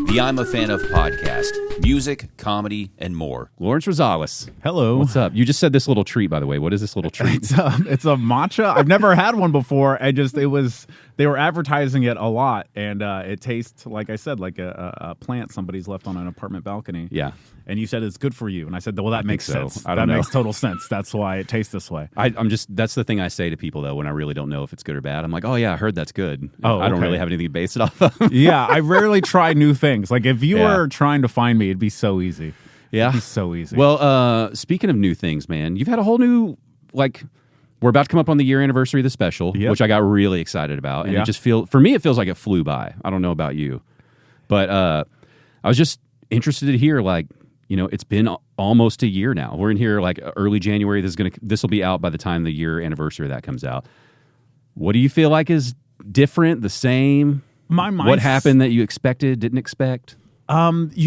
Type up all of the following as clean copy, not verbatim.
the I'm a Fan of podcast, music, comedy, and more. Lawrence Rosales. Hello. What's up? You just said this little treat, by the way. What is this little treat? It's a matcha. I've never had one before. They were advertising it a lot, and it tastes, like I said, like a plant somebody's left on an apartment balcony. Yeah. And you said it's good for you, and I said, well, that makes sense. I don't know. That makes total sense. That's why it tastes this way. That's the thing I say to people, though, when I really don't know if it's good or bad. I'm like, oh, yeah, I heard that's good. Oh, I don't okay. really have anything to base it off of. Yeah, I rarely try new things. Like, if you were trying to find me, it'd be so easy. Yeah. It'd be so easy. Well, speaking of new things, man, you've had a whole new, we're about to come up on the year anniversary of the special, which I got really excited about. And for me, it feels like it flew by. I don't know about you. But I was just interested to hear, it's been almost a year now. We're in here early January. This will be out by the time the year anniversary of that comes out. What do you feel like is different, the same? What happened that you expected, didn't expect? The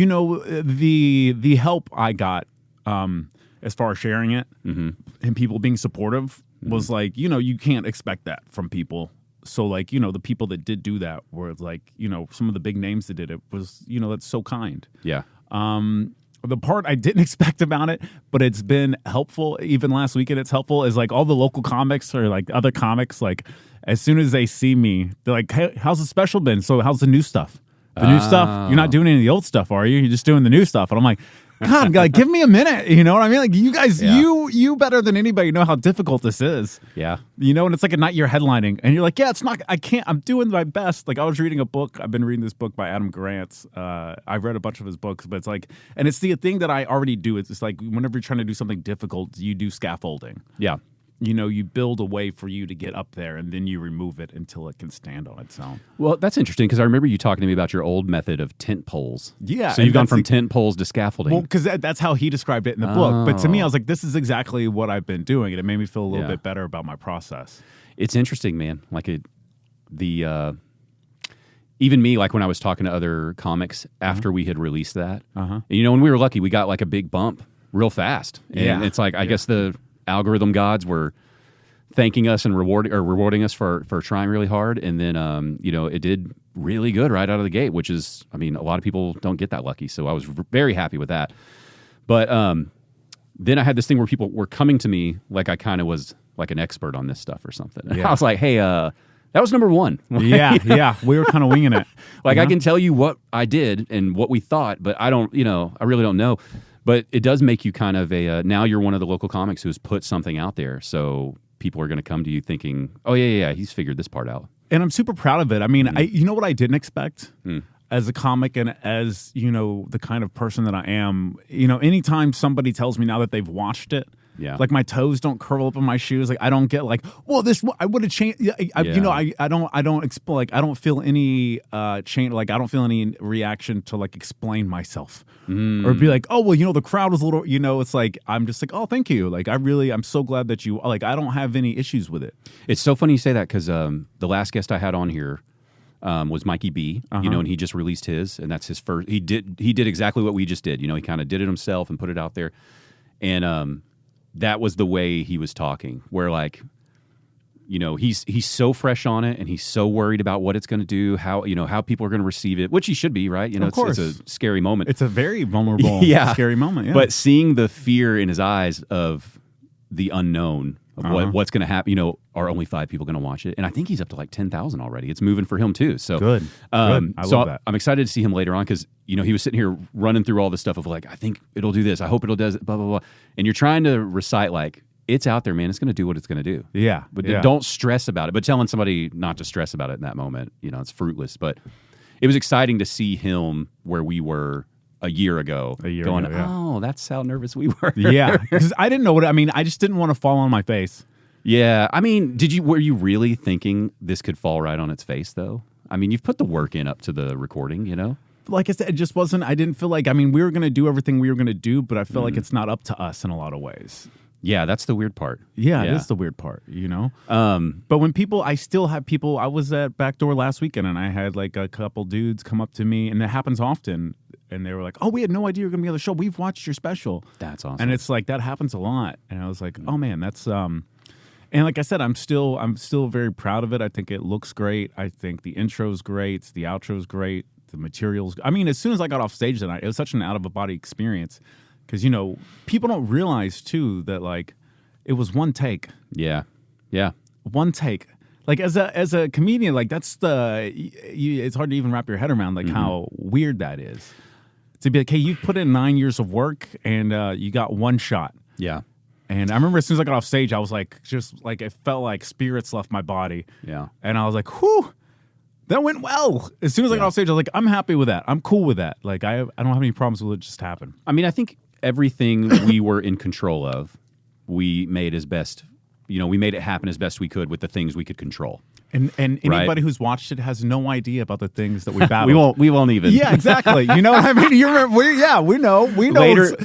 help I got as far as sharing it and people being supportive was you can't expect that from people. So the people that did do that were some of the big names that did it was, that's so kind. Yeah. The part I didn't expect about it, but it's been helpful. Even last weekend, it's helpful. Is all the local comics or other comics. As soon as they see me, they're like, "Hey, how's the special been? So how's the new stuff? The new stuff? You're not doing any of the old stuff, are you? You're just doing the new stuff." And I'm like, God, give me a minute. You know what I mean? You guys, you better than anybody know how difficult this is. Yeah. And it's like a night you're headlining, and you're like, yeah, it's not. I can't. I'm doing my best. I was reading a book. I've been reading this book by Adam Grant. I've read a bunch of his books, but and it's the thing that I already do. It's just whenever you're trying to do something difficult, you do scaffolding. Yeah. You build a way for you to get up there, and then you remove it until it can stand on its own. Well, that's interesting because I remember you talking to me about your old method of tent poles. Yeah. So you've gone from tent poles to scaffolding. Well, because that's how he described it in the book. But to me, I was like, this is exactly what I've been doing, and it made me feel a little bit better about my process. It's interesting, man. Even me, when I was talking to other comics after we had released that, and, when we were lucky, we got a big bump real fast. And it's I guess the algorithm gods were thanking us and rewarding us for trying really hard, and then it did really good right out of the gate, which is, a lot of people don't get that lucky, so I was very happy with that. But then I had this thing where people were coming to me like I kind of was an expert on this stuff or something. And I was like, hey, that was number one. Yeah, we were kind of winging it. I can tell you what I did and what we thought, but I don't, I really don't know. But it does make you kind of now you're one of the local comics who's put something out there. So people are going to come to you thinking, oh, yeah, he's figured this part out. And I'm super proud of it. You know what I didn't expect as a comic and as, the kind of person that I am, anytime somebody tells me now that they've watched it, my toes don't curl up in my shoes. I don't get well, I would have changed. I don't feel any change. I don't feel any reaction to explain myself or be like, oh, well, the crowd was a little, it's I'm just oh, thank you. I'm so glad that you, I don't have any issues with it. It's so funny you say that because the last guest I had on here was Mikey B, and he just released his, and that's his first. He did exactly what we just did. He kind of did it himself and put it out there, and that was the way he was talking, where he's so fresh on it, and he's so worried about what it's going to do, how people are going to receive it, which he should be, right? Of course. It's a scary moment. It's a very vulnerable, scary moment. Yeah. But seeing the fear in his eyes of the unknown of what's going to happen, are only 5 people going to watch it? And I think he's up to 10,000 already. It's moving for him too. So good. I love that. I'm excited to see him later on because he was sitting here running through all this stuff of I think it'll do this. I hope it'll do blah blah blah. And you're trying to recite it's out there, man. It's going to do what it's going to do. Yeah. But don't stress about it. But telling somebody not to stress about it in that moment, it's fruitless. But it was exciting to see him where we were a year ago, oh, that's how nervous we were. Yeah, because I didn't know I just didn't want to fall on my face. Yeah, were you really thinking this could fall right on its face, though? You've put the work in up to the recording, Like I said, it just wasn't, I didn't feel we were going to do everything we were going to do, but I feel like it's not up to us in a lot of ways. Yeah, that's the weird part. Yeah, it is the weird part, But when I still have people, I was at Backdoor last weekend, and I had a couple dudes come up to me, and it happens often, and they were like, oh, we had no idea you were going to be on the show. We've watched your special. That's awesome. And it's that happens a lot. And I was like, oh, man, that's... And like I said, I'm still very proud of it. I think it looks great. I think the intro's great. The outro's great. The materials. I mean, as soon as I got off stage tonight, it was such an out of a body experience because people don't realize too that like it was one take. Yeah. One take. Like as a comedian, like that's it's hard to even wrap your head around like how weird that is. To be like, hey, you've put in 9 years of work and you got one shot. Yeah. And I remember as soon as I got off stage, I was like, just like, it felt like spirits left my body. Yeah. And I was like, whew, that went well. As soon as I got off stage, I was like, I'm happy with that. I'm cool with that. Like, I don't have any problems with it just happen. I mean, I think everything we were in control of, we made as best, we made it happen as best we could with the things we could control. And anybody who's watched it has no idea about the things that we battled. we won't even. Yeah, exactly. You know what I mean? You remember? We know.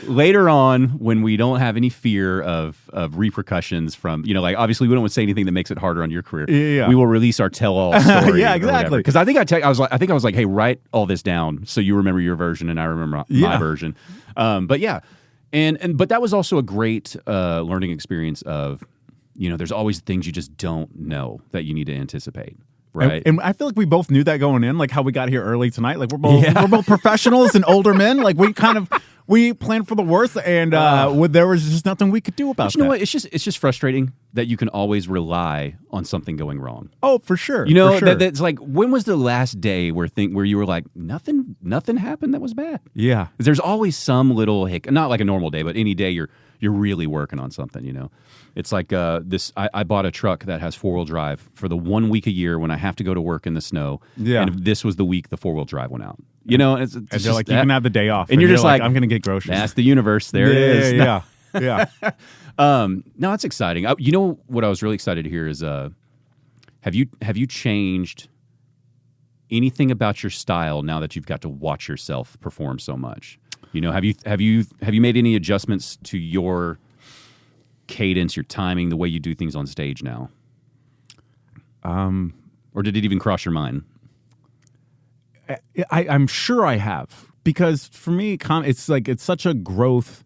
Later on, when we don't have any fear of repercussions from, like obviously we don't want to say anything that makes it harder on your career. Yeah. We will release our tell-all story. Yeah, exactly. Because I think I was like, hey, write all this down so you remember your version and I remember my version. But yeah, but that was also a great learning experience of. There's always things you just don't know that you need to anticipate, right? And I feel like we both knew that going in, like how we got here early tonight. Like we're both professionals and older men. Like we planned for the worst, and there was just nothing we could do about that. You know what? It's just frustrating that you can always rely on something going wrong. Oh, for sure. That's like, when was the last day where you were like, nothing happened that was bad? Yeah. There's always some little hiccup, not like a normal day, but any day you're really working on something, It's like I bought a truck that has 4-wheel drive for the 1 week a year when I have to go to work in the snow. Yeah. And this was the week the 4-wheel drive went out. It's and they're like, you can have the day off. And you're just like, I'm going to get groceries. That's the universe. There it is. Yeah. No, it's exciting. What I was really excited to hear is, have you changed anything about your style now that you've got to watch yourself perform so much? Have you made any adjustments to your cadence, your timing, the way you do things on stage now? Or did it even cross your mind? I'm sure I have, because for me, it's like it's such a growth.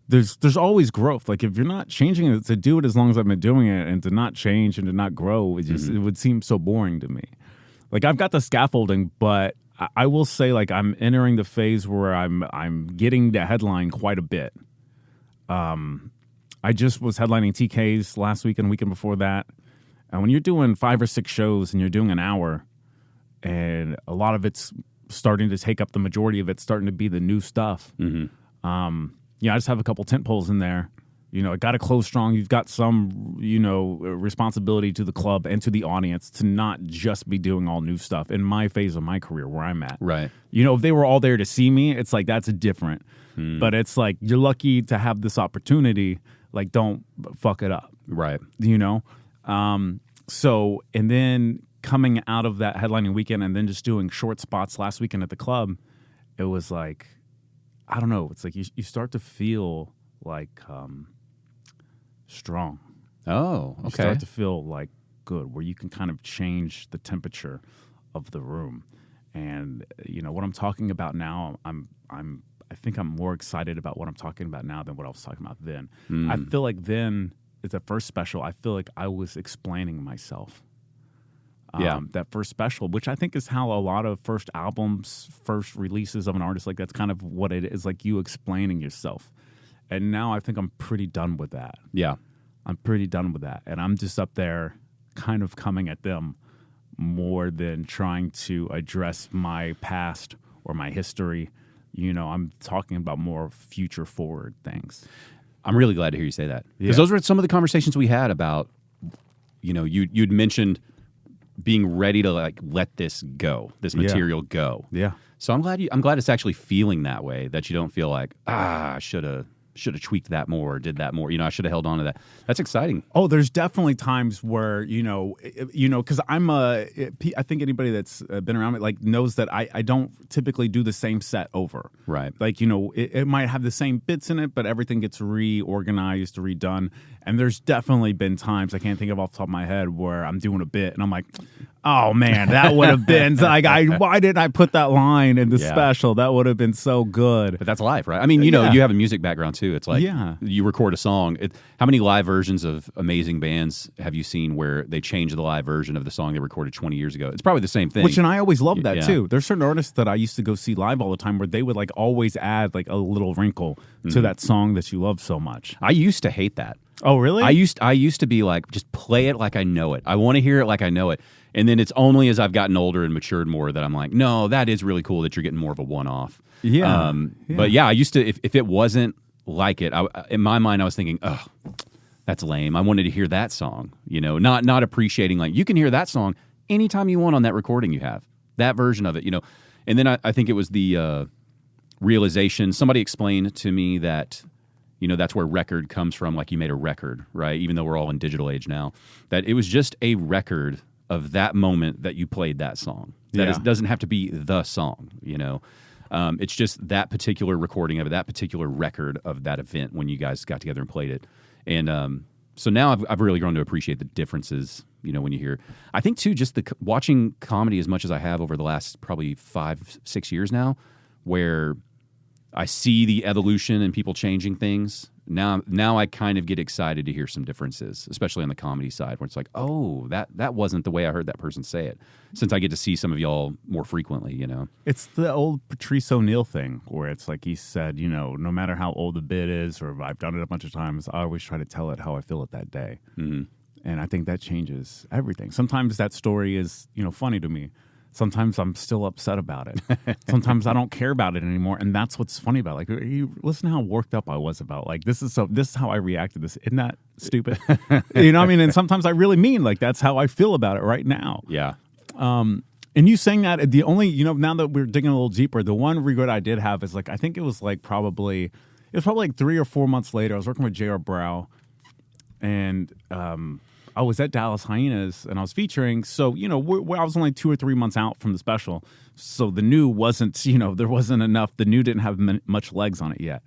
There's always growth. Like if you're not changing it, to do it as long as I've been doing it, and to not change and to not grow, it would seem so boring to me. Like I've got the scaffolding, but I will say, like, I'm entering the phase where I'm getting the headline quite a bit. I just was headlining TK's last week and weekend before that. And when you're doing 5 or 6 shows and you're doing an hour, and a lot of it's starting to take up the majority of it's starting to be the new stuff. I just have a couple tent poles in there. It got to close strong. You've got some, responsibility to the club and to the audience to not just be doing all new stuff in my phase of my career where I'm at. Right. If they were all there to see me, it's like, that's different. But it's like, you're lucky to have this opportunity. Like, don't fuck it up. Right. So, and then coming out of that headlining weekend and then just doing short spots last weekend at the club, it was like, I don't know. It's like you start to feel like strong. Oh, okay. You start to feel like good, where you can kind of change the temperature of the room. And what I'm talking about now, I think I'm more excited about what I'm talking about now than what I was talking about then. I feel like then, at the first special, I feel like I was explaining myself. That first special, which I think is how a lot of first albums, first releases of an artist, like that's kind of what it is, like you explaining yourself. And now I think I'm pretty done with that. Yeah. I'm pretty done with that. And I'm just up there kind of coming at them more than trying to address my past or my history. I'm talking about more future forward things. I'm really glad to hear you say that. Because those were some of the conversations we had about, you'd mentioned being ready to like let this go, this material go. Yeah. So I'm glad it's actually feeling that way, that you don't feel like, I should have tweaked that more or did that more. I should have held on to that. That's exciting. Oh, there's definitely times where, because I think anybody that's been around me like knows that I don't typically do the same set over. Right. Like, it might have the same bits in it, but everything gets reorganized, redone. And there's definitely been times, I can't think of off the top of my head, where I'm doing a bit and I'm like, oh man, that would have been like, why didn't I put that line in the special? That would have been so good. But that's life, right? I mean, you have a music background too. too. It's like you record a song. How many live versions of amazing bands have you seen where they change the live version of the song they recorded 20 years ago? It's probably the same thing. And I always loved that too. There's certain artists that I used to go see live all the time where they would like always add like a little wrinkle to that song that you love so much. I used to hate that. Oh, really? I used to be like, just play it like I know it. I want to hear it like I know it. And then it's only as I've gotten older and matured more that I'm like, no, that is really cool that you're getting more of a one-off. Yeah. But yeah, I used to, if it wasn't like it, in my mind, I was thinking, oh, that's lame. I wanted to hear that song, not appreciating, like, you can hear that song anytime you want on that recording you have, that version of it, And then I think it was the realization, somebody explained to me that, that's where record comes from, like you made a record, right? Even though we're all in digital age now, that it was just a record of that moment that you played that song. That doesn't have to be the song, It's just that particular recording of it, that particular record of that event when you guys got together and played it. And so now I've really grown to appreciate the differences, when you hear. I think, too, just watching comedy as much as I have over the last probably 5-6 years now, where I see the evolution and people changing things. Now I kind of get excited to hear some differences, especially on the comedy side, where it's like, oh, that wasn't the way I heard that person say it. Since I get to see some of y'all more frequently, It's the old Patrice O'Neill thing, where it's like he said, no matter how old the bit is, or if I've done it a bunch of times, I always try to tell it how I feel it that day. Mm-hmm. And I think that changes everything. Sometimes that story is, funny to me. Sometimes I'm still upset about it. Sometimes I don't care about it anymore, and that's what's funny about it. Like, you listen to how worked up I was about, like, this is how I reacted to this. Isn't that stupid? You know what I mean? And sometimes I really mean, like, that's how I feel about it right now. Yeah. And you saying that, the only, now that we're digging a little deeper, the one regret I did have is, like, I think it was probably like 3 or 4 months later. I was working with J.R. Brow, and I was at Dallas Hyenas and I was featuring. So, I was only 2 or 3 months out from the special. So the new wasn't, there wasn't enough. The new didn't have much legs on it yet.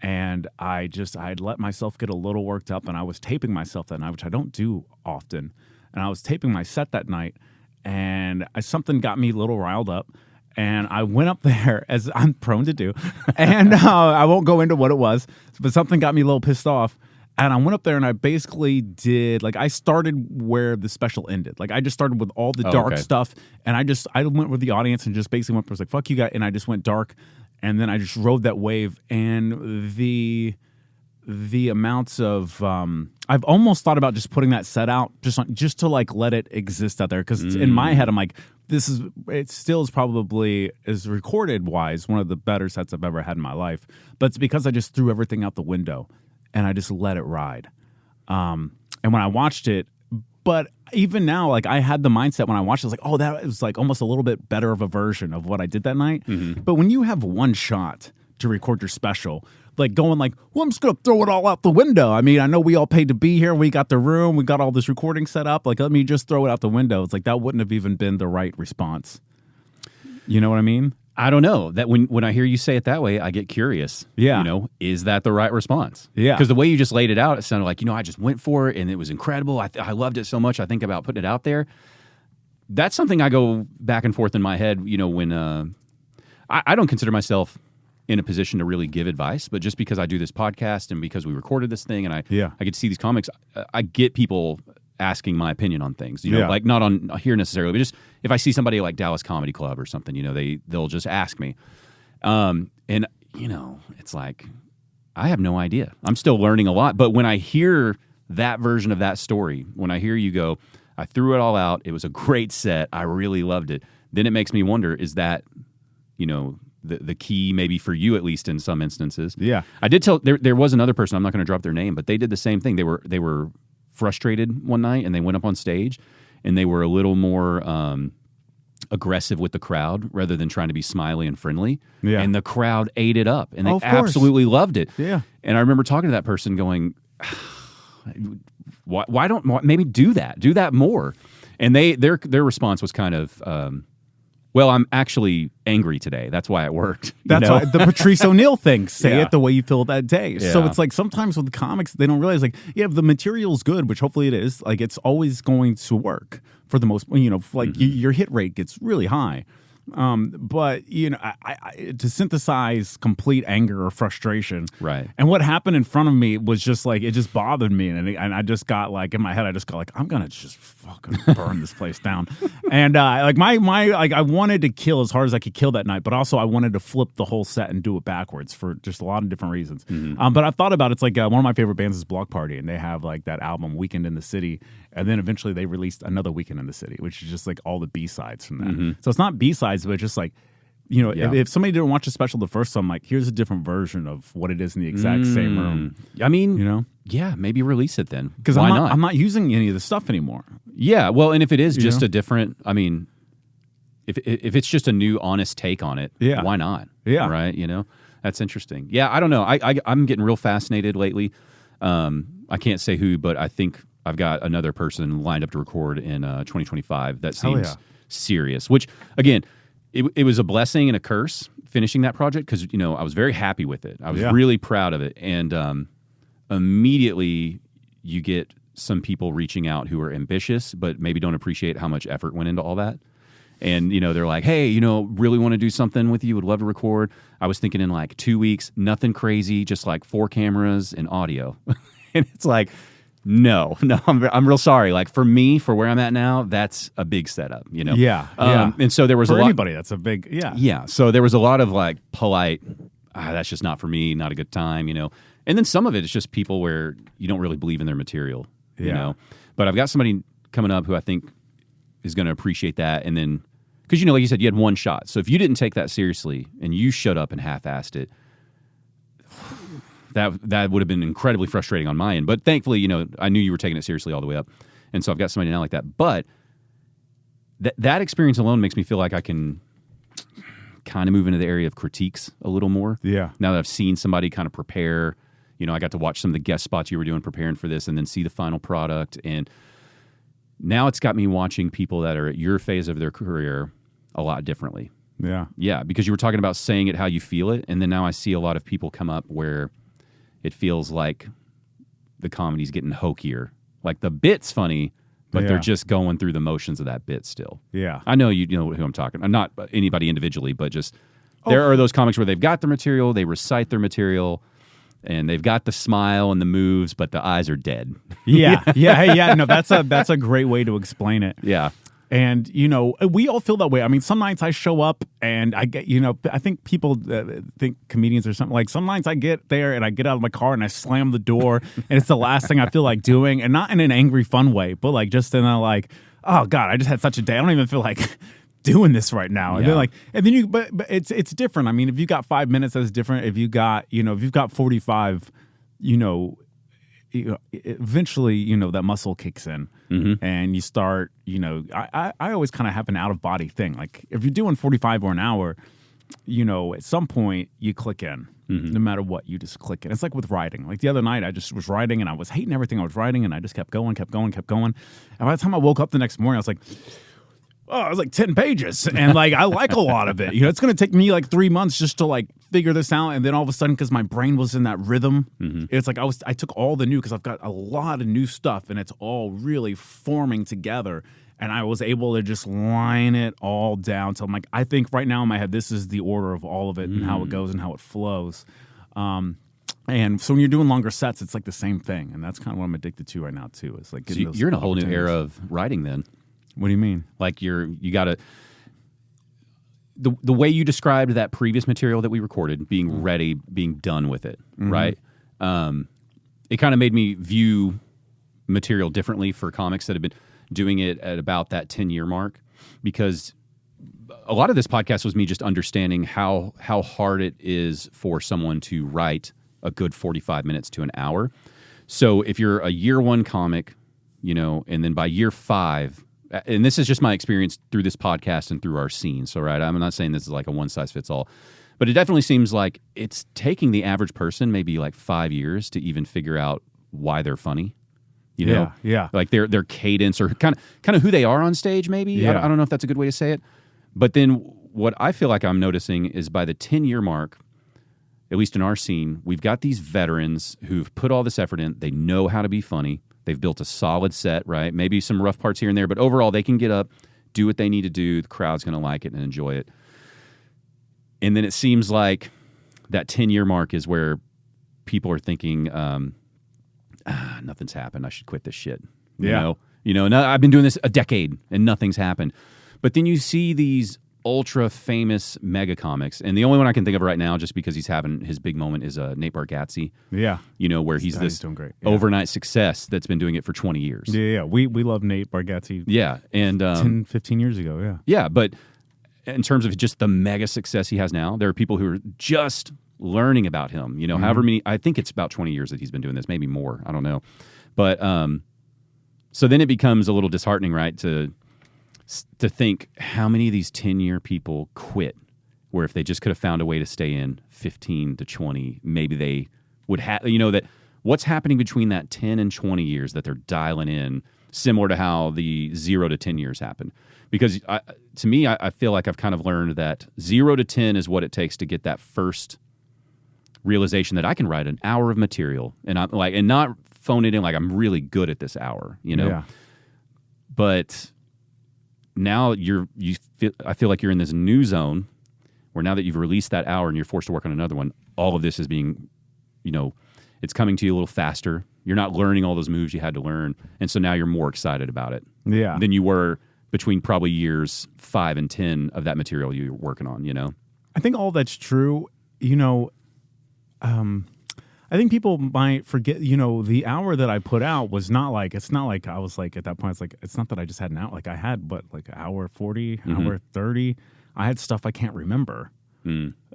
And I'd let myself get a little worked up, and I was taping myself that night, which I don't do often. And I was taping my set that night, and something got me a little riled up. And I went up there, as I'm prone to do. And I won't go into what it was, but something got me a little pissed off. And I went up there and I basically did, like, I started where the special ended. Like, I just started with all the dark stuff. And I went with the audience and just basically was like, fuck you guys. And I just went dark. And then I just rode that wave. And the amounts of, I've almost thought about just putting that set out just to like let it exist out there. Because in my head, I'm like, it still is probably, as recorded wise, one of the better sets I've ever had in my life. But it's because I just threw everything out the window. And I just let it ride. And when I watched it, but even now, like, I had the mindset when I watched it, I was like, oh, that was like almost a little bit better of a version of what I did that night. Mm-hmm. But when you have one shot to record your special, like going like, well, I'm just going to throw it all out the window. I mean, I know we all paid to be here. We got the room. We got all this recording set up. Like, let me just throw it out the window. It's like, that wouldn't have even been the right response. You know what I mean? I don't know. That when I hear you say it that way, I get curious. Yeah. Is that the right response? Yeah. Because the way you just laid it out, it sounded like, I just went for it and it was incredible. I loved it so much. I think about putting it out there. That's something I go back and forth in my head, when I don't consider myself in a position to really give advice, but just because I do this podcast and because we recorded this thing and I get to see these comics, I get people asking my opinion on things, like not on here necessarily, but just if I see somebody like Dallas Comedy Club or something, they'll just ask me. And it's like, I have no idea. I'm still learning a lot. But when I hear that version of that story, when I hear you go, I threw it all out, it was a great set, I really loved it, then it makes me wonder, is that, the key maybe for you, at least in some instances? Yeah. I did tell, there was another person, I'm not going to drop their name, but they did the same thing. They were frustrated one night and they went up on stage and they were a little more aggressive with the crowd rather than trying to be smiley and friendly. Yeah. And the crowd ate it up and they absolutely loved it. Yeah. And I remember talking to that person going, why don't maybe do that more? And their response was kind of, well, I'm actually angry today. That's why it worked. That's why the Patrice O'Neill thing. Say Yeah. it the way you feel that day. Yeah. So it's like sometimes with the comics, they don't realize, like, if the material's good, which hopefully it is, like, it's always going to work for the most, your hit rate gets really high. But I to synthesize complete anger or frustration, right? And what happened in front of me was just like it just bothered me, and I just got like in my head, I just got like I'm gonna just fucking burn this place down, and like my like I wanted to kill as hard as I could kill that night, but also I wanted to flip the whole set and do it backwards for just a lot of different reasons. But I've thought about it. It's like one of my favorite bands is Block Party, and they have like that album Weekend in the City, and then eventually they released another Weekend in the City, which is just like all the B-sides from that. So it's not B-sides, but just like, if somebody didn't watch the special the first time, like, here's a different version of what it is in the exact same room. I mean, yeah, maybe release it then. Because I'm not using any of the stuff anymore. Yeah, well, and if it is just a different, I mean, if it's just a new, honest take on it, why not? Yeah. Right? That's interesting. Yeah, I don't know. I'm getting real fascinated lately. I can't say who, but I think I've got another person lined up to record in 2025 that seems serious, which, again, it was a blessing and a curse finishing that project because, I was very happy with it. I was really proud of it. And immediately you get some people reaching out who are ambitious but maybe don't appreciate how much effort went into all that. And, they're like, hey, really want to do something with you, would love to record. I was thinking in like 2 weeks, nothing crazy, just like 4 cameras and audio. And it's like, no, I'm real sorry. Like for me, for where I'm at now, that's a big setup, Yeah. And so there was for a lot. Anybody, that's a big, Yeah. So there was a lot of like polite, that's just not for me, not a good time, And then some of it is just people where you don't really believe in their material, you know. But I've got somebody coming up who I think is going to appreciate that. And then, because, like you said, you had one shot. So if you didn't take that seriously and you shut up and half-assed it, that would have been incredibly frustrating on my end. But thankfully, I knew you were taking it seriously all the way up. And so I've got somebody now like that. But that experience alone makes me feel like I can kind of move into the area of critiques a little more. Yeah. Now that I've seen somebody kind of prepare, I got to watch some of the guest spots you were doing preparing for this and then see the final product. And now it's got me watching people that are at your phase of their career a lot differently. Yeah. Yeah, because you were talking about saying it how you feel it. And then now I see a lot of people come up where it feels like the comedy's getting hokier. Like the bit's funny, but they're just going through the motions of that bit still. Yeah. I know you know who I'm talking. I'm not anybody individually, but just there are those comics where they've got the material, they recite their material, and they've got the smile and the moves, but the eyes are dead. Yeah. No, that's a great way to explain it. Yeah. And, we all feel that way. I mean, some nights I show up and I get, I think people think comedians or something. Like some nights I get there and I get out of my car and I slam the door and it's the last thing I feel like doing. And not in an angry, fun way, but like just in a like, oh God, I just had such a day. I don't even feel like doing this right now. And then but it's different. I mean, if you got 5 minutes, that's different. If you got, if you've got 45, eventually, that muscle kicks in and you start, I always kind of have an out of body thing. Like if you're doing 45 or an hour, at some point you click in, no matter what, you just click in. It's like with writing. Like the other night I just was writing and I was hating everything I was writing and I just kept going. And by the time I woke up the next morning, I was like, oh, it was like 10 pages. And like, I like a lot of it. It's going to take me like 3 months just to like figure this out. And then all of a sudden, because my brain was in that rhythm, it's like I took all the new, because I've got a lot of new stuff and it's all really forming together. And I was able to just line it all down. So I'm like, I think right now in my head, this is the order of all of it and how it goes and how it flows. And so when you're doing longer sets, it's like the same thing. And that's kind of what I'm addicted to right now too. It's like so you're in a whole new era of writing then. What do you mean? Like you got to the way you described that previous material that we recorded, being ready, being done with it, right? It kind of made me view material differently for comics that have been doing it at about that 10-year mark, because a lot of this podcast was me just understanding how hard it is for someone to write a good 45 minutes to an hour. So if you're a year one comic, and then by year 5, and this is just my experience through this podcast and through our scene. So, right, I'm not saying this is like a one-size-fits-all, but it definitely seems like it's taking the average person maybe like 5 years to even figure out why they're funny. Yeah. Like their cadence or kind of who they are on stage, maybe. Yeah. I don't know if that's a good way to say it. But then what I feel like I'm noticing is by the 10-year mark, at least in our scene, we've got these veterans who've put all this effort in. They know how to be funny. They've built a solid set, right? Maybe some rough parts here and there, but overall they can get up, do what they need to do. The crowd's going to like it and enjoy it. And then it seems like that 10-year mark is where people are thinking, nothing's happened. I should quit this shit. You know, and I've been doing this a decade and nothing's happened. But then you see these ultra famous mega comics, and the only one I can think of right now, just because he's having his big moment, is Nate Bargatze. Yeah, you know, where he's doing great. Overnight success that's been doing it for 20 years. Yeah. We love Nate Bargatze. Yeah, and 10, 15 years ago. Yeah, yeah. But in terms of just the mega success he has now, there are people who are just learning about him. You know, however many. I think it's about 20 years that he's been doing this, maybe more. I don't know, but so then it becomes a little disheartening, right? To think how many of these 10-year people quit, where if they just could have found a way to stay in 15 to 20, maybe they would have, you know, that what's happening between that 10 and 20 years that they're dialing in, similar to how the 0 to 10 years happened. Because to me, I feel like I've kind of learned that 0 to 10 is what it takes to get that first realization that I can write an hour of material and I'm like, and not phone it in like I'm really good at this hour, you know? Yeah. But now I feel like you're in this new zone where now that you've released that hour and you're forced to work on another one, all of this is being, you know, it's coming to you a little faster. You're not learning all those moves you had to learn. And so now you're more excited about it than you were between probably years 5 and 10 of that material you were working on, you know? I think all that's true. You know, I think people might forget, you know, the hour that I put out was not like, it's not like I was like, at that point, it's like, it's not that I just had an hour. Like I had, like an hour 40, hour 30. I had stuff I can't remember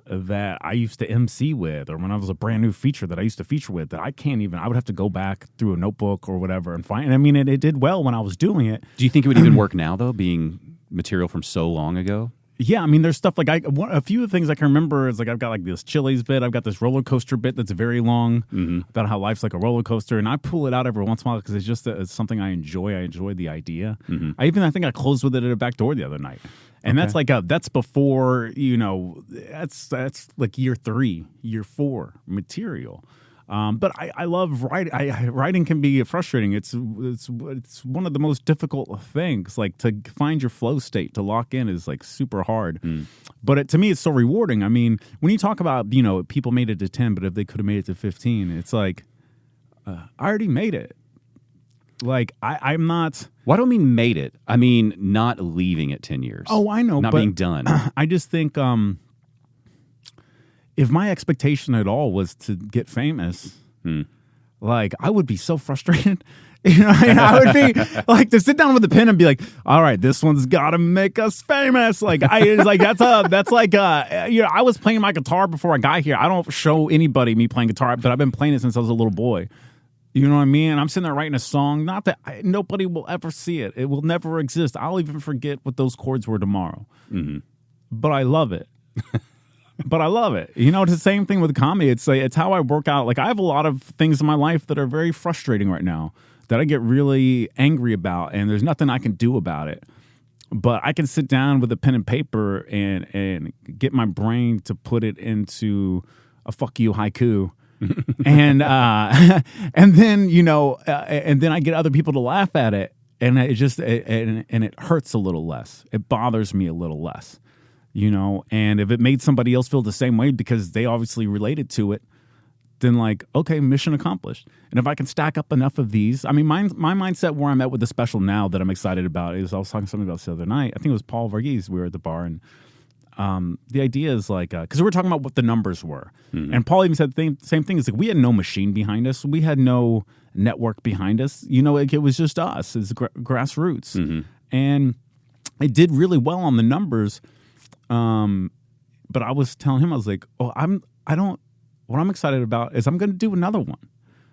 that I used to MC with, or when I was a brand new feature that I used to feature with that I can't even, I would have to go back through a notebook or whatever and find. I mean, it did well when I was doing it. Do you think it would even work now though, being material from so long ago? Yeah, I mean, there's stuff like a few of the things I can remember is like I've got like this Chili's bit, I've got this roller coaster bit that's very long about how life's like a roller coaster, and I pull it out every once in a while because it's just it's something I enjoy. I enjoy the idea. I think I closed with it at a back door the other night, and that's like that's before, you know, that's like year 3, year 4 material. But I love writing. Writing can be frustrating. It's one of the most difficult things. Like to find your flow state, to lock in is like super hard. But to me, it's so rewarding. I mean, when you talk about, you know, people made it to 10, but if they could have made it to 15, it's like, I already made it. Like I'm not. Well, I don't mean made it. I mean not leaving it 10 years. Oh, I know. Not being done. I just think if my expectation at all was to get famous, like I would be so frustrated. You know, I would be like to sit down with a pen and be like, "All right, this one's got to make us famous." Like that's like you know, I was playing my guitar before I got here. I don't show anybody me playing guitar, but I've been playing it since I was a little boy. You know what I mean? I'm sitting there writing a song. Not that nobody will ever see it. It will never exist. I'll even forget what those chords were tomorrow. But I love it. But I love it. You know, it's the same thing with comedy. It's like, it's how I work out. Like I have a lot of things in my life that are very frustrating right now that I get really angry about, and there's nothing I can do about it. But I can sit down with a pen and paper and get my brain to put it into a fuck you haiku. And then, you know, and then I get other people to laugh at it, and it just and it hurts a little less. It bothers me a little less. You know, and if it made somebody else feel the same way because they obviously related to it, then like, okay, mission accomplished. And if I can stack up enough of these, I mean, my mindset where I'm at with the special now that I'm excited about is I was talking to somebody about this the other night. I think it was Paul Varghese. We were at the bar, and the idea is like, because we were talking about what the numbers were. And Paul even said the same thing. It's like we had no machine behind us. We had no network behind us. You know, it was just us. It's grassroots. And it did really well on the numbers. But I was telling him, I was like, what I'm excited about is I'm going to do another one.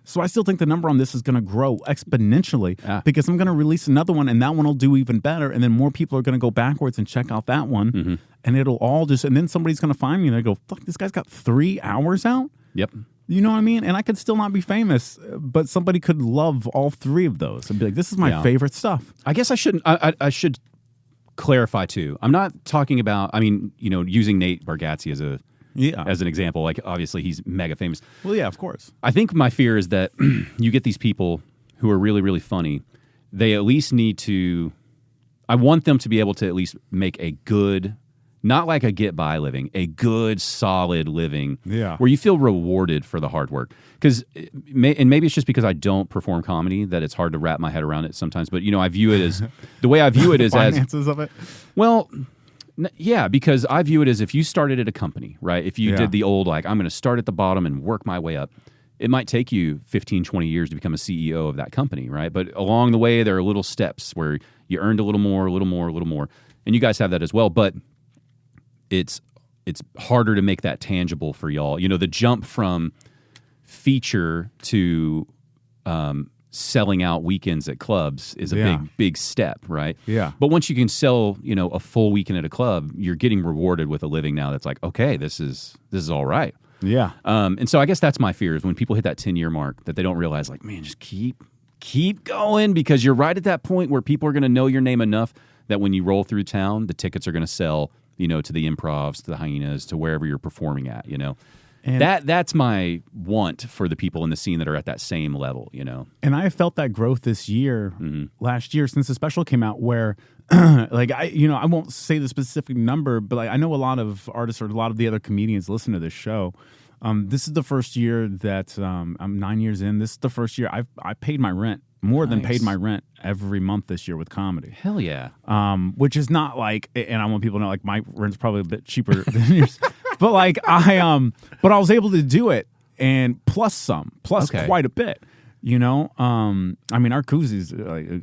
So I still think the number on this is going to grow exponentially because I'm going to release another one, and that one will do even better. And then more people are going to go backwards and check out that one. And it'll all just, and then somebody's going to find me and they go, fuck, this guy's got 3 hours out. Yep. You know what I mean? And I could still not be famous, but somebody could love all 3 of those and be like, this is my favorite stuff. I guess I shouldn't, I should clarify too. I'm not talking about, I mean, you know, using Nate Bargatze as an example. Like obviously he's mega famous. Well, yeah, of course. I think my fear is that you get these people who are really, really funny. They at least need to, I want them to be able to at least make a good Not like a get-by living, a good, solid living where you feel rewarded for the hard work. Because, and maybe it's just because I don't perform comedy that it's hard to wrap my head around it sometimes. But, I view it as, the way I view it is finances of it? Well, yeah, because I view it as if you started at a company, right? If you did the old, like, I'm going to start at the bottom and work my way up, it might take you 15, 20 years to become a CEO of that company, right? But along the way, there are little steps where you earned a little more, a little more, a little more. And you guys have that as well. But it's harder to make that tangible for y'all. The jump from feature to selling out weekends at clubs is a big step, right? Yeah. But once you can sell, a full weekend at a club, you're getting rewarded with a living now that's like, okay, this is all right. Yeah. And so I guess that's my fear is when people hit that 10-year mark that they don't realize, like, man, just keep going, because you're right at that point where people are going to know your name enough that when you roll through town, the tickets are going to sell, to the Improvs, to the Hyenas, to wherever you're performing at, And that's my want for the people in the scene that are at that same level, And I felt that growth this year, last year, since the special came out, where I won't say the specific number, but I know a lot of artists or a lot of the other comedians listen to this show. This is the first year that I'm 9 years in. This is the first year I paid my rent, more than paid my rent every month this year with comedy. Hell yeah. Which is not like, and I want people to know, like, my rent's probably a bit cheaper than yours. But I was able to do it, and plus quite a bit. Our koozies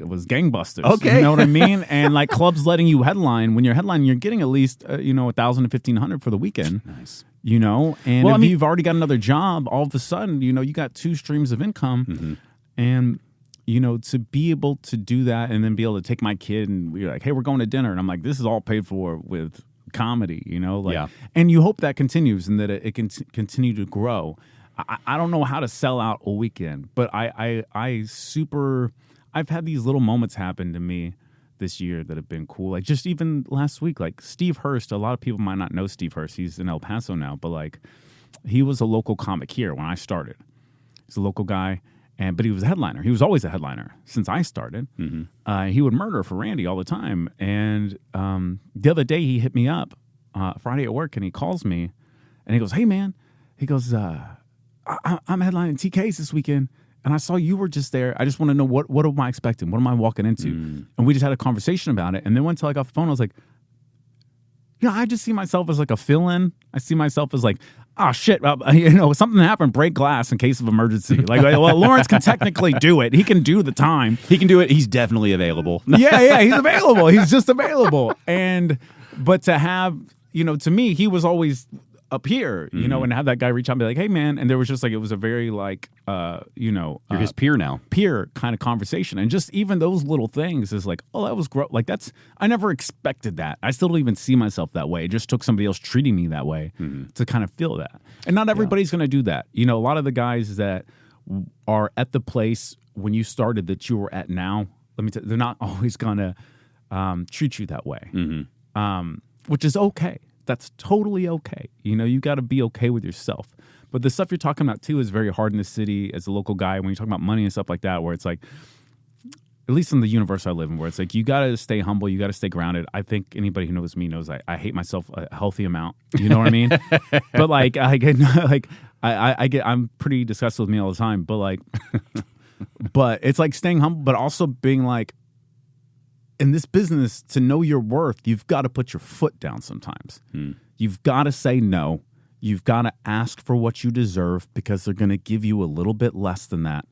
was gangbusters. Okay. You know what I mean? And like clubs letting you headline. When you're headlining, you're getting at least 1,000 to 1,500 for the weekend. Nice. And if you've already got another job, all of a sudden, you got two streams of income, and to be able to do that, and then be able to take my kid and we're like, hey, we're going to dinner, and I'm like, this is all paid for with comedy, and you hope that continues and that it can continue to grow. I don't know how to sell out a weekend, but I've had these little moments happen to me this year that have been cool. Like just even last week, like Steve Hurst, a lot of people might not know Steve Hurst. He's in El Paso now, but he was a local comic here when I started. He's a local guy, but he was a headliner. He was always a headliner since I started. He would murder for Randy all the time. And the other day he hit me up Friday at work, and he calls me, and he goes, hey, man. He goes, I'm headlining TK's this weekend, and I saw you were just there. I just want to know what am I expecting? What am I walking into? And we just had a conversation about it. And then once I got off the phone, I was like, I just see myself as like a fill-in. I see myself as like, oh shit, something happened, break glass in case of emergency. Well, Lawrence can technically do it. He can do the time. He can do it. He's definitely available. yeah, he's available. He's just available. But to have, to me, he was always up here, and have that guy reach out and be like, hey, man. And there was just it was a very you're his peer now. Peer kind of conversation. And just even those little things is like, oh, that was gross. I never expected that. I still don't even see myself that way. It just took somebody else treating me that way to kind of feel that. And not everybody's going to do that. A lot of the guys that are at the place when you started that you were at now, let me tell you, they're not always going to treat you that way, which is okay. That's totally okay. You got to be okay with yourself. But the stuff you're talking about, too, is very hard in the city as a local guy when you're talking about money and stuff like that, where it's like, at least in the universe I live in, where it's like, you got to stay humble. You got to stay grounded. I think anybody who knows me knows I hate myself a healthy amount. You know what I mean? But I'm pretty disgusted with me all the time. But but it's like staying humble, but also being like, in this business, to know your worth, you've got to put your foot down sometimes. You've got to say no. You've got to ask for what you deserve, because they're going to give you a little bit less than that.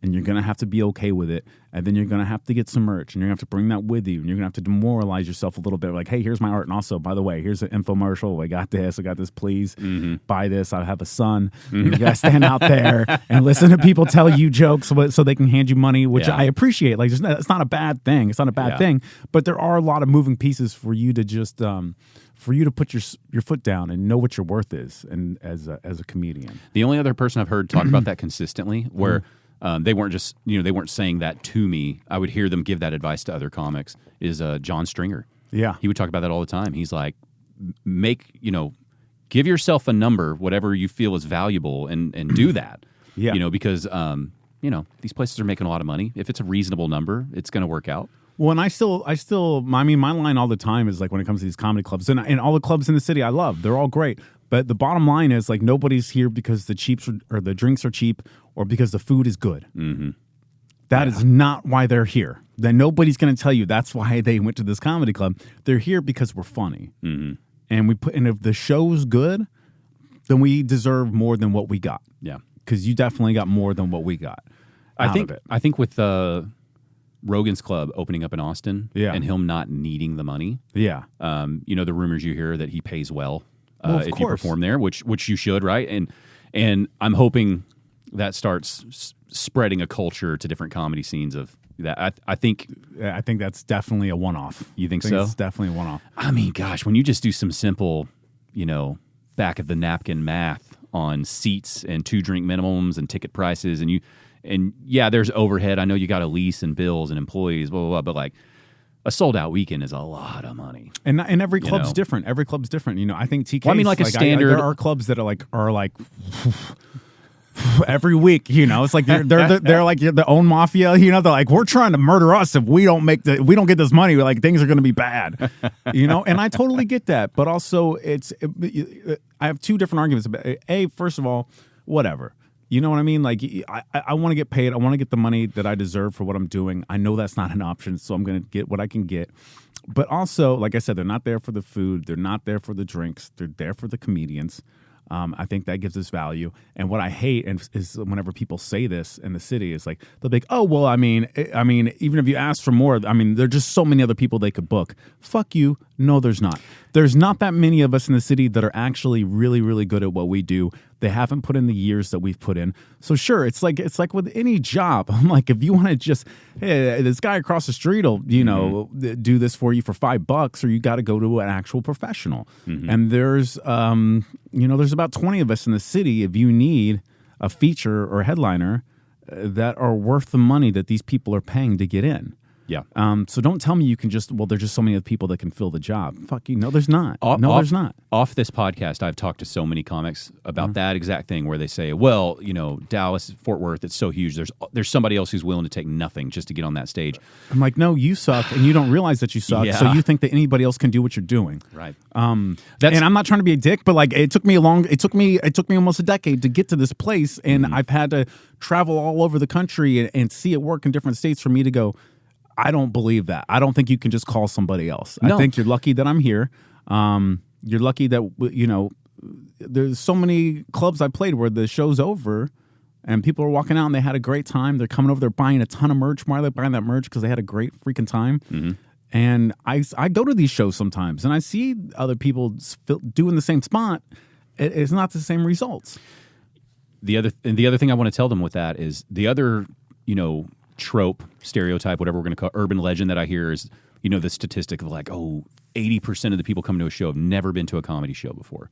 And you're going to have to be okay with it. And then you're going to have to get some merch, and you're going to have to bring that with you. And you're going to have to demoralize yourself a little bit. Like, hey, here's my art. And also, by the way, here's an infomercial. I got this. Please buy this. I have a son. You got to stand out there and listen to people tell you jokes so they can hand you money, which I appreciate. It's not a bad thing. It's not a bad thing. But there are a lot of moving pieces for you to just for you to put your foot down and know what your worth is, and as a comedian. The only other person I've heard talk about that consistently, where they weren't just, they weren't saying that to me, I would hear them give that advice to other comics, is John Stringer. Yeah. He would talk about that all the time. He's like, give yourself a number, whatever you feel is valuable, and do that. Yeah. Because, these places are making a lot of money. If it's a reasonable number, it's going to work out. Well, and I mean, my line all the time is like when it comes to these comedy clubs and all the clubs in the city I love, they're all great. But the bottom line is like nobody's here because the drinks are cheap or because the food is good. Mm-hmm. That is not why they're here. Then nobody's going to tell you that's why they went to this comedy club. They're here because we're funny. Mm-hmm. And if the show's good, then we deserve more than what we got. Yeah. Because you definitely got more than what we got. I think with Rogan's Club opening up in Austin and him not needing the money. Yeah. The rumors you hear that he pays well, if course. you perform there, which you should, right? And I'm hoping that starts spreading a culture to different comedy scenes of that. I think that's definitely a one-off. You think so? It's definitely a one-off. I mean, gosh, when you just do some simple, back of the napkin math on seats and 2-drink minimums and ticket prices, and there's overhead. I know you got a lease and bills and employees, blah, blah, blah, but like a sold-out weekend is a lot of money. And every club's different. Every club's different. I think TK. Well, I mean, like a standard. There are clubs that are like every week. It's like they're like the own mafia. They're like, we're trying to murder us if we don't get this money. We're like, things are going to be bad. And I totally get that. But also, I have two different arguments about it. First of all, whatever. You know what I mean? Like, I want to get paid. I want to get the money that I deserve for what I'm doing. I know that's not an option, so I'm going to get what I can get. But also, like I said, they're not there for the food. They're not there for the drinks. They're there for the comedians. I think that gives us value. And what I hate is whenever people say this in the city, is like, they'll be like, oh, well, I mean, even if you ask for more, there's just so many other people they could book. Fuck you. No, there's not. There's not that many of us in the city that are actually really, really good at what we do. They haven't put in the years that we've put in. So sure, it's like with any job. I'm like, if you want to just, hey, this guy across the street will, do this for you for $5, or you got to go to an actual professional. Mm-hmm. And there's, there's about 20 of us in the city. If you need a feature or a headliner that are worth the money that these people are paying to get in. Yeah. So don't tell me you can there's just so many other people that can fill the job. Fuck you. No, there's not. There's not. Off this podcast, I've talked to so many comics about that exact thing where they say, well, Dallas, Fort Worth, it's so huge. There's somebody else who's willing to take nothing just to get on that stage. I'm like, no, you suck, and you don't realize that you suck. Yeah. So you think that anybody else can do what you're doing. Right. And I'm not trying to be a dick, but like it took me almost a decade to get to this place, and I've had to travel all over the country and see it work in different states for me to go, I don't believe that. I don't think you can just call somebody else. No. I think you're lucky that I'm here. You're lucky that, there's so many clubs I played where the show's over and people are walking out and they had a great time. They're coming over, they're buying a ton of merch. Why are they buying that merch? Because they had a great freaking time. Mm-hmm. And I go to these shows sometimes and I see other people doing the same spot. It's not the same results. The other thing I want to tell them with that is the other, trope, stereotype, whatever we're going to call urban legend that I hear is, the statistic of like, 80% of the people coming to a show have never been to a comedy show before.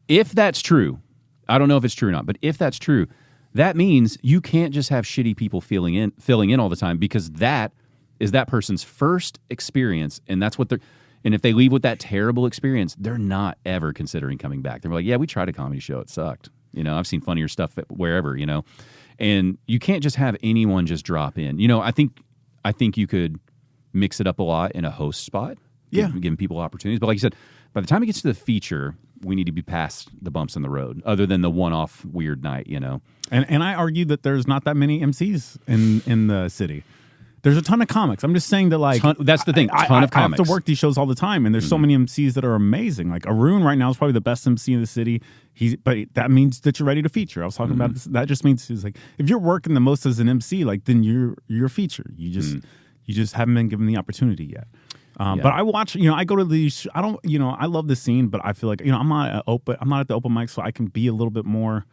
If that's true, I don't know if it's true or not, but if that's true, that means you can't just have shitty people filling in all the time, because that is that person's first experience, and that's what and if they leave with that terrible experience, they're not ever considering coming back. They're like, yeah, we tried a comedy show, it sucked. I've seen funnier stuff wherever, And you can't just have anyone just drop in. I think you could mix it up a lot in a host spot. Yeah. Giving people opportunities. But like you said, by the time it gets to the feature, we need to be past the bumps in the road, other than the one-off weird night, And I argue that there's not that many MCs in the city. There's a ton of comics. I'm just saying that, that's the thing. Ton of comics. I have to work these shows all the time, and there's so many MCs that are amazing. Like Arun right now is probably the best MC in the city. But that means that you're ready to feature. I was talking about this. That just means it's like if you're working the most as an MC, like then you're a feature. You just haven't been given the opportunity yet. But I watch. I go to these. I don't. I love the scene, but I feel like I'm not at the open mic, so I can be a little bit more,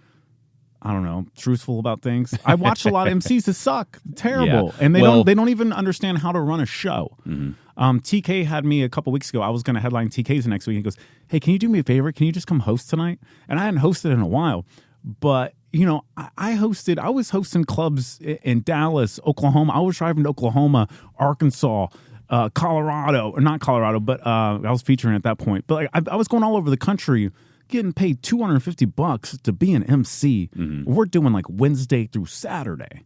I don't know, truthful about things. I watch a lot of MCs that suck, terrible, and they don't even understand how to run a show. Mm-hmm. TK had me a couple weeks ago. I was going to headline TK's next week. He goes, "Hey, can you do me a favor? Can you just come host tonight?" And I hadn't hosted in a while, but I was hosting clubs in Dallas, Oklahoma. I was driving to Oklahoma, Arkansas, Colorado, or not Colorado, but I was featuring at that point. But I was going all over the country, getting paid $250 to be an MC. Mm-hmm. We're doing like Wednesday through Saturday.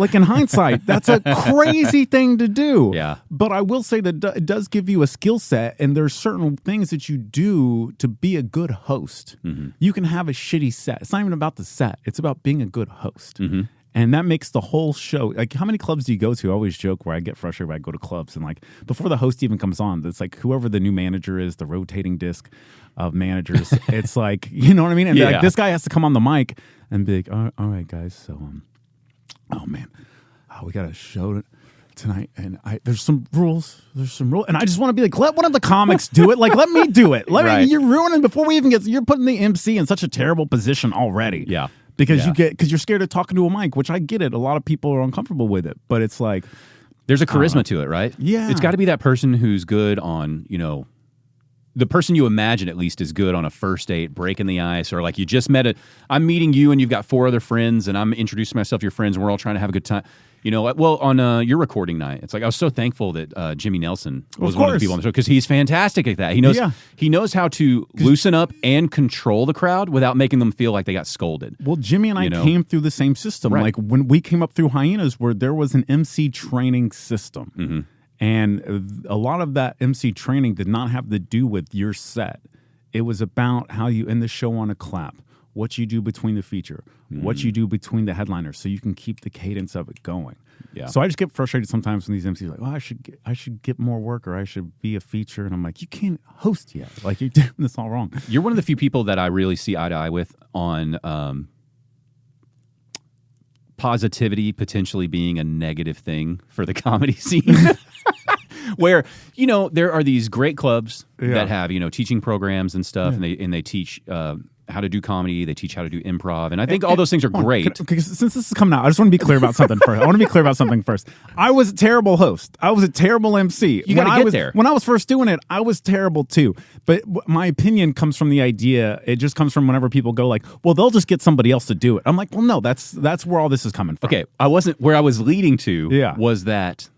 Like in hindsight, that's a crazy thing to do. Yeah. But I will say that it does give you a skill set, and there's certain things that you do to be a good host. Mm-hmm. You can have a shitty set. It's not even about the set. It's about being a good host. Mm-hmm. And that makes the whole show. Like, how many clubs do you go to? I always joke where I get frustrated when I go to clubs, and like before the host even comes on, it's like whoever the new manager is, the rotating disc of managers. It's like, you know what I mean? And like, this guy has to come on the mic and be like, all right, guys. So, oh man, we got a show tonight, and there's some rules. And I just want to be like, let one of the comics do it. Like, let me do it. Let me. You're ruining before we even get. You're putting the MC in such a terrible position already. Yeah. Because you're scared of talking to a mic, which I get it. A lot of people are uncomfortable with it, but it's like there's a charisma to it, right? Yeah, it's got to be that person who's good on, the person you imagine at least is good on a first date, breaking the ice, or like you just met I'm meeting you and you've got 4 other friends, and I'm introducing myself to your friends, and we're all trying to have a good time. Well, on your recording night, it's like I was so thankful that Jimmy Nelson was one of the people on the show, because he's fantastic at that. He knows how to loosen up and control the crowd without making them feel like they got scolded. Well, Jimmy and I came through the same system. Right. Like when we came up through Hyenas, where there was an MC training system. Mm-hmm. And a lot of that MC training did not have to do with your set. It was about how you end the show on a clap, what you do between the feature, what you do between the headliners, so you can keep the cadence of it going. Yeah. So I just get frustrated sometimes when these MCs are like, "Oh, I should get more work, or I should be a feature," and I'm like, "You can't host yet. Like, you're doing this all wrong." You're one of the few people that I really see eye to eye with on positivity potentially being a negative thing for the comedy scene. Where, there are these great clubs that have, teaching programs and stuff, and they teach how to do comedy, they teach how to do improv, and I think all those things are great. Since this is coming out, I just want to be clear about something first. I was a terrible host. I was a terrible MC. You got to get there. When I was first doing it, I was terrible too. But my opinion comes from the idea, it just comes from whenever people go like, well, they'll just get somebody else to do it. I'm like, well, no, that's where all this is coming from. Okay, where I was leading to was that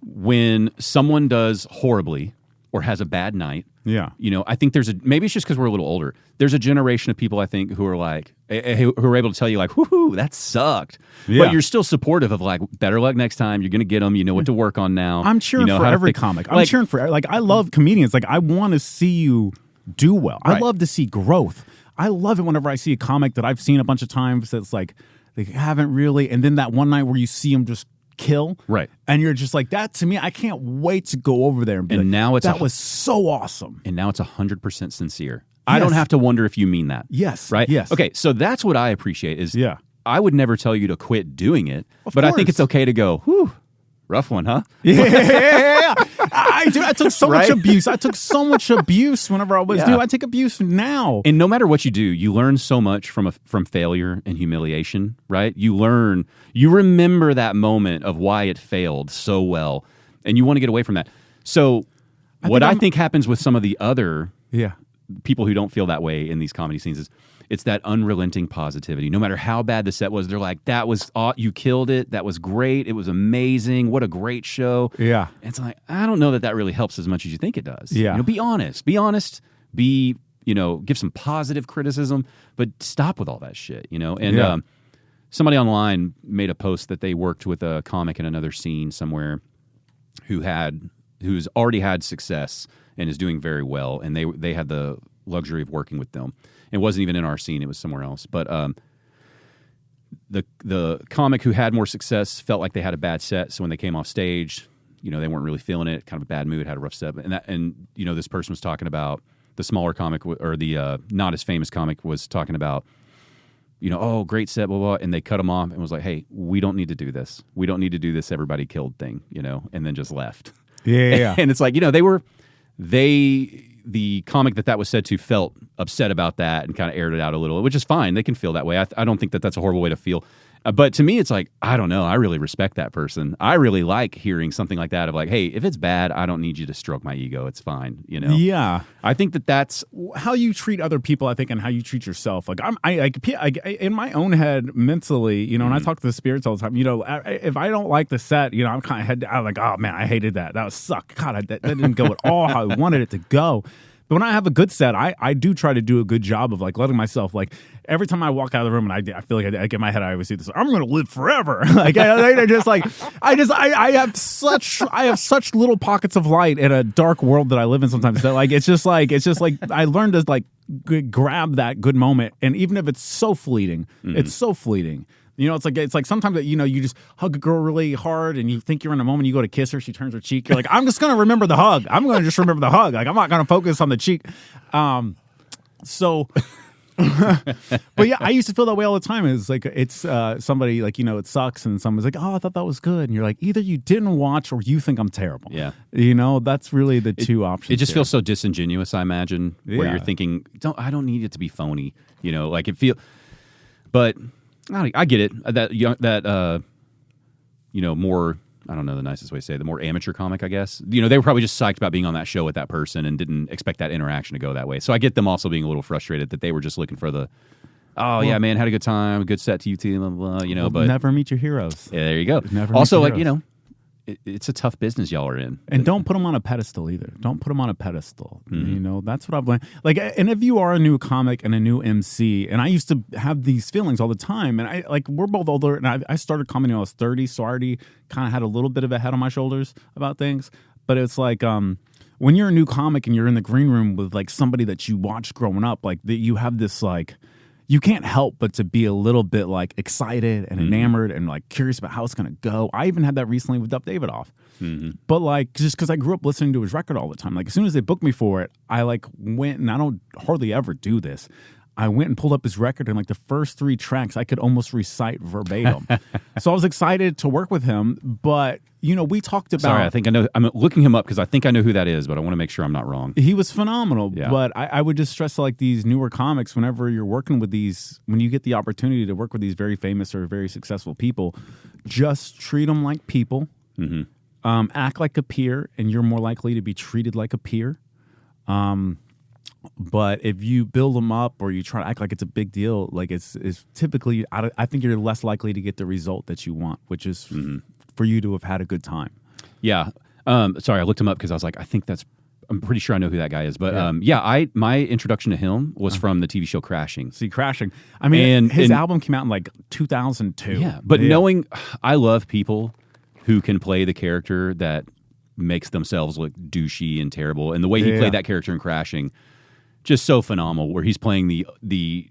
when someone does horribly or has a bad night, I think maybe it's just because we're a little older. There's a generation of people, I think, who are like, who are able to tell you like, whoo, that sucked. Yeah. But you're still supportive of like, better luck next time. You're going to get them. You know what to work on now. I'm cheering for every comic. I'm cheering for, like, I love comedians. Like, I want to see you do well. I love to see growth. I love it whenever I see a comic that I've seen a bunch of times that's like, they haven't really, and then that one night where you see them just kill, right? And you're just like, that to me, I can't wait to go over there and be now that was so awesome. And now it's 100% sincere. I don't have to wonder if you mean that. Yes. Right? Yes. Okay, so that's what I appreciate is I would never tell you to quit doing it, but I think it's okay to go, whew, rough one, huh? Yeah. I took so much abuse. I took so much abuse whenever I was, I take abuse now. And no matter what you do, you learn so much from failure and humiliation, right? You remember that moment of why it failed so well, and you want to get away from that. So I think happens with some of the other people who don't feel that way in these comedy scenes is it's that unrelenting positivity. No matter how bad the set was, they're like, that was, you killed it. That was great. It was amazing. What a great show. Yeah. And it's like, I don't know that really helps as much as you think it does. Yeah. Be honest. Give some positive criticism, but stop with all that shit, And somebody online made a post that they worked with a comic in another scene somewhere who's already had success and is doing very well, and they had the luxury of working with them. It wasn't even in our scene; it was somewhere else. But the comic who had more success felt like they had a bad set, so when they came off stage, they weren't really feeling it. Kind of a bad mood, had a rough set, and this person was talking about the smaller comic or the not as famous comic was talking about, oh, great set, blah, blah, and they cut him off and was like, hey, we don't need to do this. We don't need to do this everybody killed thing, and then just left. Yeah. And it's like, the comic that was said to felt upset about that and kind of aired it out a little, which is fine. They can feel that way. I don't think that's a horrible way to feel. But to me, it's like, I don't know. I really respect that person. I really like hearing something like that of like, hey, if it's bad, I don't need you to stroke my ego. It's fine, Yeah. I think that's how you treat other people, I think, and how you treat yourself. Like, I in my own head mentally, and I talk to the spirits all the time, if I don't like the set, I'm kind of I'm like, oh man, I hated that. That was suck. God, that didn't go at all how I wanted it to go. But when I have a good set, I do try to do a good job of like letting myself like every time I walk out of the room and I feel like I get in my head, I always do this. I'm going to live forever. Like I just like I have such little pockets of light in a dark world that I live in sometimes. That like it's just like I learned to like grab that good moment, and even if it's so fleeting, it's so fleeting. You know, it's like sometimes that, you know, you just hug a girl really hard and you think you're in a moment, you go to kiss her, she turns her cheek. You're like, I'm just going to remember the hug. I'm going to just remember the hug. Like, I'm not going to focus on the cheek. But yeah, I used to feel that way all the time. It's like, it's somebody like, you know, it sucks. And someone's like, oh, I thought that was good. And you're like, either you didn't watch or you think I'm terrible. Yeah. You know, that's really the two options. It just feels so disingenuous, I imagine, where you're thinking, I don't need it to be phony. You know, like but I get it. That you know, more, I don't know the nicest way to say it, the more amateur comic, I guess. You know, they were probably just psyched about being on that show with that person and didn't expect that interaction to go that way. So I get them also being a little frustrated that they were just looking for yeah, man, had a good time, a good set to you too, blah, blah, blah, you know. But never meet your heroes. Yeah, there you go. Never also, meet your like, you heroes. know, it's a tough business y'all are in. And don't put them on a pedestal either. Don't put them on a pedestal. Mm-hmm. You know, that's what I've learned. Like, and if you are a new comic and a new MC, and I used to have these feelings all the time, and I like, we're both older, and I started comedy when I was 30, so I already kind of had a little bit of a head on my shoulders about things. But it's like, when you're a new comic and you're in the green room with like somebody that you watched growing up, like you have this like, you can't help but to be a little bit like excited and enamored and like curious about how it's going to go. I even had that recently with Duff Davidoff. But like, just because I grew up listening to his record all the time, like as soon as they booked me for it, I like went, and I don't hardly ever do this. I went and pulled up his record, and like the first 3 tracks I could almost recite verbatim. So I was excited to work with him. But you know, we talked about. Sorry, I think I know. I'm looking him up because I think I know who that is, but I want to make sure I'm not wrong. He was phenomenal. Yeah. But I would just stress like these newer comics, whenever you're working with these, when you get the opportunity to work with these very famous or very successful people, just treat them like people. Act like a peer, and you're more likely to be treated like a peer. But if you build them up or you try to act like it's a big deal, like it's typically, I think you're less likely to get the result that you want, which is for you to have had a good time. Yeah. Sorry, I looked him up because I was like, I'm pretty sure I know who that guy is. But my introduction to him was from the TV show Crashing. See, Crashing. I mean, his album came out in like 2002. Yeah, but knowing, I love people who can play the character that makes themselves look douchey and terrible. And the way he played that character in Crashing, just so phenomenal, where he's playing the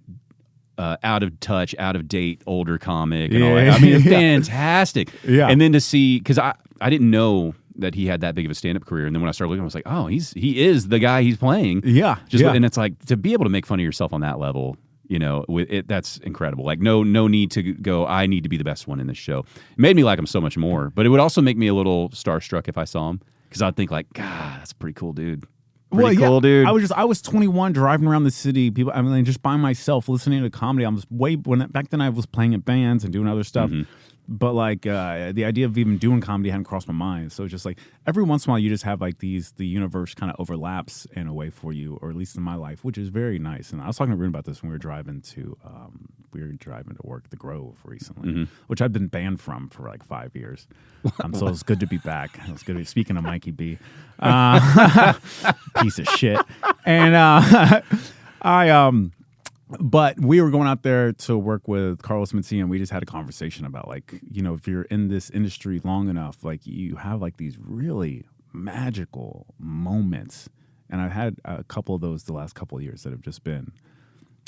out of touch, out of date older comic and all that. I mean, fantastic. Yeah. And then to see, because I didn't know that he had that big of a stand-up career, and then when I started looking, I was like, oh, he is the guy he's playing. Yeah. And it's like, to be able to make fun of yourself on that level, you know, that's incredible. Like, no need to go, I need to be the best one in this show. It made me like him so much more, but it would also make me a little starstruck if I saw hthen because I'd think like, God, that's a pretty cool dude. Cool, dude. I was 21 driving around the city. People, I mean, just by myself listening to comedy. I was back then I was playing at bands and doing other stuff. But like the idea of even doing comedy hadn't crossed my mind. So it's just like every once in a while you just have like the universe kind of overlaps in a way for you, or at least in my life, which is very nice. And I was talking to Rune about this when we were driving to work the Grove recently, which I've been banned from for like 5 years. So it's good to be back. It's good to be speaking of Mikey B, piece of shit. And but we were going out there to work with Carlos Mencia, and we just had a conversation about like, you know, if you're in this industry long enough, like you have like these really magical moments. And I've had a couple of those the last couple of years that have just been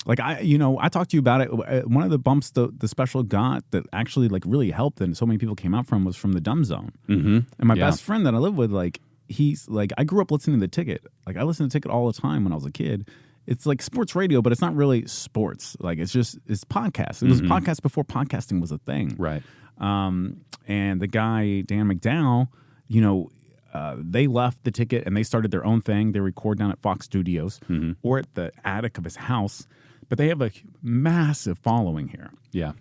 like, I talked to you about it. One of the bumps the special got that actually like really helped and so many people came out from was from the Dumb Zone. And my best friend that I live with, like, he's like, I grew up listening to The Ticket. Like I listened to Ticket all the time when I was a kid. It's like sports radio, but it's not really sports. Like it's podcasts. It was podcasts before podcasting was a thing. Right. And the guy, Dan McDowell, you know, they left The Ticket and they started their own thing. They record down at Fox Studios or at the attic of his house. But they have a massive following here. Yeah.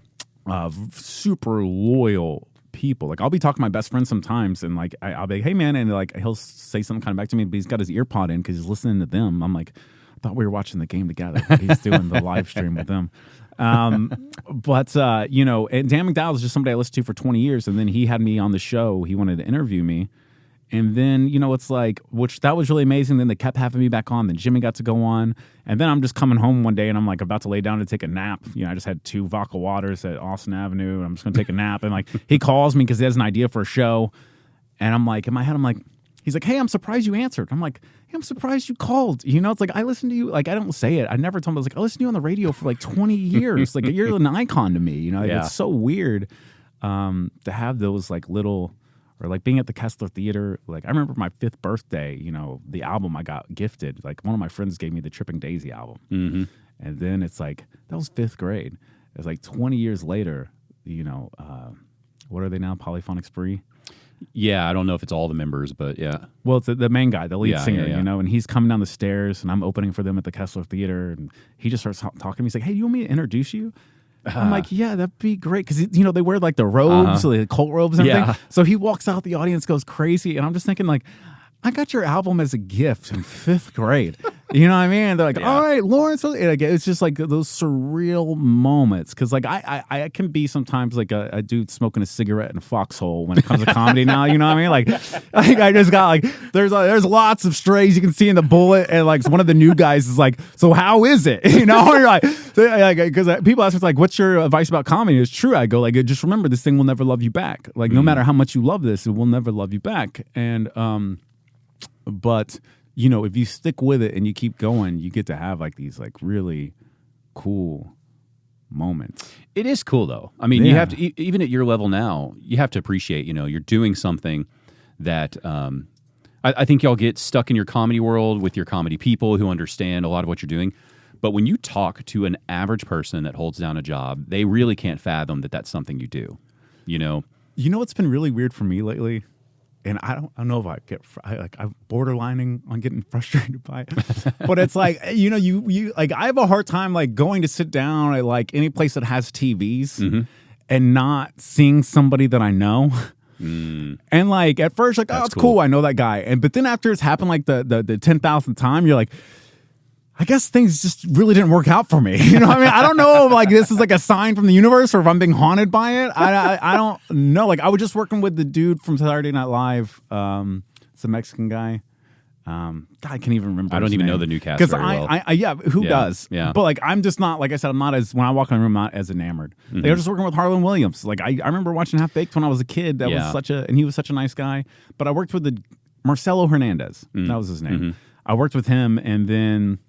Super loyal people. Like I'll be talking to my best friend sometimes and like I'll be like, hey man, and like he'll say something kind of back to me, but he's got his ear pod in because he's listening to them. I'm like, thought we were watching the game together. He's doing the live stream with them. But you know, and Dan McDowell is just somebody I listened to for 20 years. And then he had me on the show. He wanted to interview me. And then, it's like, which that was really amazing. Then they kept having me back on. Then Jimmy got to go on. And then I'm just coming home one day and I'm like about to lay down to take a nap. I just had 2 vodka waters at Austin Avenue. And I'm just going to take a nap. And like, he calls me because he has an idea for a show. And I'm like, in my head, I'm like, he's like, hey, I'm surprised you answered. I'm like, hey, I'm surprised you called. It's like, I listen to you. Like, I don't say it. I never told him. I was like, I listened to you on the radio for like 20 years. Like, you're an icon to me. It's so weird to have those like little... Or like being at the Kessler Theater, like I remember my 5th birthday, the album I got gifted. Like one of my friends gave me the Tripping Daisy album. Mm-hmm. And then it's like, that was 5th grade. It's like 20 years later, what are they now, Polyphonic Spree? Yeah, I don't know if it's all the members, but yeah. Well, it's the main guy, the lead singer, and he's coming down the stairs and I'm opening for them at the Kessler Theater. And he just starts talking to me. He's like, hey, you want me to introduce you? I'm like, yeah, that'd be great. Because, they wear like the robes, the cult robes and everything. So he walks out, the audience goes crazy. And I'm just thinking like, I got your album as a gift in 5th grade. You know what I mean? They're like, all right, Lawrence. It's just like those surreal moments. Because like I can be sometimes like a dude smoking a cigarette in a foxhole when it comes to comedy now. You know what I mean? Like I just got like, there's lots of strays you can see in the bullet. And like one of the new guys is like, so how is it? You're like, because people ask me like, what's your advice about comedy? It's true. I go like, just remember, this thing will never love you back. Like no matter how much you love this, it will never love you back. And but if you stick with it and you keep going, you get to have like these like really cool moments. It is cool though. I mean, you have to, even at your level now, you have to appreciate, you're doing something that I think y'all get stuck in your comedy world with your comedy people who understand a lot of what you're doing. But when you talk to an average person that holds down a job, they really can't fathom that that's something you do. What's been really weird for me lately? And I don't know if I'm borderlining on getting frustrated by it, but it's like, you like, I have a hard time like going to sit down at like any place that has TVs and not seeing somebody that I know. And like, at first, like, oh, it's cool. I know that guy. But then after it's happened like the 10,000th time, you're like, I guess things just really didn't work out for me. You know what I mean? I don't know if like this is like a sign from the universe or if I'm being haunted by it. I don't know. Like I was just working with the dude from Saturday Night Live. It's a Mexican guy. God, I can't even remember. I don't even know the new cast very well. Who does? Yeah. But like I'm just not, like I said, I'm not as, when I walk in the room, I'm not as enamored. They were just working with Harlan Williams. Like I remember watching Half Baked when I was a kid. That was and he was such a nice guy. But I worked with the Marcelo Hernandez. That was his name. I worked with him, and then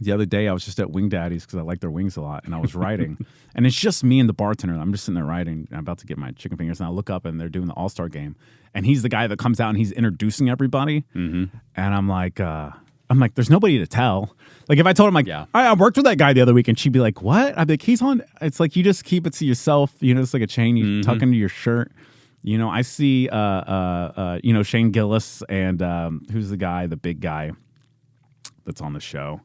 the other day I was just at Wing Daddy's because I like their wings a lot, and I was writing. And it's just me and the bartender. I'm just sitting there writing. I'm about to get my chicken fingers, and I look up, and they're doing the All-Star game. And he's the guy that comes out, and he's introducing everybody. And I'm like, there's nobody to tell. Like, if I told him, like, I worked with that guy the other week, and she'd be like, what? I'd be like, he's on. It's like, you just keep it to yourself. It's like a chain you tuck into your shirt. I see, Shane Gillis and who's the guy, the big guy that's on the show.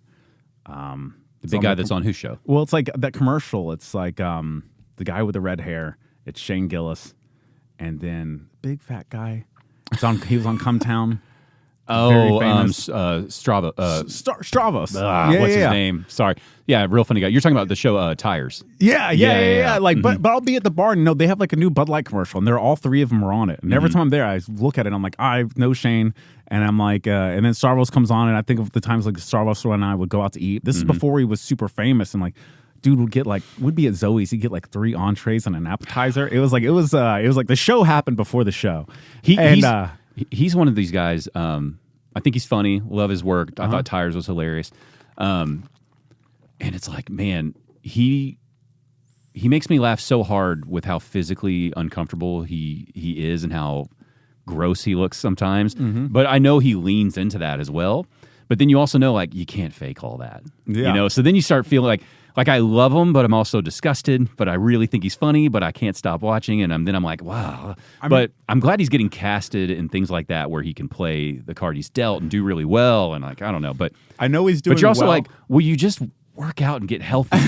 The big guy that's on whose show? Well, it's like that commercial. It's like the guy with the red hair. It's Shane Gillis, and then big fat guy. He was on Come Town. Stravos. Stravos. What's his name? Sorry. Yeah, real funny guy. You're talking about the show Tires. Yeah. Like, but I'll be at the bar and they have like a new Bud Light commercial, and all 3 of them are on it. And every time I'm there, I look at it, and I'm like, I know Shane, and I'm like, and then Stravos comes on, and I think of the times like Stravos and I would go out to eat. This is before he was super famous, and like, dude would be at Zoe's. He'd get like 3 entrees and an appetizer. It was like the show happened before the show. He's one of these guys. I think he's funny. Love his work. I thought Tires was hilarious. And it's like, man, he makes me laugh so hard with how physically uncomfortable he is and how gross he looks sometimes. But I know he leans into that as well. But then you also know, like, you can't fake all that. Yeah. So then you start feeling like I love him, but I'm also disgusted, but I really think he's funny, but I can't stop watching. And then I'm like, wow. But I'm glad he's getting casted in things like that where he can play the card he's dealt and do really well. And like, I don't know. But I know he's doing well. But you're also like, will you just work out and get healthy?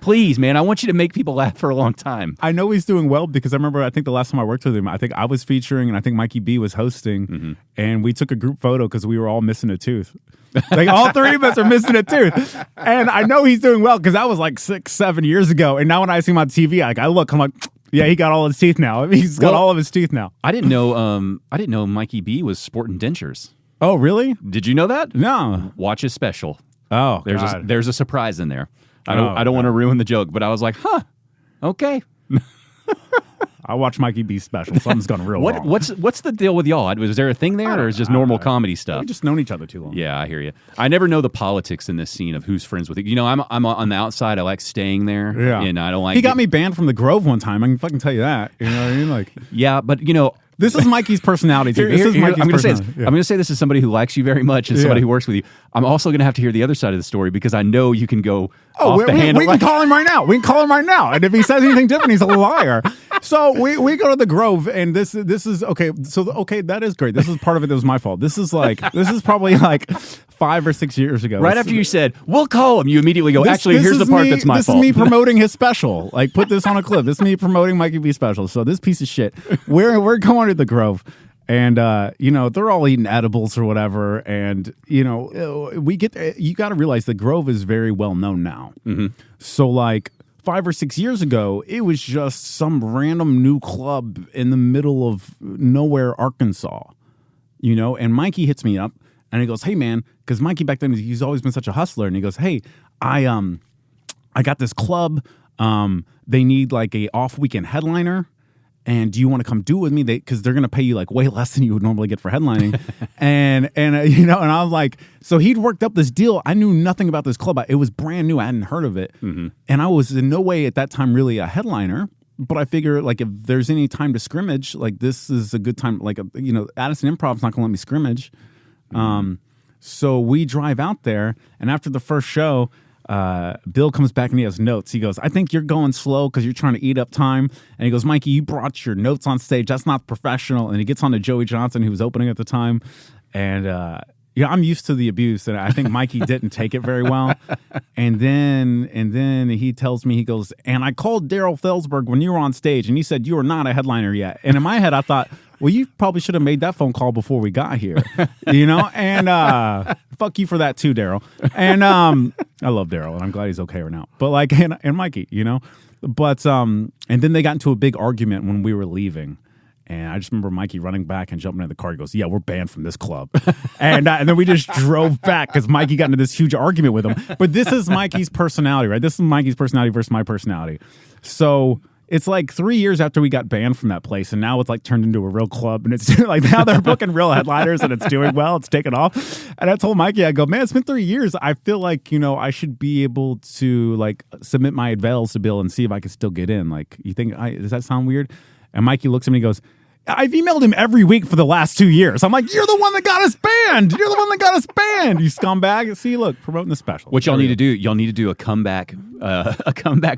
Please, man. I want you to make people laugh for a long time. I know he's doing well because I remember, I think the last time I worked with him, I think I was featuring and I think Mikey B was hosting. And we took a group photo because we were all missing a tooth. Like all 3 of us are missing a tooth. And I know he's doing well because that was like 6-7 years ago. And now when I see him on TV, I look, I'm like, Yeah, he got all his teeth now. He's got all of his teeth now. I didn't know Mikey B was sporting dentures. Oh, really? Did you know that? No. Watch his special. Oh, there's a surprise in there. I don't want to ruin the joke, but I was like, huh, okay. I watched Mikey B's special. Something's gone real wrong. What's the deal with y'all? Was there a thing there, or is it just normal comedy stuff? We've just known each other too long. Yeah, I hear you. I never know the politics in this scene of who's friends with it. You know, I'm on the outside. I like staying there. Yeah. And I don't like. He got me banned from the Grove one time. I can fucking tell you that. You know what I mean? Like, yeah, but you know. This is Mikey's personality, too. I'm going to say this is somebody who likes you very much and somebody who works with you. I'm also going to have to hear the other side of the story because I know you can go off the handle. We can call him right now. And if he says anything different, he's a liar. So we go to the Grove, and this is okay. So okay, that is great. This is part of it that was my fault. This is probably like 5 or 6 years ago. Right after you said we'll call him, you immediately go. Actually, here's the part that's my fault. This is me promoting his special. Like, put this on a clip. This is me promoting Mikey B's special. So this piece of shit. We're going to the Grove. And, they're all eating edibles or whatever. And, we get, you got to realize the Grove is very well known now. Mm-hmm. So like 5 or 6 years ago, it was just some random new club in the middle of nowhere, Arkansas, and Mikey hits me up and he goes, hey man, because Mikey back then, he's always been such a hustler. And he goes, hey, I got this club. They need like a off weekend headliner. And do you want to come do it with me? Because they're going to pay you like way less than you would normally get for headlining. and I was like, so he'd worked up this deal. I knew nothing about this club. It was brand new. I hadn't heard of it. Mm-hmm. And I was in no way at that time really a headliner. But I figure like if there's any time to scrimmage, like this is a good time. Like, Addison Improv's not going to let me scrimmage. Mm-hmm. So we drive out there. And after the first show, Bill comes back and he has notes. He goes, I think you're going slow because you're trying to eat up time. And he goes, Mikey, you brought your notes on stage. That's not professional. And he gets on to Joey Johnson, who was opening at the time. And, I'm used to the abuse. And I think Mikey didn't take it very well. And then he tells me, he goes, and I called Daryl Felsberg when you were on stage and he said you were not a headliner yet. And in my head, I thought, well, you probably should have made that phone call before we got here, and fuck you for that too, Daryl. And I love Daryl and I'm glad he's okay right now. But like, and Mikey, but and then they got into a big argument when we were leaving. And I just remember Mikey running back and jumping in the car. He goes, yeah, we're banned from this club. and then we just drove back because Mikey got into this huge argument with him. But this is Mikey's personality, right? This is Mikey's personality versus my personality. So it's like 3 years after we got banned from that place, and now it's like turned into a real club, and it's like now they're booking real headliners, and it's doing well, it's taking off. And I told Mikey, I go, man, it's been 3 years. I feel like I should be able to like submit my avails to Bill and see if I can still get in. Like, you think does that sound weird? And Mikey looks at me and he goes, I've emailed him every week for the last 2 years. I'm like, you're the one that got us banned. You're the one that got us banned. You scumbag. See, look, promoting the special. What y'all need to do? Y'all need to do a comeback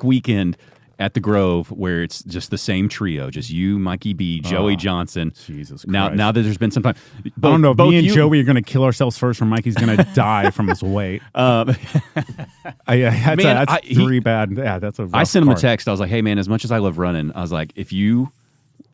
weekend at the Grove where it's just the same trio, just you, Mikey B, Joey Johnson. Jesus Christ. Now that there's been some time. I don't know. Me and Joey are going to kill ourselves first, or Mikey's going to die from his weight. That's three bad. Yeah, that's a rough I sent him part. a text. I was like, hey, man, as much as I love running, I was like, if you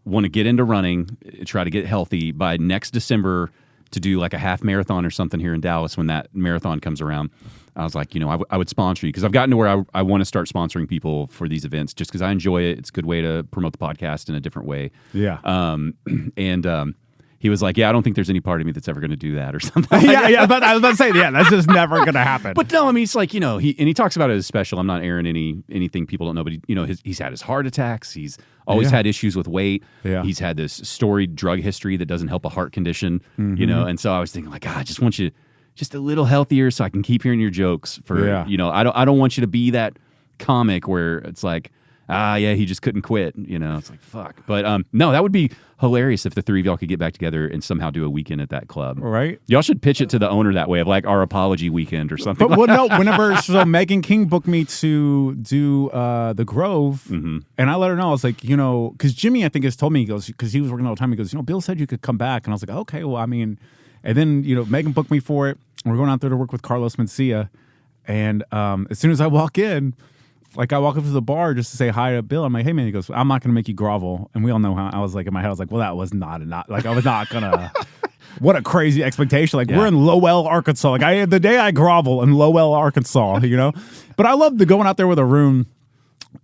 want to get into running, try to get healthy by next December to do like a half marathon or something here in Dallas when that marathon comes around. I was like, I would sponsor you because I've gotten to where I want to start sponsoring people for these events just because I enjoy it. It's a good way to promote the podcast in a different way. Yeah. He was like, yeah, I don't think there's any part of me that's ever going to do that or something. yeah. But I was about to say, yeah, that's just never going to happen. But no, I mean, it's like, he talks about it as special. I'm not airing anything people don't know, but he's had his heart attacks. He's always had issues with weight. Yeah. He's had this storied drug history that doesn't help a heart condition, and so I was thinking like, I just want you just a little healthier so I can keep hearing your jokes for, I don't want you to be that comic where it's like, he just couldn't quit. It's like, fuck. But no, that would be hilarious if the three of y'all could get back together and somehow do a weekend at that club. Right. Y'all should pitch it to the owner that way of like our apology weekend or something. But so Megan King booked me to do the Grove, and I let her know. I was like, because Jimmy, I think, has told me, he goes, because he was working all the time, he goes, Bill said you could come back. And I was like, okay, well, I mean, and then, Megan booked me for it. We're going out there to work with Carlos Mencia. And as soon as I walk in, like I walk up to the bar just to say hi to Bill. I'm like, hey man, he goes, I'm not going to make you grovel. And we all know how I was like in my head. I was like, well, that was not like I was not going to. What a crazy expectation. Like we're in Lowell, Arkansas. Like the day I grovel in Lowell, Arkansas, But I love going out there with a room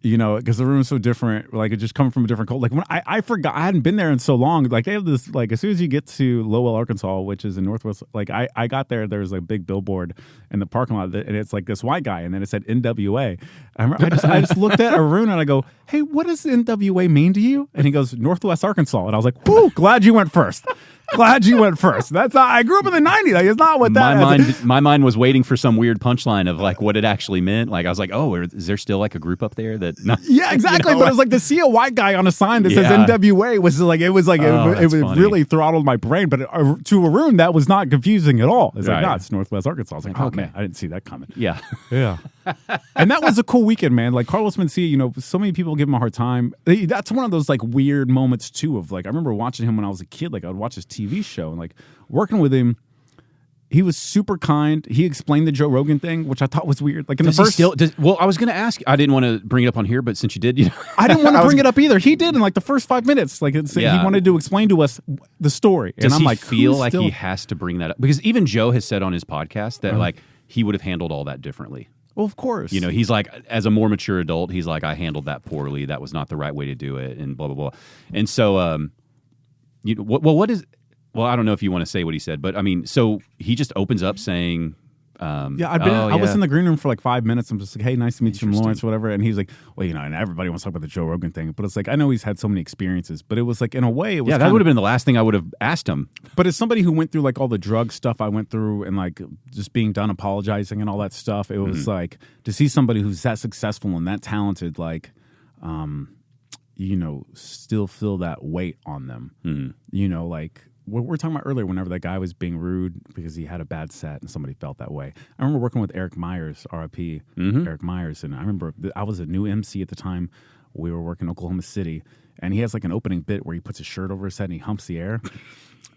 because the room's so different. Like, it just coming from a different culture. Like, when I forgot, I hadn't been there in so long. Like, they have this, like, as soon as you get to Lowell, Arkansas, which is in Northwest, like, I got there was a big billboard in the parking lot, and it's like this white guy, and then it said NWA. I just looked at Arun and I go, hey, what does NWA mean to you? And he goes, Northwest Arkansas. And I was like, whoo, glad you went first. Glad you went first. That's not, I grew up in the 90s. Like, it's not what that is. My mind was waiting for some weird punchline of like what it actually meant. Like, I was like, oh, is there still like a group up there that? Yeah, exactly. But it was like to see a white guy on a sign that says NWA was like, it really throttled my brain. But to Arun, that was not confusing at all. It's like, no, it's Northwest Arkansas. I was like, oh man, I didn't see that coming. Yeah. Yeah. And that was a cool weekend, man. Like, Carlos Mencia, so many people give him a hard time. That's one of those like weird moments too of like, I remember watching him when I was a kid. Like, I would watch his TV show and like working with him. He was super kind. He explained the Joe Rogan thing, which I thought was weird. Like, in the first, I was going to ask. I didn't want to bring it up on here, but since you did, I didn't want to bring it up either. He did in like the first 5 minutes. Like, he wanted to explain to us the story. Does and I'm he like, feel like he has to bring that up? Because even Joe has said on his podcast that like he would have handled all that differently. Well, of course. He's like, as a more mature adult, he's like, I handled that poorly. That was not the right way to do it, and blah blah blah. And so, what is? Well, I don't know if you want to say what he said, but I mean, so he just opens up saying, I was in the green room for like 5 minutes. I'm just like, hey, nice to meet you, Lawrence, whatever. And he's like, well, and everybody wants to talk about the Joe Rogan thing. But it's like, I know he's had so many experiences, but it was like, in a way, it was that would have been the last thing I would have asked him. But as somebody who went through like all the drug stuff I went through and like just being done apologizing and all that stuff, it was like to see somebody who's that successful and that talented, like, still feel that weight on them, like, what we were talking about earlier, whenever that guy was being rude because he had a bad set and somebody felt that way. I remember working with Eric Myers, RIP, Eric Myers, and I remember I was a new MC at the time. We were working in Oklahoma City, and he has like an opening bit where he puts his shirt over his head and he humps the air.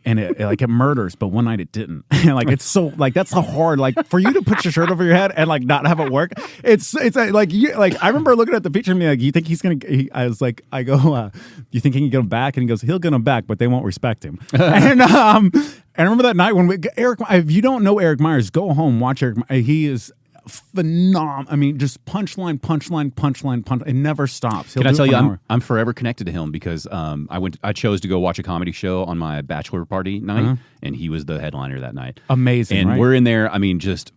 And it murders, but one night it didn't. And like, it's so like, that's the hard, like, for you to put your shirt over your head and like not have it work. It's like I remember looking at the picture and being like, you think he's gonna? I go, you think he can get him back? And he goes, he'll get him back, but they won't respect him. And I remember that night when Eric. If you don't know Eric Myers, go home, watch Eric. He is phenomenal. I mean, just punchline. It never stops. Can I tell you, I'm forever connected to him because I chose to go watch a comedy show on my bachelor party night, and he was the headliner that night. Amazing, and right? we're in there. I mean, just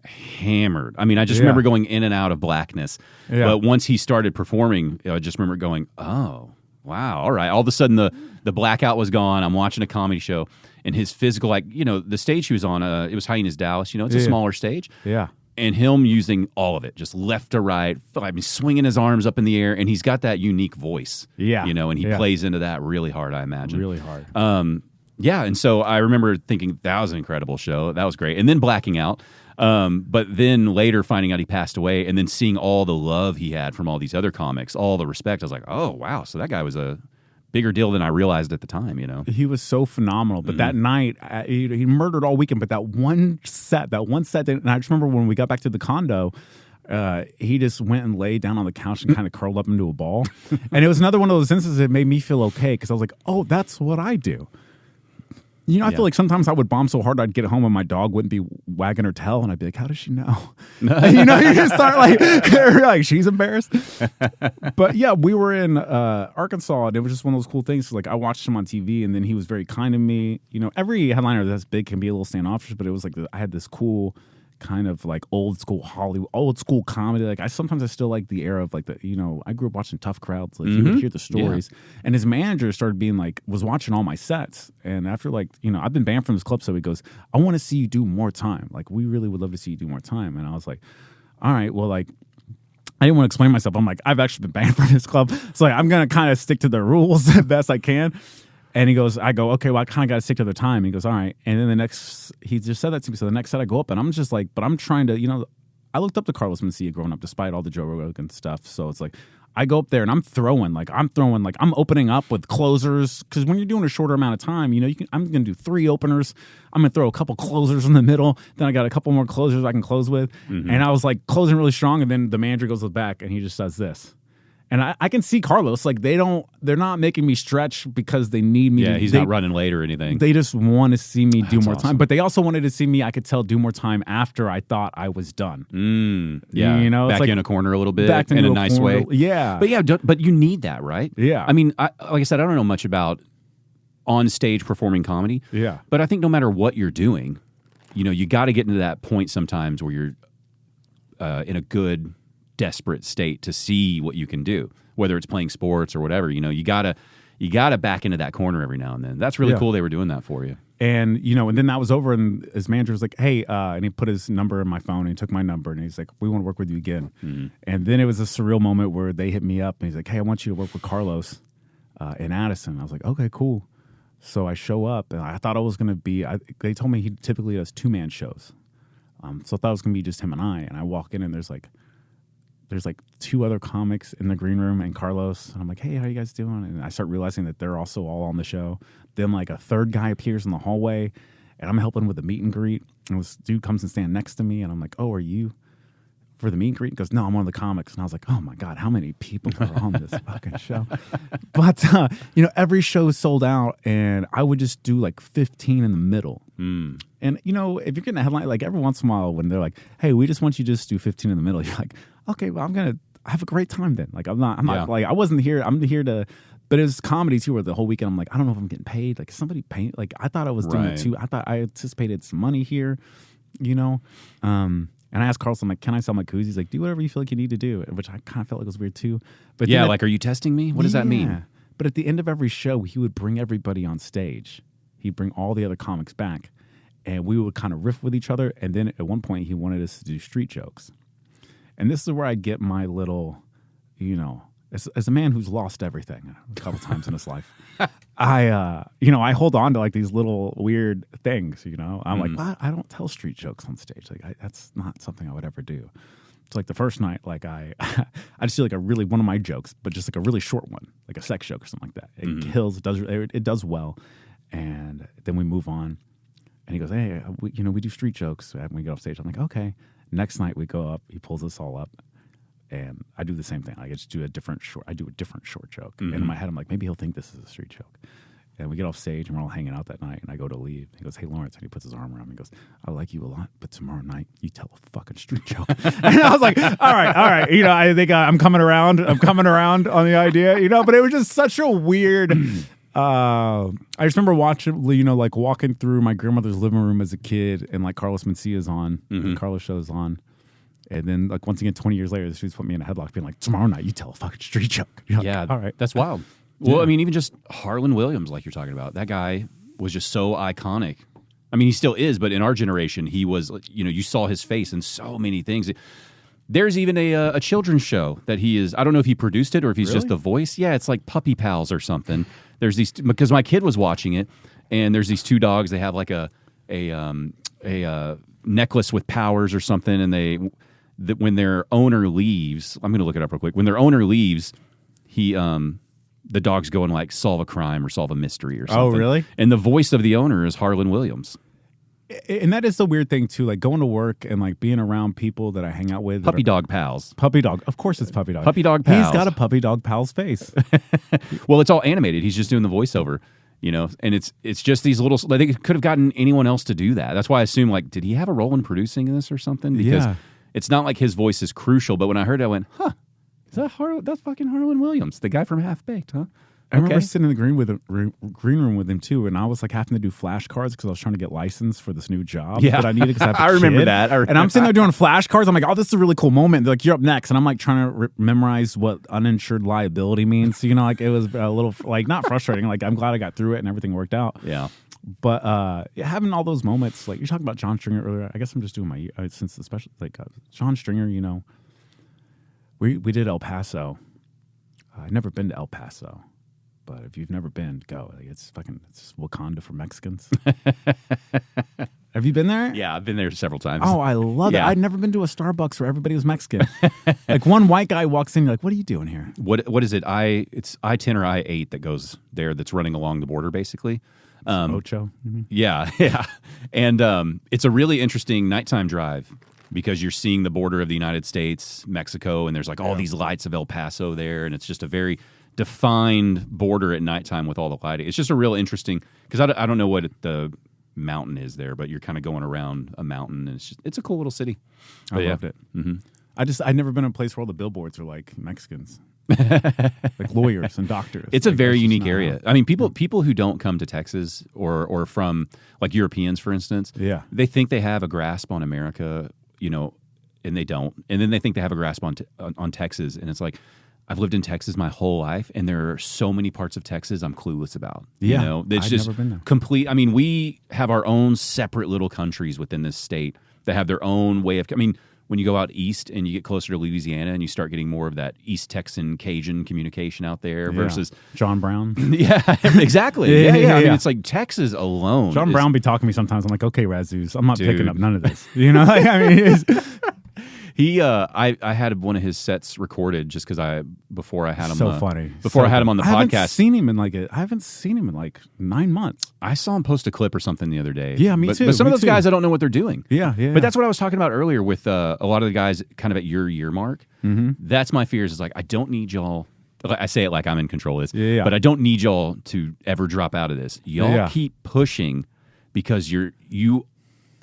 hammered. I mean, I just remember going in and out of blackness. Yeah. But once he started performing, I just remember going, oh wow, all right. All of a sudden, the blackout was gone. I'm watching a comedy show. And his physical, the stage he was on, it was Hyenas Dallas. It's a smaller stage. Yeah. And him using all of it, just left to right, swinging his arms up in the air. And he's got that unique voice. Yeah. And he plays into that really hard, I imagine. Really hard. And so I remember thinking that was an incredible show. That was great. And then blacking out. But then later finding out he passed away and then seeing all the love he had from all these other comics, all the respect. I was like, oh, wow. So that guy was a bigger deal than I realized at the time, He was so phenomenal. But that night, he murdered all weekend. But that one set, and I just remember when we got back to the condo, he just went and laid down on the couch and kind of curled up into a ball. And it was another one of those instances that made me feel okay because I was like, oh, that's what I do. I feel like sometimes I would bomb so hard I'd get home and my dog wouldn't be wagging her tail, and I'd be like, "How does she know?" You just start like she's embarrassed. But yeah, we were in Arkansas, and it was just one of those cool things. Like I watched him on TV, and then he was very kind to me. Every headliner that's big can be a little standoffish, but it was like I had this cool kind of like old school Hollywood, old school comedy. Like I still like the era of like I grew up watching Tough Crowds. Like you would hear the stories, and his manager started being like was watching all my sets, and after I've been banned from this club, so he goes, I want to see you do more time. Like we really would love to see you do more time. And I was like, all right, well I didn't want to explain myself. I'm like, I've actually been banned from this club, so I'm gonna kind of stick to the rules the best I can. And I go, okay, well, I kind of got to stick to the time. He goes, all right. And then he just said that to me. So the next set I go up, and I'm just like, but I'm trying to, I looked up to Carlos Mencia growing up, despite all the Joe Rogan stuff. So it's like, I go up there and I'm opening up with closers. Because when you're doing a shorter amount of time, I'm going to do 3 openers. I'm going to throw a couple closers in the middle. Then I got a couple more closers I can close with. And I was like closing really strong. And then the manager goes to the back and he just does this. And I can see Carlos, like they're not making me stretch because they need me. Yeah, he's not running late or anything. They just want to see me do more awesome. time. But they also wanted to see me, I could tell, do more time after I thought I was done. Yeah. You know, back it's like in a corner a little bit back in into a nice corner. way. Yeah. But you need that, right? Yeah. I mean, like I said, I don't know much about on stage performing comedy. Yeah. But I think no matter what you're doing, you know, you got to get into that point sometimes where you're in a good, desperate state to see what you can do, whether it's playing sports or whatever. You know, you gotta back into that corner every now and then. That's really cool they were doing that for you. And, you know, and then that was over, and his manager was like, hey, and he put his number in my phone, and he took my number, and he's like, we want to work with you again. And then it was a surreal moment where they hit me up, and he's like, hey, I want you to work with Carlos in Addison. I was like, okay, cool. So I show up, and I thought it was going to be, they told me he typically does 2-man shows. So I thought it was going to be just him and I walk in, and there's like 2 other comics in the green room and Carlos. And I'm like, hey, how you guys doing? And I start realizing that they're also all on the show. Then like a third guy appears in the hallway, and I'm helping with the meet and greet. And this dude comes and stands next to me, and I'm like, oh, are you for the meet and greet? He goes, no, I'm one of the comics. And I was like, oh my God, how many people are on this fucking show? But, you know, every show is sold out, and I would just do like 15 in the middle. And, you know, if you're getting a headline, like every once in a while when they're like, hey, we just want you to just do 15 in the middle, you're like, okay, well, I'm going to have a great time then. Like, I'm not like, I wasn't here. I'm here to, but it was comedy too, where the whole weekend I'm like, I don't know if I'm getting paid. Like, somebody paying, like, I thought I was doing it too. I thought I anticipated some money here, you know? And I asked Carlos, I'm like, can I sell my koozies? He's like, do whatever you feel like you need to do, which I kind of felt like was weird too. But yeah, like, are you testing me? What does that mean? But at the end of every show, he would bring everybody on stage. He'd bring all the other comics back, and we would kind of riff with each other. And then at one point, he wanted us to do street jokes. And this is where I get my little, you know, as a man who's lost everything a couple times in his life, I hold on to like these little weird things, you know. I'm like, well, I don't tell street jokes on stage. Like, that's not something I would ever do. It's like the first night, like I just do like one of my jokes, but just like a really short one, like a sex joke or something like that. It kills, it does well. And then we move on, and he goes, hey, we do street jokes. And we get off stage. I'm like, okay. Next night we go up, he pulls us all up, and I do the same thing. I just do a different short joke. And in my head, I'm like, maybe he'll think this is a street joke. And we get off stage, and we're all hanging out that night, and I go to leave. He goes, hey, Lawrence, and he puts his arm around me and goes, I like you a lot, but tomorrow night you tell a fucking street joke. And I was like, all right. You know, I think I'm coming around on the idea, you know, but it was just such a weird... I just remember watching, you know, like walking through my grandmother's living room as a kid, and like Carlos Mencia's on, and Carlos show's on. And then, like, once again, 20 years later, she's put me in a headlock being like, tomorrow night you tell a fucking street joke. You're yeah, like, all right. That's wild. Well, I mean, even just Harlan Williams, like you're talking about, that guy was just so iconic. I mean, he still is, but in our generation, he was, you know, you saw his face in so many things. There's even a children's show that he is, I don't know if he produced it or if he's just the voice. Yeah, it's like Puppy Pals or something. There's these, because my kid was watching it, and there's these 2 dogs. They have like a necklace with powers or something, and when their owner leaves, I'm going to look it up real quick. When their owner leaves, the dogs go and like solve a crime or solve a mystery or something. Oh, really? And the voice of the owner is Harlan Williams. And that is the weird thing too, like going to work and like being around people that I hang out with. Puppy dog pals. Puppy dog. Of course it's puppy dog. Puppy dog pals. He's got a puppy dog pal's face. Well, it's all animated. He's just doing the voiceover, you know, and it's just these little, they could have gotten anyone else to do that. That's why I assume, like, did he have a role in producing this or something? Because it's not like his voice is crucial, but when I heard it, I went, huh, that's fucking Harlan Williams, the guy from Half Baked, huh? I remember sitting in the green room with him too, and I was like having to do flashcards because I was trying to get licensed for this new job that I needed because I have a I remember kid. that. And I'm sitting there doing flashcards. I'm like, oh, this is a really cool moment. They're like, you're up next, and I'm like trying to memorize what uninsured liability means. So, you know, like it was a little like not frustrating. Like I'm glad I got through it and everything worked out. Yeah. But having all those moments, like you're talking about John Stringer earlier. I guess I'm just doing my since the special like John Stringer. You know, we did El Paso. I've never been to El Paso. But if you've never been, go. Like, it's Wakanda for Mexicans. Have you been there? Yeah, I've been there several times. Oh, I love it. I'd never been to a Starbucks where everybody was Mexican. Like one white guy walks in, you're like, what are you doing here? What is it? It's I-10 or I-8 that goes there that's running along the border, basically. Ocho? Mm-hmm. Yeah. And it's a really interesting nighttime drive. because you're seeing the border of the United States, Mexico, and there's like all these lights of El Paso there, and it's just a very defined border at nighttime with all the lighting. It's just a real interesting, because I don't know what the mountain is there, but you're kind of going around a mountain, and it's a cool little city. I loved it. Mm-hmm. I've never been in a place where all the billboards are like Mexicans. Like lawyers and doctors. It's a very unique area. I mean, people who don't come to Texas or from like Europeans, for instance, they think they have a grasp on America, and they don't. And then they think they have a grasp on Texas, and it's like, I've lived in Texas my whole life, and there are so many parts of Texas I'm clueless about. Yeah, it's just never been there. Complete. I mean, we have our own separate little countries within this state that have their own way of. I mean, when you go out east and you get closer to Louisiana and you start getting more of that East Texan Cajun communication out there versus John Brown. Yeah, exactly. Yeah. I mean, it's like Texas alone. John Brown be talking to me sometimes. I'm like, okay, Razuz, I'm not picking up none of this. I had one of his sets recorded just because before I had him. So funny. Before I had him on the podcast. I haven't seen him in like 9 months. I saw him post a clip or something the other day. Yeah, me too. But some of those guys, I don't know what they're doing. Yeah. But that's what I was talking about earlier with a lot of the guys kind of at your year mark. Mm-hmm. That's my fears. Is like, I don't need y'all. I say it like I'm in control of this. Yeah. But I don't need y'all to ever drop out of this. Y'all keep pushing because you.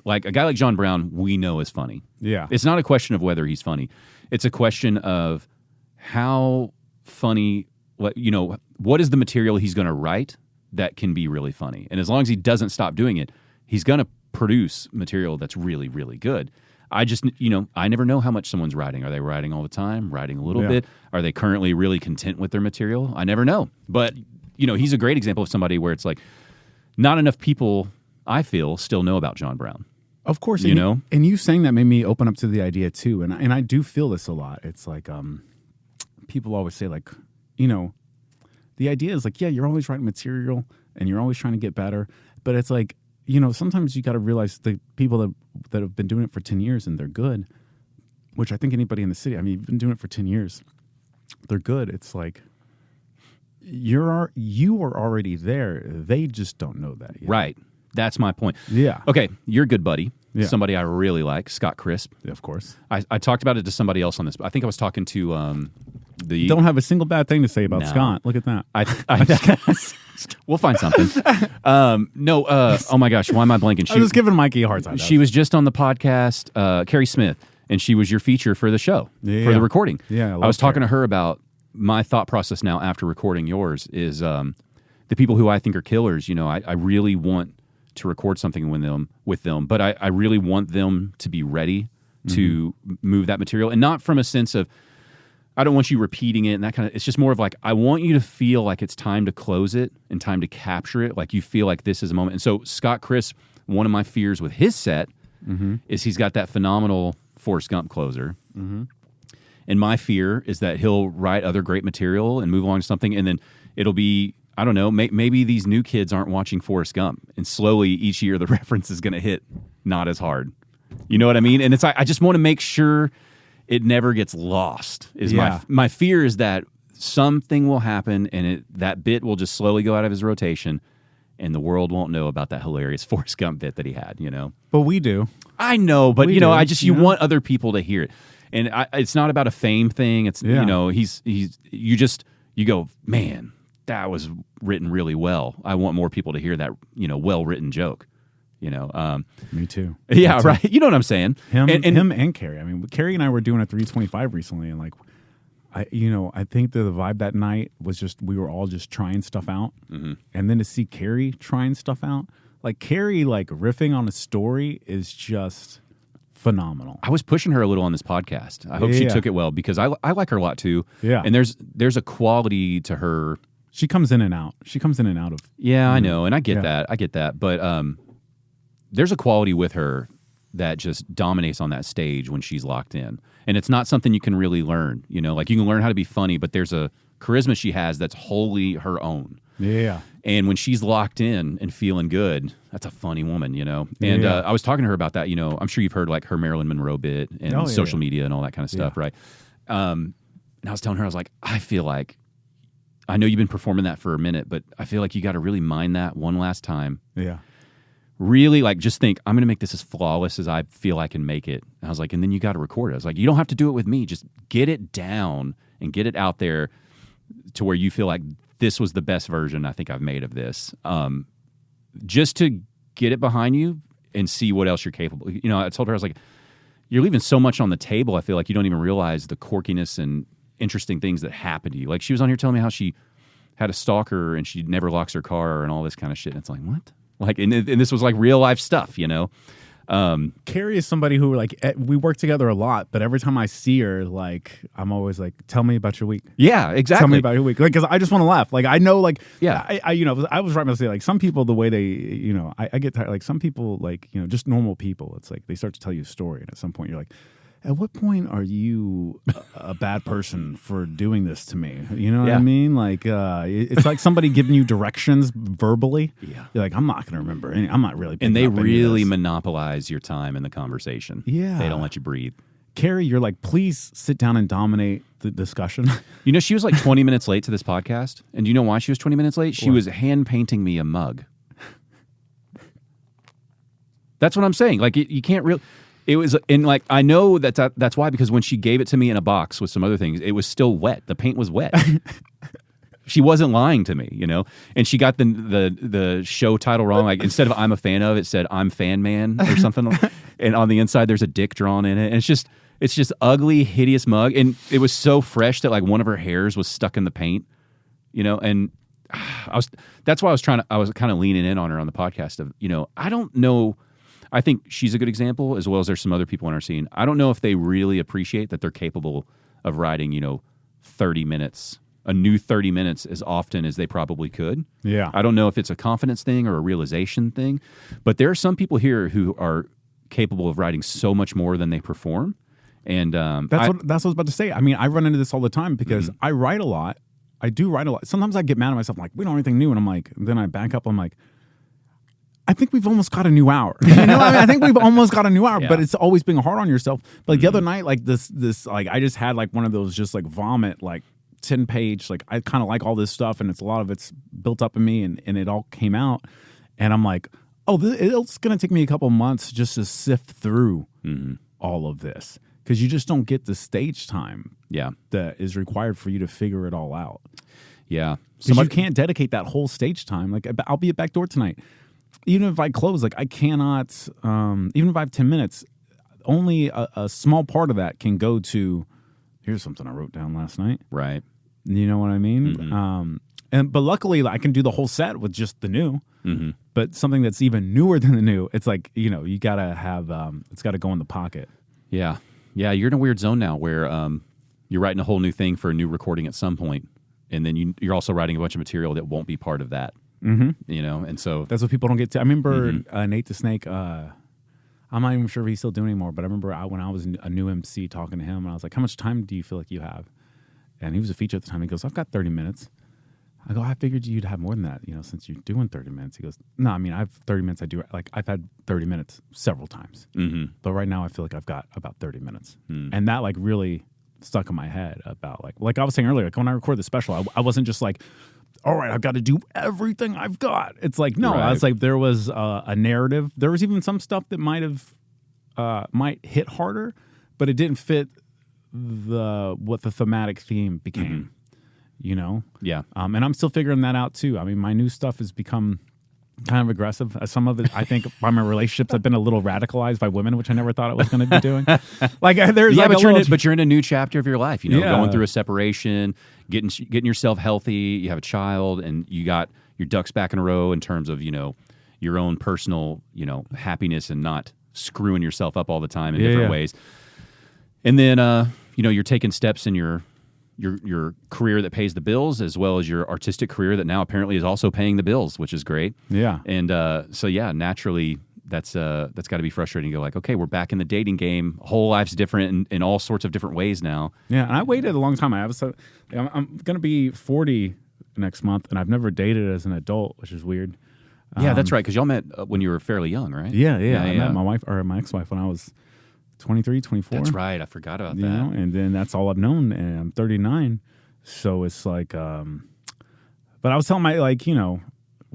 Like a guy like John Brown, we know is funny. Yeah. It's not a question of whether he's funny. It's a question of how funny, what is the material he's going to write that can be really funny. And as long as he doesn't stop doing it, he's going to produce material that's really, really good. I just, I never know how much someone's writing. Are they writing all the time? Writing a little bit? Are they currently really content with their material? I never know. But, he's a great example of somebody where it's like not enough people, I feel, still know about John Brown. Of course, and you saying that made me open up to the idea too, and I do feel this a lot. It's like people always say like, the idea is like, yeah, you're always writing material and you're always trying to get better, but it's like, sometimes you got to realize the people that have been doing it for 10 years and they're good, which I think anybody in the city, I mean, you've been doing it for 10 years, they're good. It's like you are already there. They just don't know that yet. Right. That's my point. Yeah. Okay, you're a good buddy. Yeah. Somebody I really like, Scott Crisp. Yeah, of course. I talked about it to somebody else on this. I think I was talking to the... Don't have a single bad thing to say about Scott. Look at that. We'll find something. Oh my gosh, why am I blanking? I was giving Mikey a hard time. She was just on the podcast, Carrie Smith, and she was your feature for the show, for the recording. Yeah, I was talking to her about my thought process now after recording yours is the people who I think are killers, I really want to record something with them, but I really want them to be ready to move that material, and not from a sense of I don't want you repeating it and that kind of. It's just more of like I want you to feel like it's time to close it and time to capture it. Like you feel like this is a moment. And so Scott Crisp, one of my fears with his set is he's got that phenomenal Forrest Gump closer, and my fear is that he'll write other great material and move along to something, and then it'll be. I don't know, maybe these new kids aren't watching Forrest Gump, and slowly each year the reference is going to hit not as hard. You know what I mean? And it's like, I just want to make sure it never gets lost. My fear is that something will happen and that bit will just slowly go out of his rotation, and the world won't know about that hilarious Forrest Gump bit that he had, But we do. I know, but you want other people to hear it. And it's not about a fame thing. It's, you go, man, that was written really well. I want more people to hear that, well-written joke. Me too. Yeah, right. You know what I'm saying? Him and Carrie. I mean, Carrie and I were doing a 325 recently, and like, I think the vibe that night was just we were all just trying stuff out, and then to see Carrie trying stuff out, like Carrie like riffing on a story is just phenomenal. I was pushing her a little on this podcast. I hope she took it well because I like her a lot too. Yeah, and there's a quality to her. She comes in and out. Of. Yeah, I know, and I get that. But there's a quality with her that just dominates on that stage when she's locked in, and it's not something you can really learn. Like you can learn how to be funny, but there's a charisma she has that's wholly her own. Yeah. And when she's locked in and feeling good, that's a funny woman, And I was talking to her about that. I'm sure you've heard like her Marilyn Monroe bit and social media and all that kind of stuff, right? And I was telling her, I was like, I feel like. I know you've been performing that for a minute, but I feel like you got to really mind that one last time. Yeah. really like just think, I'm going to make this as flawless as I feel I can make it. And I was like, and then you got to record it. I was like, you don't have to do it with me. Just get it down and get it out there to where you feel like this was the best version I think I've made of this. Just to get it behind you and see what else you're capable. You know, I told her, I was like, you're leaving so much on the table. I feel like you don't even realize the quirkiness and interesting things that happen to you. Like she was on here telling me how she had a stalker and she never locks her car and all this kind of shit. And it's like, what? Like, and this was like real life stuff, you know? Carrie is somebody who like we work together a lot, but every time I see her, like I'm always like, "Tell me about your week." Yeah, exactly. Tell me about your week, like because I just want to laugh. Like I know, like yeah, I you know I was right to say like some people the way they you know I get tired. Like some people like you know just normal people. It's like they start to tell you a story, and at some point you're like, at what point are you a bad person for doing this to me? You know what I mean? Like, it's like somebody giving you directions verbally. Yeah. You're like, I'm not going to remember any. I'm not really. And they really monopolize your time in the conversation. Yeah. They don't let you breathe. Carrie, you're like, please sit down and dominate the discussion. You know, she was like 20 minutes late to this podcast. And do you know why she was 20 minutes late? She was hand painting me a mug. That's what I'm saying. Like, you can't really... It was, and like, I know that's why, because when she gave it to me in a box with some other things, it was still wet. The paint was wet. She wasn't lying to me, you know? And she got the show title wrong. Like, instead of I'm a fan of, it said I'm fan man or something. And on the inside, there's a dick drawn in it. And it's just ugly, hideous mug. And it was so fresh that like one of her hairs was stuck in the paint, you know? And that's why I was kind of leaning in on her on the podcast of, you know, I don't know. I think she's a good example, as well as there's some other people in our scene. I don't know if they really appreciate that they're capable of writing, you know, 30 minutes, a new 30 minutes as often as they probably could. Yeah. I don't know if it's a confidence thing or a realization thing, but there are some people here who are capable of writing so much more than they perform. And that's what I was about to say. I mean, I run into this all the time because I write a lot. I do write a lot. Sometimes I get mad at myself. I'm like, we don't have anything new. And I'm like, then I back up. I'm like, I think we've almost got a new hour. You know, I mean, I think we've almost got a new hour, but it's always being hard on yourself. But like the other night, like this, like I just had like one of those just like vomit, like 10-page, like I kind of like all this stuff, and it's a lot of it's built up in me, and it all came out, and I'm like, oh, it's gonna take me a couple months just to sift through all of this because you just don't get the stage time, that is required for you to figure it all out. Yeah, because you can't dedicate that whole stage time. Like I'll be at Backdoor tonight. Even if I close, like I cannot, even if I have 10 minutes, only a small part of that can go to, here's something I wrote down last night. Right. You know what I mean? But luckily I can do the whole set with just the new, but something that's even newer than the new, it's like, you know, you gotta have, it's gotta go in the pocket. Yeah. Yeah. You're in a weird zone now where you're writing a whole new thing for a new recording at some point, and then you're also writing a bunch of material that won't be part of that. You know, and so that's what people don't get to. I remember Nate the Snake. I'm not even sure if he's still doing anymore, but I remember when I was a new MC talking to him, and I was like, "How much time do you feel like you have?" And he was a feature at the time. He goes, "I've got 30 minutes." I go, "I figured you'd have more than that, you know, since you're doing 30 minutes." He goes, "No, I mean, I have 30 minutes. I do like I've had 30 minutes several times, but right now I feel like I've got about 30 minutes," and that like really stuck in my head about like I was saying earlier, like when I record the special, I wasn't just like, all right, I've got to do everything I've got. It's like, no, I was like, there was a narrative. There was even some stuff that might hit harder, but it didn't fit what the thematic theme became, you know? Yeah. And I'm still figuring that out too. I mean, my new stuff has become kind of aggressive. Some of it, I think, by my relationships, I've been a little radicalized by women, which I never thought I was going to be doing. Like, there's like but you're in a new chapter of your life. You know, going through a separation, getting yourself healthy. You have a child, and you got your ducks back in a row in terms of, you know, your own personal, you know, happiness and not screwing yourself up all the time in different ways. And then, you know, you're taking steps in your career that pays the bills, as well as your artistic career that now apparently is also paying the bills, which is great. Yeah. And so yeah, naturally that's got to be frustrating. You go like, okay, we're back in the dating game. Whole life's different in all sorts of different ways now. Yeah, and I waited a long time. I'm going to be 40 next month, and I've never dated as an adult, which is weird. Yeah, that's right, because y'all met when you were fairly young, right? Yeah. I met my ex-wife when I was 23, 24. That's right. I forgot about that. You know? And then that's all I've known, and I'm 39. So it's like, but I was telling my, like, you know,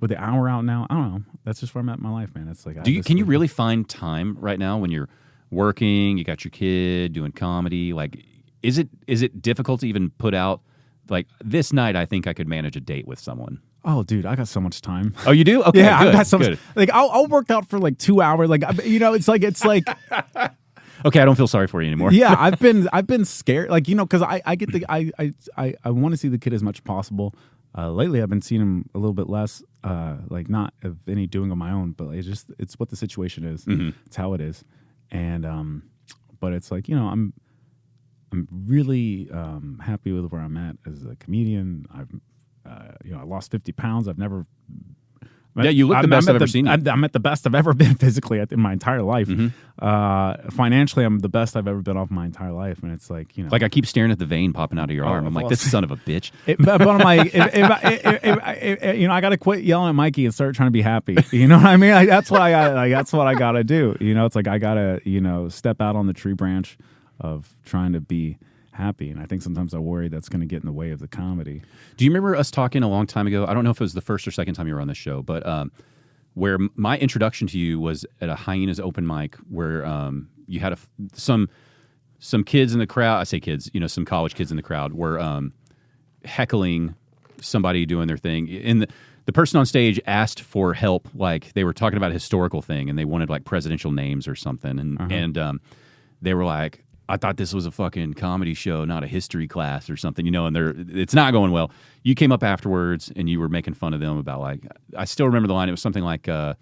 with the hour out now, I don't know. That's just where I'm at in my life, man. It's like, can you really find time right now when you're working, you got your kid, doing comedy? Like, is it difficult to even put out, like, this night I think I could manage a date with someone? Oh, dude, I got so much time. Oh, you do? Okay, yeah, good, I got so good. much. Like, I'll work out for like 2 hours. Like, it's like. Okay, I don't feel sorry for you anymore. Yeah, I've been scared. Like, because I want to see the kid as much as possible. Lately, I've been seeing him a little bit less. Like, not of any doing of my own, but it's what the situation is. Mm-hmm. It's how it is, and but it's like, I'm really happy with where I'm at as a comedian. I lost 50 pounds. I've never. Yeah, you look the best I've ever seen you. I'm at the best I've ever been physically in my entire life. Mm-hmm. Financially, I'm the best I've ever been off my entire life, and it's like, like I keep staring at the vein popping out of your arm. I'm like, this son of a bitch. But I'm like, I got to quit yelling at Mikey and start trying to be happy. You know what I mean? Like, that's what I got. Like, that's what I got to do. It's like I got to step out on the tree branch of trying to be happy, and I think sometimes I worry that's going to get in the way of the comedy. Do you remember us talking a long time ago? I don't know if it was the first or second time you were on this show, but where my introduction to you was at a Hyenas open mic where you had some kids in the crowd. I say kids, some college kids in the crowd were heckling somebody doing their thing, and the person on stage asked for help. Like, they were talking about a historical thing, and they wanted like presidential names or something, and they were like, I thought this was a fucking comedy show, not a history class or something, and it's not going well. You came up afterwards and you were making fun of them about, like, I still remember the line. It was something like, you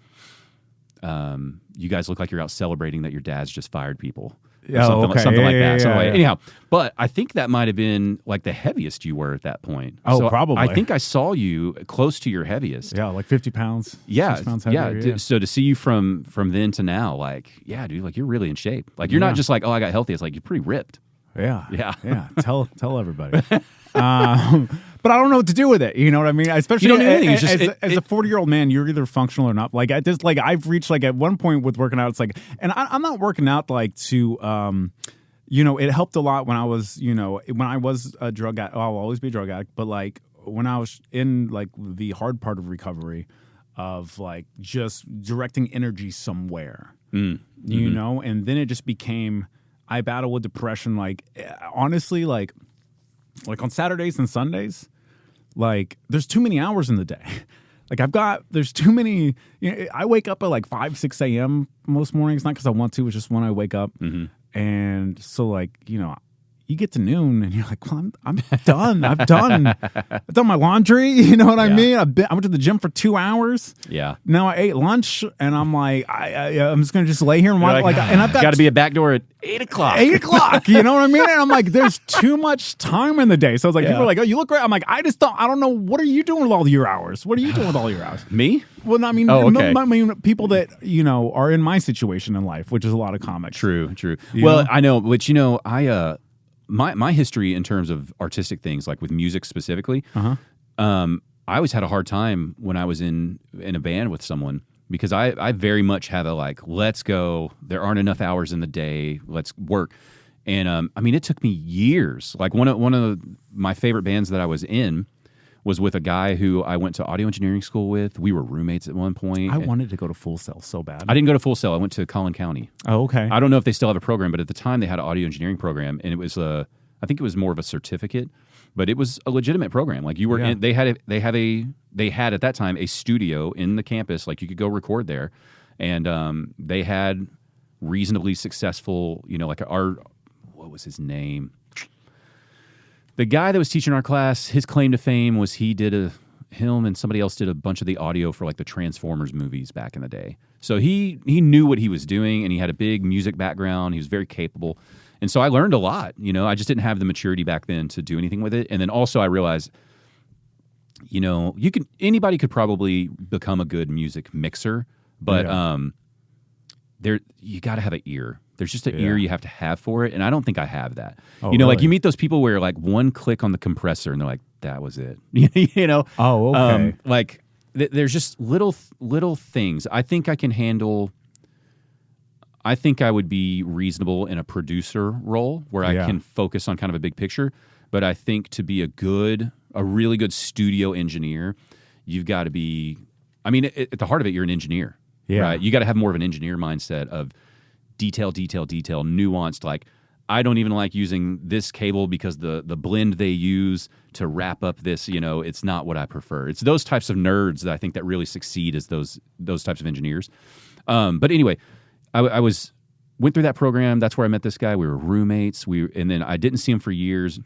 guys look like you're out celebrating that your dad's just fired people. Something like that. Anyhow, but I think that might have been like the heaviest you were at that point. Oh, so probably. I think I saw you close to your heaviest. Yeah, like 50 pounds. Yeah, 6 pounds heavier, yeah. So to see you from then to now, like, yeah, dude, like, you're really in shape. Like, you're not just like, oh, I got healthy. It's like, you're pretty ripped. Yeah. Tell everybody. But I don't know what to do with it. You know what I mean? Especially as a 40-year-old man, you're either functional or not. Like, I've reached, like, at one point with working out, it's like, and I'm not working out like to, it helped a lot when I was, a drug addict. I'll always be a drug addict. But like when I was in like the hard part of recovery, of like just directing energy somewhere, and then it just became. I battle with depression, like, honestly, like on Saturdays and Sundays, like, there's too many hours in the day. Like, there's too many, I wake up at like 5, 6 a.m. most mornings, not because I want to, it's just when I wake up. Mm-hmm. And so, like, you get to noon and you're like, well, I'm done. I've done my laundry. You know what I mean? I went to the gym for 2 hours. Yeah. Now I ate lunch and I'm like, I'm just going to just lay here and watch. And I've got to be a back door at 8 o'clock. 8 o'clock. You know what I mean? And I'm like, there's too much time in the day. So it's like, people are like, oh, you look great. I'm like, I don't know. What are you doing with all your hours? What are you doing with all your hours? Me? Well, I mean, okay. I mean, people that, are in my situation in life, which is a lot of comics. True. You Well, know? I know, but I, my history in terms of artistic things, like with music specifically, I always had a hard time when I was in a band with someone, because I very much have a, like, let's go. There aren't enough hours in the day. Let's work. And I mean, it took me years. Like, one of my favorite bands that I was in was with a guy who I went to audio engineering school with. We were roommates at one point. I wanted to go to Full Sail so bad. I didn't go to Full Sail. I went to Collin County. Oh, okay. I don't know if they still have a program, but at the time they had an audio engineering program, and it was I think it was more of a certificate, but it was a legitimate program. Like, you were in, they had at that time a studio in the campus, like, you could go record there, and they had reasonably successful, like what was his name? The guy that was teaching our class, his claim to fame was him and somebody else did a bunch of the audio for, like, the Transformers movies back in the day. So he knew what he was doing, and he had a big music background. He was very capable. And so I learned a lot. I just didn't have the maturity back then to do anything with it. And then also I realized, anybody could probably become a good music mixer, but you got to have an ear. There's just an ear you have to have for it, and I don't think I have that. Oh, Like, really? you meet those people where, like, one click on the compressor and they're like, that was it. Oh, okay. Like, there's just little things. I think I can handle. I think I would be reasonable in a producer role where I can focus on kind of a big picture. But I think to be a really good studio engineer, you've got to be I mean, at the heart of it, you're an engineer. Yeah. Right? You got to have more of an engineer mindset of detail, nuanced. Like, I don't even like using this cable because the blend they use to wrap up this, it's not what I prefer. It's those types of nerds that I think that really succeed as those types of engineers. But anyway, I went through that program. That's where I met this guy. We were roommates. And then I didn't see him for years.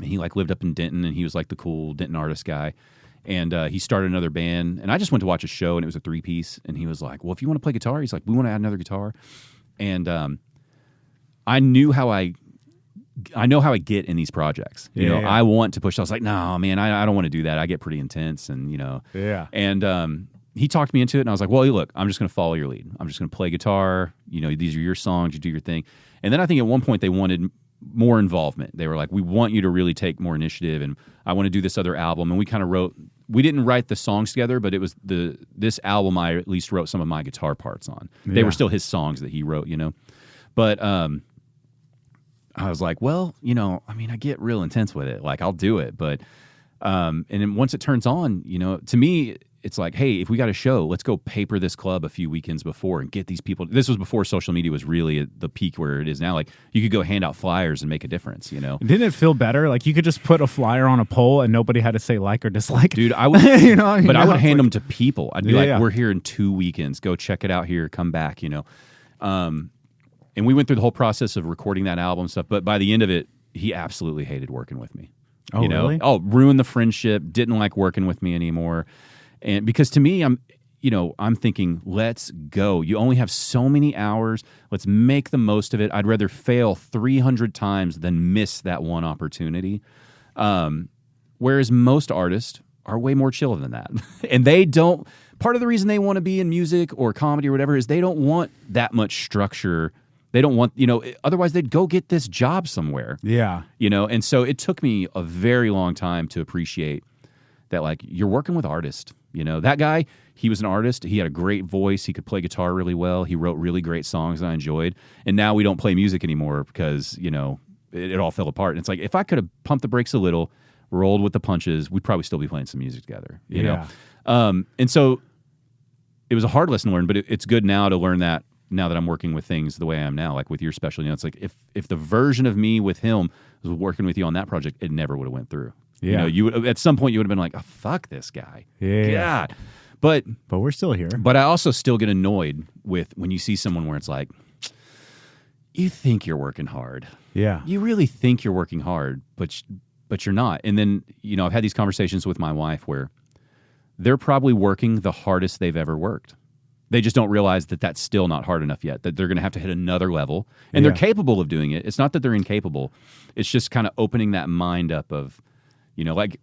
He lived up in Denton, and he was like the cool Denton artist guy. And he started another band, and I just went to watch a show, and it was a 3-piece. And he was like, "Well, if you want to play guitar," he's like, "we want to add another guitar." And I know how I get in these projects. I want to push. I was like, "No, man, I don't want to do that. I get pretty intense," and Yeah. And he talked me into it, and I was like, "Well, look, I'm just going to follow your lead. I'm just going to play guitar. These are your songs. You do your thing." And then I think at one point they wanted more involvement. They were like, "We want you to really take more initiative, and I want to do this other album." And we kind of wrote. We didn't write the songs together, but it was this album I at least wrote some of my guitar parts on. They were still his songs that he wrote, But I was like, well, I mean, I get real intense with it. Like, I'll do it, but and then once it turns on, to me, it's like, hey, if we got a show, let's go paper this club a few weekends before and get these people. This was before social media was really at the peak where it is now. Like, you could go hand out flyers and make a difference, Didn't it feel better? Like, you could just put a flyer on a pole and nobody had to say like or dislike. Dude, I would, but I would hand them to people. I'd be like, we're here in 2 weekends. Go check it out here. Come back, And we went through the whole process of recording that album and stuff. But by the end of it, he absolutely hated working with me. Oh, really? Oh, ruined the friendship. Didn't like working with me anymore. And because to me, I'm thinking, let's go. You only have so many hours. Let's make the most of it. I'd rather fail 300 times than miss that one opportunity. Whereas most artists are way more chill than that. And they don't, part of the reason they want to be in music or comedy or whatever is they don't want that much structure. They don't want, otherwise they'd go get this job somewhere. Yeah. And so it took me a very long time to appreciate that, like, you're working with artists. That guy, he was an artist. He had a great voice. He could play guitar really well. He wrote really great songs I enjoyed. And now we don't play music anymore because, it all fell apart. And it's like, if I could have pumped the brakes a little, rolled with the punches, we'd probably still be playing some music together, you know? And so it was a hard lesson to learn, but it's good now to learn that now that I'm working with things the way I am now, like with your special, it's like if the version of me with him was working with you on that project, it never would have went through. Yeah. You would, at some point you would have been like, oh, fuck this guy. Yeah. God. But we're still here. But I also still get annoyed with when you see someone where it's like, you think you're working hard. Yeah. You really think you're working hard, but you're not. And then, I've had these conversations with my wife where they're probably working the hardest they've ever worked. They just don't realize that that's still not hard enough yet, that they're going to have to hit another level. And they're capable of doing it. It's not that they're incapable. It's just kind of opening that mind up of, like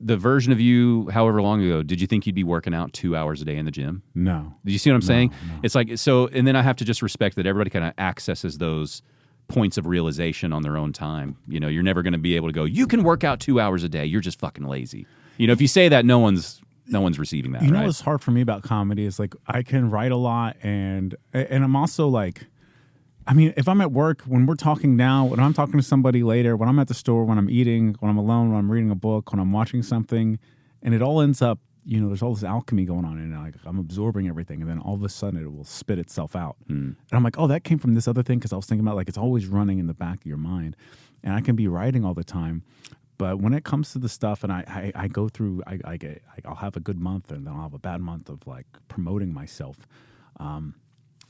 the version of you however long ago, did you think you'd be working out 2 hours a day in the gym? No. Do you see what I'm saying? No. It's like, so, and then I have to just respect that everybody kind of accesses those points of realization on their own time. You're never going to be able to go, you can work out 2 hours a day. You're just fucking lazy. If you say that, no one's receiving that. You know what's hard for me about comedy is like I can write a lot and I'm also like, I mean, if I'm at work, when we're talking now, when I'm talking to somebody later, when I'm at the store, when I'm eating, when I'm alone, when I'm reading a book, when I'm watching something, and it all ends up, there's all this alchemy going on, and like I'm absorbing everything, and then all of a sudden it will spit itself out. And I'm like, oh, that came from this other thing, because I was thinking about, like, it's always running in the back of your mind, and I can be writing all the time. But when it comes to the stuff, and I go through, I'll have a good month, and then I'll have a bad month of like promoting myself.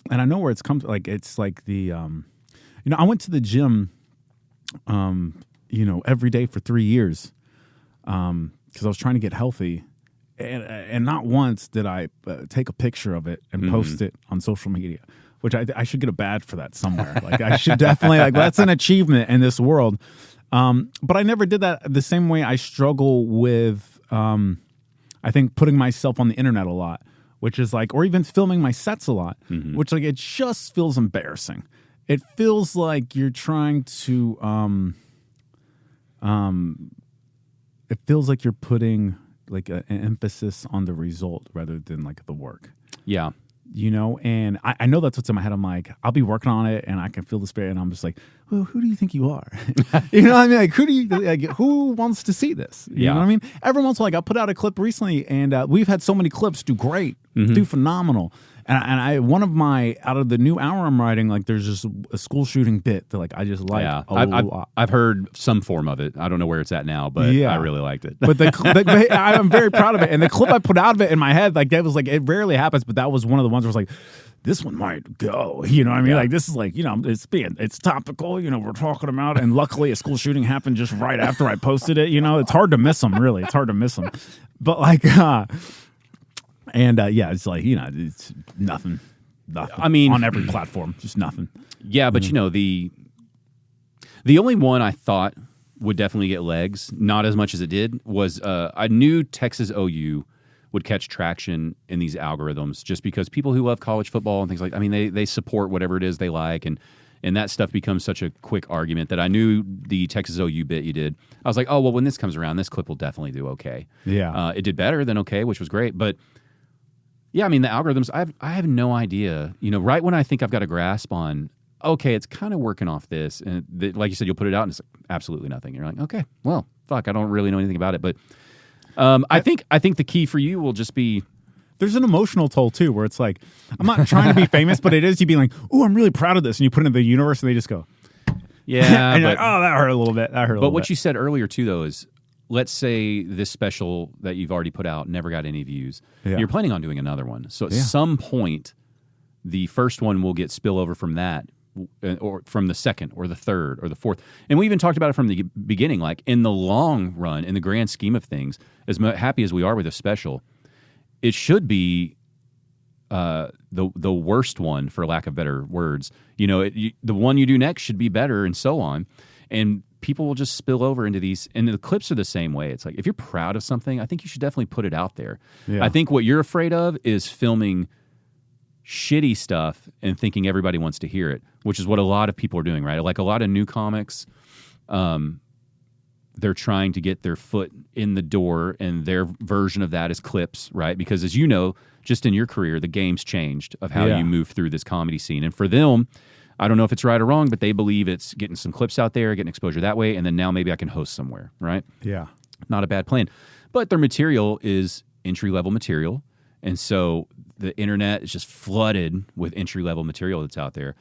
And I know where it's comes. Like it's like the, I went to the gym, every day for 3 years, because I was trying to get healthy, and not once did I take a picture of it and post it on social media. Which I should get a badge for that somewhere. Like I should definitely that's an achievement in this world. But I never did that the same way I struggle with, I think, putting myself on the internet a lot, which is like, or even filming my sets a lot, which like, it just feels embarrassing. It feels like you're trying to, it feels like you're putting like an emphasis on the result rather than like the work. Yeah. And I know that's what's in my head. I'm like, I'll be working on it and I can feel the spirit, and I'm just like, well, who do you think you are? You know what I mean? Like, who wants to see this? You know what I mean? Every once in a while, I put out a clip recently, and we've had so many clips do great, do phenomenal. And I one of my, out of the new hour I'm writing, like there's just a school shooting bit that like I just like a lot. I've heard some form of it. I don't know where it's at now, but I really liked it. But I'm very proud of it. And the clip I put out of it in my head, like that was like, it rarely happens, but that was one of the ones where I was like, this one might go. You know what I mean? Like this is like, it's topical, we're talking about, and luckily a school shooting happened just right after I posted it. It's hard to miss them, really. It's hard to miss them. But like, it's like, it's nothing. I mean, on every platform, just nothing. Yeah, but the only one I thought would definitely get legs, not as much as it did, was I knew Texas OU would catch traction in these algorithms just because people who love college football and things like, I mean, they support whatever it is they like, and that stuff becomes such a quick argument that I knew the Texas OU bit you did. I was like, oh, well, when this comes around, this clip will definitely do okay. Yeah. It did better than okay, which was great, but yeah, I mean, the algorithms, I have no idea. Right when I think I've got a grasp on, okay, it's kind of working off this, and like you said, you'll put it out, and it's like, absolutely nothing. You're like, okay, well, fuck, I don't really know anything about it. But I think the key for you will just be, there's an emotional toll too, where it's like, I'm not trying to be famous, but it is you being like, oh, I'm really proud of this, and you put it in the universe, and they just go, yeah, and you're like, oh, that hurt a little bit. But what you said earlier too, though, is, let's say this special that you've already put out never got any views. Yeah. You're planning on doing another one. So at some point, the first one will get spillover from that, or from the second or the third or the fourth. And we even talked about it from the beginning, like in the long run, in the grand scheme of things, as happy as we are with a special, it should be the worst one, for lack of better words. The one you do next should be better, and so on. And people will just spill over into these, and the clips are the same way. It's like, if you're proud of something, I think you should definitely put it out there. Yeah. I think what you're afraid of is filming shitty stuff and thinking everybody wants to hear it, which is what a lot of people are doing, right? Like a lot of new comics, they're trying to get their foot in the door, and their version of that is clips, right? Because as you know, just in your career, the game's changed of how you move through this comedy scene. And for them, I don't know if it's right or wrong, but they believe it's getting some clips out there, getting exposure that way, and then now maybe I can host somewhere, right? Yeah. Not a bad plan. But their material is entry-level material, and so the internet is just flooded with entry-level material that's out there.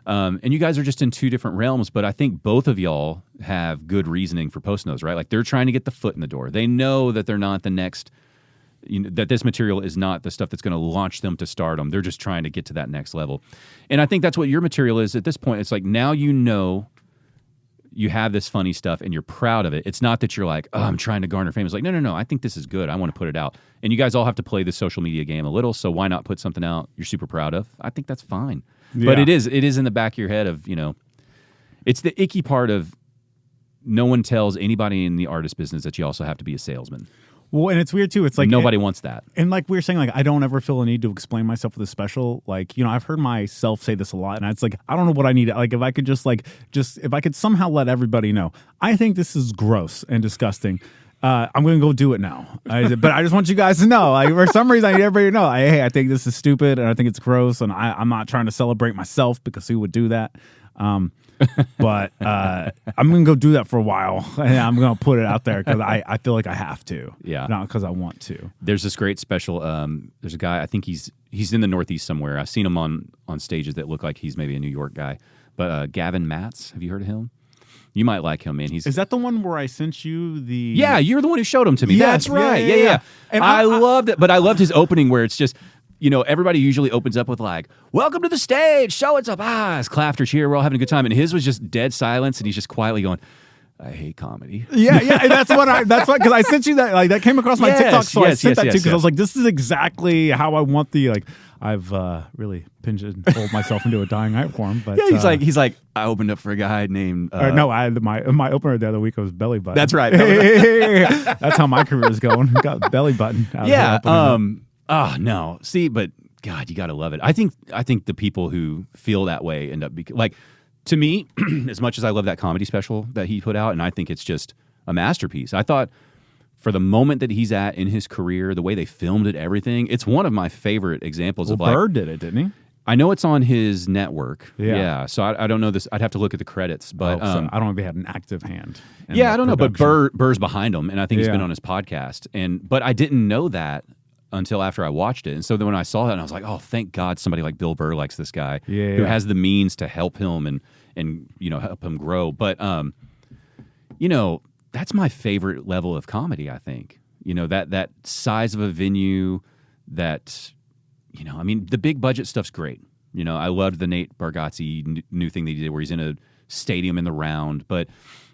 And you guys are just in two different realms, but I think both of y'all have good reasoning for posting those, right? Like, they're trying to get the foot in the door. They know that they're not the next, that this material is not the stuff that's going to launch them to stardom. They're just trying to get to that next level. And I think that's what your material is at this point. It's like, now you have this funny stuff and you're proud of it. It's not that you're like, oh, I'm trying to garner fame. It's like, no, I think this is good. I want to put it out. And you guys all have to play the social media game a little, so why not put something out you're super proud of? I think that's fine. Yeah. But it is in the back of your head of, it's the icky part of, no one tells anybody in the artist business that you also have to be a salesman. Well, and it's weird too. It's like nobody wants that. And like we were saying, like, I don't ever feel a need to explain myself with a special. Like, I've heard myself say this a lot, and it's like, I don't know what I need. Like, if I could just if I could somehow let everybody know, I think this is gross and disgusting. I'm going to go do it now. But I just want you guys to know, like, for some reason, I need everybody to know, hey, I think this is stupid, and I think it's gross, and I'm not trying to celebrate myself, because who would do that? But I'm going to go do that for a while, and I'm going to put it out there because I feel like I have to. Yeah. Not because I want to. There's this great special. There's a guy, I think he's in the Northeast somewhere. I've seen him on stages that look like he's maybe a New York guy. But Gavin Matz, have you heard of him? You might like him, man. Is that the one where I sent you the... Yeah, you're the one who showed him to me. Yes, that's right. Yeah. And I loved it, but I loved his opening where it's just... everybody usually opens up with like, welcome to the stage, show it's up, it's laughter, cheer, we're all having a good time. And his was just dead silence, and he's just quietly going, I hate comedy. Yeah, and that's what, because I sent you that, like, that came across my TikTok, so I sent that too, because I was like, this is exactly how I want the, like, I've really pigeonholed myself into a dying art form. But yeah, he's like, I opened up for a guy named... my opener the other week was Belly Button. That's right. That's how my career is going. Got Belly Button. No. See, but God, you got to love it. I think the people who feel that way end up like, to me, as much as I love that comedy special that he put out, and I think it's just a masterpiece. I thought for the moment that he's at in his career, the way they filmed it, everything. It's one of my favorite examples of like. Bird did it, didn't he? I know it's on his network. Yeah. So I don't know this. I'd have to look at the credits, but so I don't know if he had an active hand. Yeah, I don't know, but Burr's behind him, and I think he's been on his podcast. But I didn't know that until after I watched it. And so then when I saw that, I was like, oh, thank God somebody like Bill Burr likes this guy who has the means to help him and help him grow. But that's my favorite level of comedy, I think. That size of a venue, that the big budget stuff's great. I loved the Nate Bargatze new thing they did where he's in a stadium in the round, but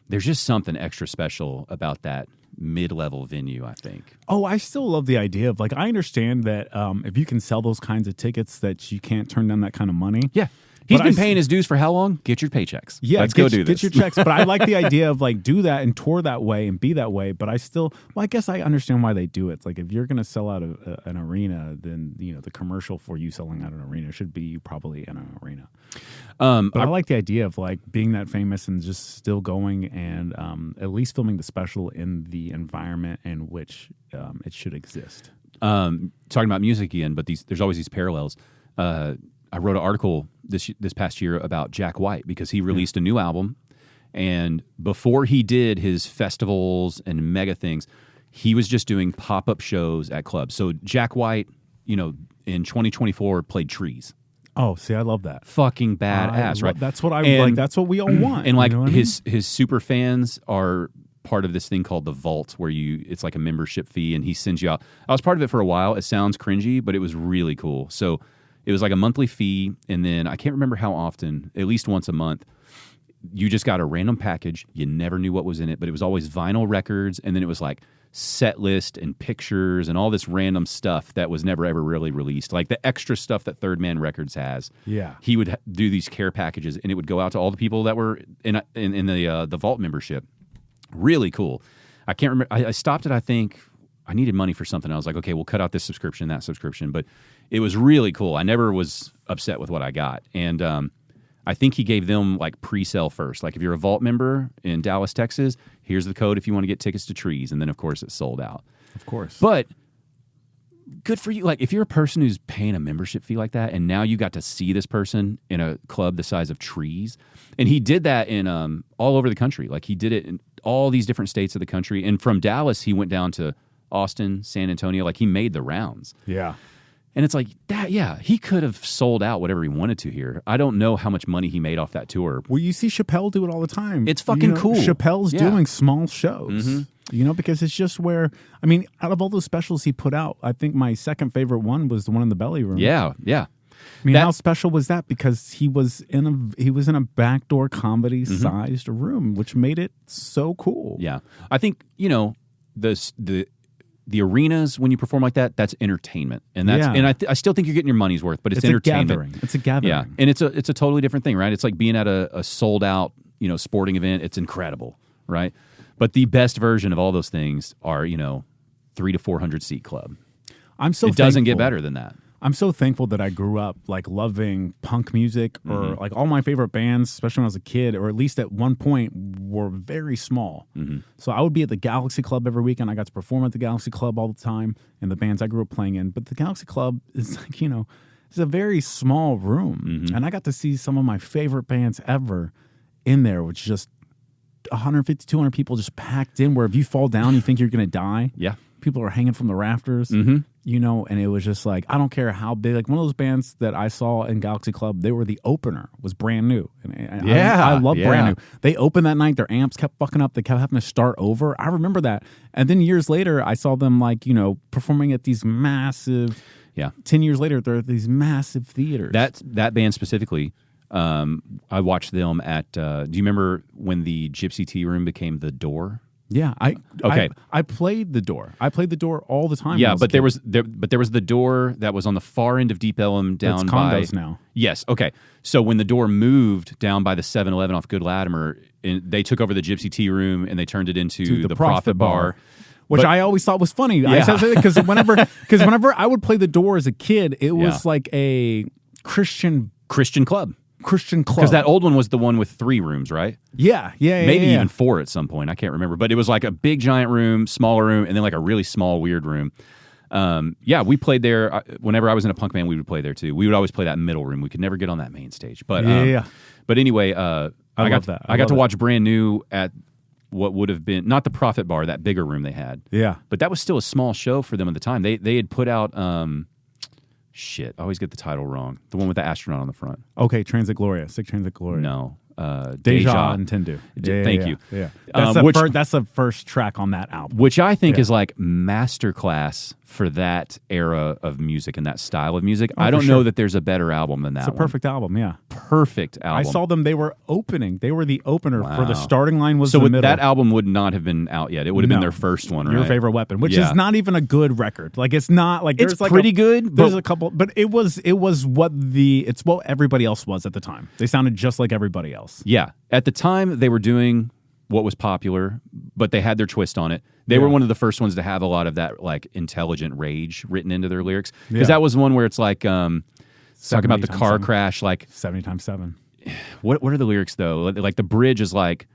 there's just something extra special about that mid-level venue, I think. Oh, I still love the idea of, like, I understand that if you can sell those kinds of tickets that you can't turn down that kind of money. Yeah. He's been paying his dues for how long? Get your paychecks. Yeah, let's go do this. Get your checks. But I like the idea of like do that and tour that way and be that way. But I guess I understand why they do it. It's like if you're going to sell out an arena, then the commercial for you selling out an arena should be probably in an arena. But I like the idea of like being that famous and just still going and at least filming the special in the environment in which it should exist. Talking about music again, but there's always these parallels. I wrote an article this past year about Jack White because he released a new album, and before he did his festivals and mega things, he was just doing pop-up shows at clubs. So Jack White, in 2024 played Trees. Oh, see, I love that. Fucking badass, right? That's what like. That's what we all want. And like his super fans are part of this thing called the Vault, where it's like a membership fee, and he sends you out. I was part of it for a while. It sounds cringy, but it was really cool. So it was like a monthly fee, and then I can't remember how often, at least once a month, you just got a random package. You never knew what was in it, but it was always vinyl records, and then it was like set list and pictures and all this random stuff that was never ever really released, like the extra stuff that Third Man Records has. Yeah, he would do these care packages, and it would go out to all the people that were in the Vault membership. Really cool. I can't remember. I stopped it. I think I needed money for something. I was like, okay, we'll cut out this subscription, that subscription, but it was really cool. I never was upset with what I got. And I think he gave them like pre-sale first. Like if you're a Vault member in Dallas, Texas, here's the code if you want to get tickets to Trees. And then, of course, it's sold out. Of course. But good for you. Like if you're a person who's paying a membership fee like that, and now you got to see this person in a club the size of Trees. And he did that in all over the country. Like he did it in all these different states of the country. And from Dallas, he went down to Austin, San Antonio. Like he made the rounds. Yeah. And it's like that, he could have sold out whatever he wanted to here. I don't know how much money he made off that tour. Well, you see Chappelle do it all the time. It's fucking cool. Chappelle's doing small shows, because it's just where, out of all those specials he put out, I think my second favorite one was the one in the Belly Room. Yeah. How special was that? Because he was in a backdoor comedy sized room, which made it so cool. Yeah. I think, the arenas, when you perform like that, that's entertainment, and I still think you're getting your money's worth. But it's entertainment. It's a gathering. Yeah, and it's a totally different thing, right? It's like being at a sold out sporting event. It's incredible, right? But the best version of all those things are 300 to 400 seat club. It doesn't get better than that. I'm so thankful that I grew up like loving punk music, or like all my favorite bands, especially when I was a kid, or at least at one point, were very small. So I would be at the Galaxy Club every weekend. I got to perform at the Galaxy Club all the time and the bands I grew up playing in. But the Galaxy Club is like, it's a very small room. And I got to see some of my favorite bands ever in there, which just 150, 200 people just packed in, where if you fall down, you think you're going to die. Yeah. People are hanging from the rafters, and it was just like, I don't care how big. Like one of those bands that I saw in Galaxy Club, they were the opener, was Brand New. And I love Brand New. They opened that night, their amps kept fucking up. They kept having to start over. I remember that. And then years later, I saw them performing at these massive, 10 years later, they're at these massive theaters. That band specifically, I watched them at, do you remember when the Gypsy Tea Room became The Door? Yeah, I played The Door. I played The Door all the time. Yeah, but there was The Door that was on the far end of Deep Ellum down by condos now. Yes, okay. So when The Door moved down by the 7-Eleven off Good Latimer, they took over the Gypsy Tea Room and they turned it into the Prophet Bar. Which I always thought was funny. Yeah. Because whenever I would play The Door as a kid, it was like a Christian club. Christian club. Because that old one was the one with 3 rooms, right? Yeah. Maybe even 4 at some point. I can't remember. But it was like a big giant room, smaller room, and then like a really small weird room. We played there. Whenever I was in a punk band, we would play there too. We would always play that middle room. We could never get on that main stage. But But anyway, I got to watch Brand New at what would have been not the Profit Bar, that bigger room they had. Yeah. But that was still a small show for them at the time. They had put out shit. I always get the title wrong. The one with the astronaut on the front. Okay, Transit Gloria. Sick Transit Gloria. No. Deja Intendu. Thank you. Yeah. That's the first track on that album. Which I think is like masterclass for that era of music and that style of music. I don't know that there's a better album than that. It's a perfect album, yeah. Perfect album. I saw them, they were opening. They were the opener for the starting line was the middle. That album would not have been out yet. It would have been their first one, right? Your Favorite Weapon, which is not even a good record. Like it's not like it's pretty good. There's a couple, but it was what everybody else was at the time. They sounded just like everybody else. Yeah. At the time they were doing what was popular, but they had their twist on it. They were one of the first ones to have a lot of that like intelligent rage written into their lyrics. Because that was one where it's like talking about the car crash, like 70 times 7. What are the lyrics though? Like the bridge is like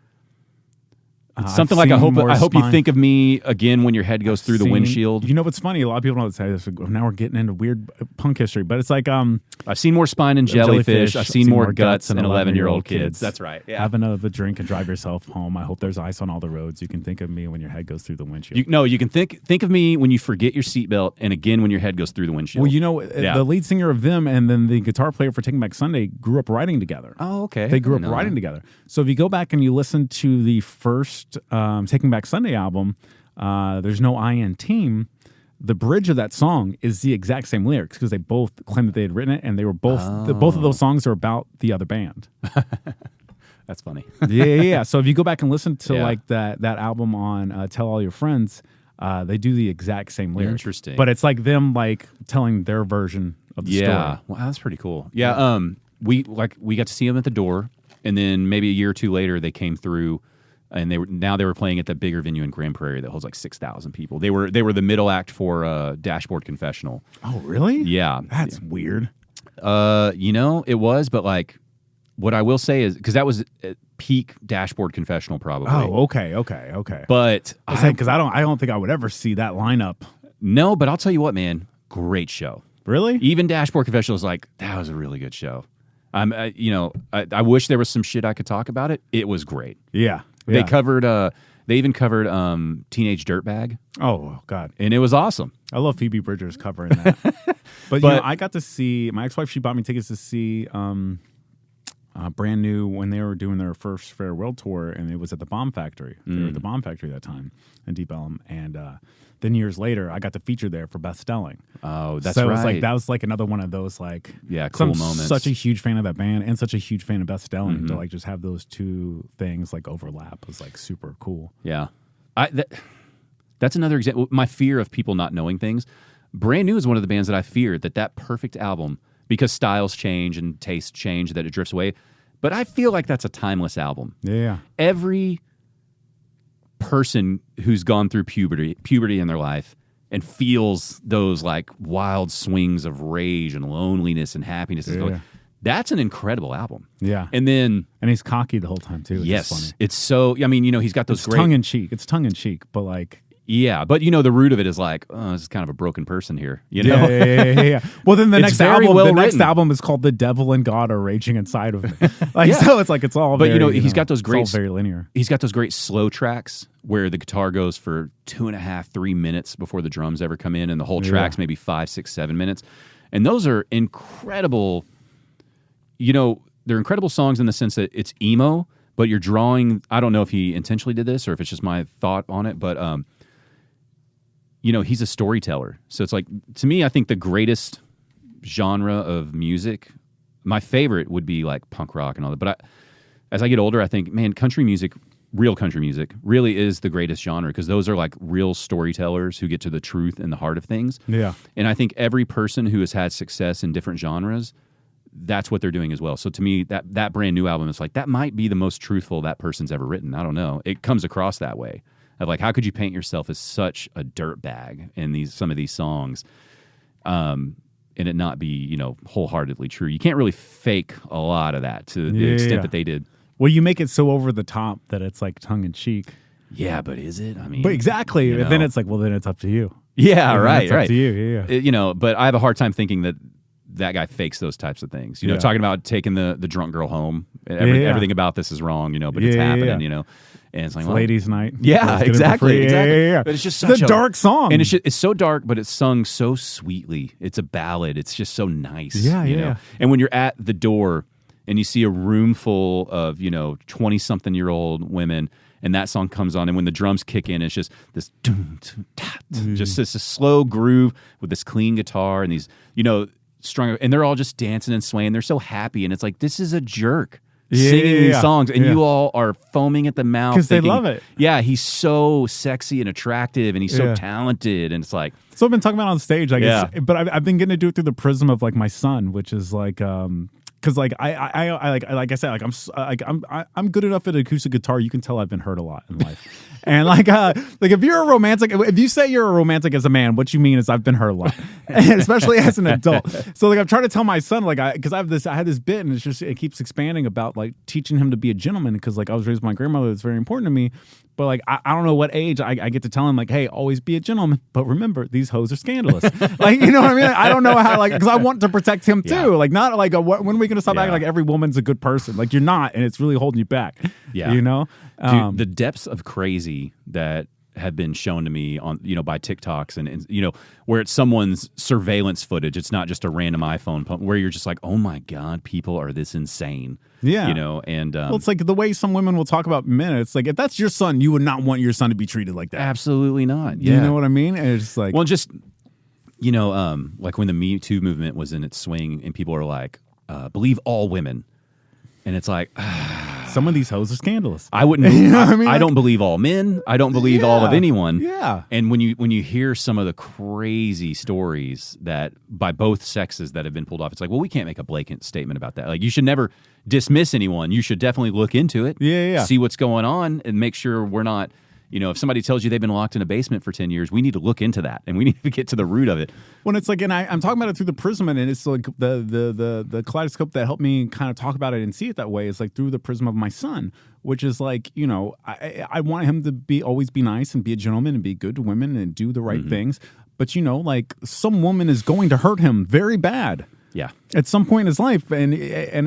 something like I hope you think of me again when your head goes through the windshield. You know what's funny? A lot of people don't say this. Now we're getting into weird punk history, but it's like I've seen more spine and jellyfish. I've seen more guts than 11-year-old kids. That's right. Yeah. Have another drink and drive yourself home. I hope there's ice on all the roads. You can think of me when your head goes through the windshield. You can think of me when you forget your seatbelt and again when your head goes through the windshield. Well, you know, the lead singer of them and then the guitar player for Taking Back Sunday grew up writing together. Oh, okay. They grew up writing together. So if you go back and you listen to the first Taking Back Sunday album, There's No I in Team. The bridge of that song is the exact same lyrics because they both claimed that they had written it, and they were both both of those songs are about the other band. That's funny. yeah. So if you go back and listen to like that album on Tell All Your Friends, they do the exact same lyrics. Interesting. But it's like them like telling their version of the story. Wow, that's pretty cool. Yeah. We got to see them at the door, and then maybe a year or two later they came through. And they were playing at that bigger venue in Grand Prairie that holds like 6,000 people. They were the middle act for Dashboard Confessional. Oh, really? Yeah, that's weird. It was, but like, what I will say is because that was peak Dashboard Confessional, probably. Oh, okay. But because I don't think I would ever see that lineup. No, but I'll tell you what, man, great show. Really? Even Dashboard Confessional was like, that was a really good show. I wish there was some shit I could talk about it. It was great. Yeah. They covered. They even covered "Teenage Dirtbag." Oh God! And it was awesome. I love Phoebe Bridgers covering that. but you know, I got to see my ex-wife. She bought me tickets to see Brand New when they were doing their first farewell tour, and it was at the Bomb Factory. They were at the Bomb Factory that time in Deep Ellum, and then years later, I got to feature there for Beth Stelling. Oh, that's so right. That was like another one of those like cool moments. Such a huge fan of that band and such a huge fan of Beth Stelling to like just have those two things like overlap was like super cool. Yeah, that's another example. My fear of people not knowing things. Brand New is one of the bands that I fear that perfect album, because styles change and tastes change, that it drifts away. But I feel like that's a timeless album. Yeah, every person who's gone through puberty in their life and feels those like wild swings of rage and loneliness and happiness, that's an incredible album. Yeah, and he's cocky the whole time too. Yes, funny. It's so. I mean, he's got those it's great tongue in cheek. It's tongue in cheek, but like. Yeah, but the root of it is like, oh, this is kind of a broken person here. Yeah. Well, then the next album, next album is called "The Devil and God Are Raging Inside of Me." So it's like it's all. But very, he's got those great, it's all very linear. He's got those great slow tracks where the guitar goes for 2.5, 3 minutes before the drums ever come in, and the whole track's maybe 5, 6, 7 minutes, and those are incredible. They're incredible songs in the sense that it's emo, but you're drawing. I don't know if he intentionally did this or if it's just my thought on it, but he's a storyteller. So it's like, to me, I think the greatest genre of music, my favorite would be like punk rock and all that. But as I get older, I think, man, real country music really is the greatest genre, because those are like real storytellers who get to the truth and the heart of things. Yeah. And I think every person who has had success in different genres, that's what they're doing as well. So to me, that Brand New album is like, that might be the most truthful that person's ever written. I don't know. It comes across that way. Of like, how could you paint yourself as such a dirtbag in some of these songs? and it not be, you know, wholeheartedly true. You can't really fake a lot of that to the extent that they did. Well, you make it so over the top that it's like tongue in cheek. Yeah, but is it? I mean, but exactly. You know. Then it's like, well, then it's up to you. Yeah, right. It's up to you. Yeah. You know, but I have a hard time thinking that guy fakes those types of things. You know, talking about taking the drunk girl home. Everything about this is wrong. You know, but it's happening. Yeah. You know, and it's like ladies' night. Yeah, exactly. Yeah. But it's just it's a dark song, and it's so dark, but it's sung so sweetly. It's a ballad. It's just so nice. Yeah, you know? And when you're at the door and you see a room full of 20-something-year-old women, and that song comes on, and when the drums kick in, it's just this just this slow groove with this clean guitar and these strung, and they're all just dancing and swaying. They're so happy, and it's like, this is a jerk. Singing these songs, and you all are foaming at the mouth because they love it. Yeah, he's so sexy and attractive, and he's so talented, and it's like, so I've been talking about on stage, I guess, but I've been getting to do it through the prism of like my son, which is like, because like like I said, like I'm good enough at acoustic guitar. You can tell I've been hurt a lot in life, and like if you're a romantic, if you say you're a romantic as a man, what you mean is I've been hurt a lot, especially as an adult. So like I'm trying to tell my son, like because I had this bit, and it keeps expanding about like teaching him to be a gentleman, because like I was raised by my grandmother. It's very important to me. But like I don't know what age I get to tell him, like, hey, always be a gentleman. But remember, these hoes are scandalous. Like, you know what I mean? I don't know how, like, because I want to protect him too. Like, not like when are we going to stop acting like every woman's a good person? Like, you're not, and it's really holding you back. Yeah, you know, dude, the depths of crazy that have been shown to me on by TikToks and where it's someone's surveillance footage. It's not just a random iPhone pump, where you're just like, oh my God, people are this insane. Yeah. And well, it's like the way some women will talk about men. It's like, if that's your son, you would not want your son to be treated like that. Absolutely not. Yeah. You know what I mean? And it's like, well, just like when the Me Too movement was in its swing, and people are like, believe all women, and it's like, some of these hoes are scandalous. I wouldn't. I don't believe all men. I don't believe all of anyone. Yeah. And when you hear some of the crazy stories that by both sexes that have been pulled off, it's like, well, we can't make a blanket statement about that. Like, you should never dismiss anyone. You should definitely look into it. Yeah. See what's going on, and make sure we're not. If somebody tells you they've been locked in a basement for 10 years, we need to look into that, and we need to get to the root of it. When it's like, and I'm talking about it through the prism, and it's like the kaleidoscope that helped me kind of talk about it and see it that way is like through the prism of my son, which is like, I want him to always be nice and be a gentleman and be good to women and do the right things. But like some woman is going to hurt him very bad. Yeah. At some point in his life, and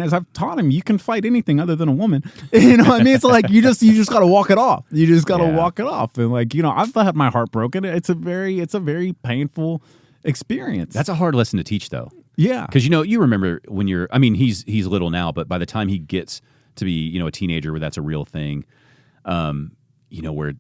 as I've taught him, you can fight anything other than a woman. You know what I mean? It's like you just got to walk it off. You just got to walk it off. And like, I've had my heart broken. It's a very painful experience. That's a hard lesson to teach, though. Yeah. Because you remember when he's little now, but by the time he gets to be a teenager, where that's a real thing, where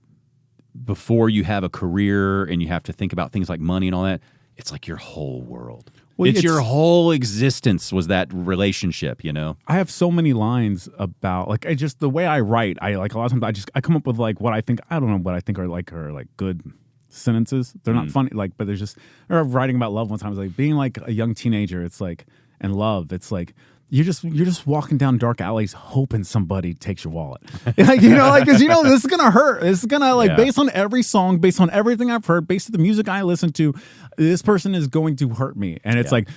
before you have a career and you have to think about things like money and all that, it's like your whole world. Well, it's your whole existence was that relationship, I have so many lines about, like, the way I write. I like a lot of times I come up with like what I think are like good sentences. They're not funny, like, but there's just, or writing about love one time. It's like being like a young teenager. It's like, and love. It's like you're just walking down dark alleys hoping somebody takes your wallet. Like, because this is gonna hurt. This is gonna based on every song, based on everything I've heard, based on the music I listen to, this person is going to hurt me. And it's like,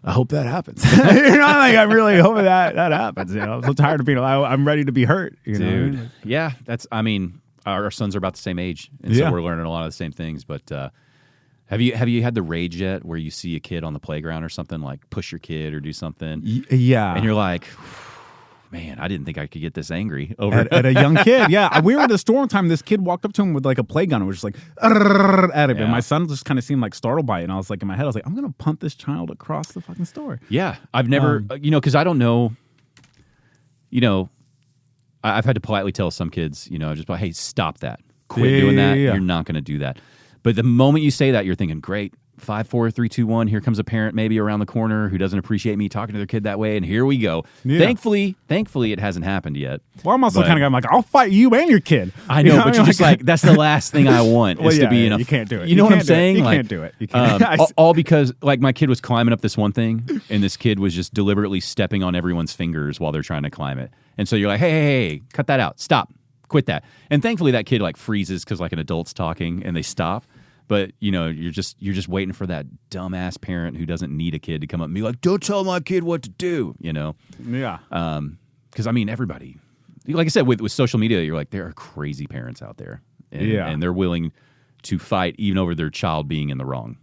I hope that happens. I really hope that happens. I'm so tired of being. I'm ready to be hurt. Dude. Yeah, that's. Our sons are about the same age, and so we're learning a lot of the same things. But have you had the rage yet, where you see a kid on the playground or something, like push your kid or do something? Yeah, and you're like, man, I didn't think I could get this angry over at a young kid. Yeah, we were at the store one time. This kid walked up to him with like a play gun and was just like at him. And my son just kind of seemed like startled by it. And I was like, in my head, I was like, I'm gonna punt this child across the fucking store. Yeah, I've never, because I don't know. I've had to politely tell some kids, just like, hey, stop that, quit doing that. You're not going to do that. But the moment you say that, you're thinking, great. 5, 4, 3, 2, 1. Here comes a parent maybe around the corner who doesn't appreciate me talking to their kid that way, and here we go. Yeah. Thankfully, it hasn't happened yet. Well, I'm also the kind of guy. I'm like, I'll fight you and your kid. I know, but you're just like, that's the last thing I want is to be in a. You can't do it. You know what I'm saying? You can't do it. You can't. All because like my kid was climbing up this one thing, and this kid was just deliberately stepping on everyone's fingers while they're trying to climb it, and so you're like, hey, cut that out, stop, quit that. And thankfully, that kid like freezes because like an adult's talking, and they stop. But you're just waiting for that dumbass parent who doesn't need a kid to come up and be like, "Don't tell my kid what to do." Yeah. Because everybody, like I said, with social media, you're like, there are crazy parents out there, and they're willing to fight even over their child being in the wrong.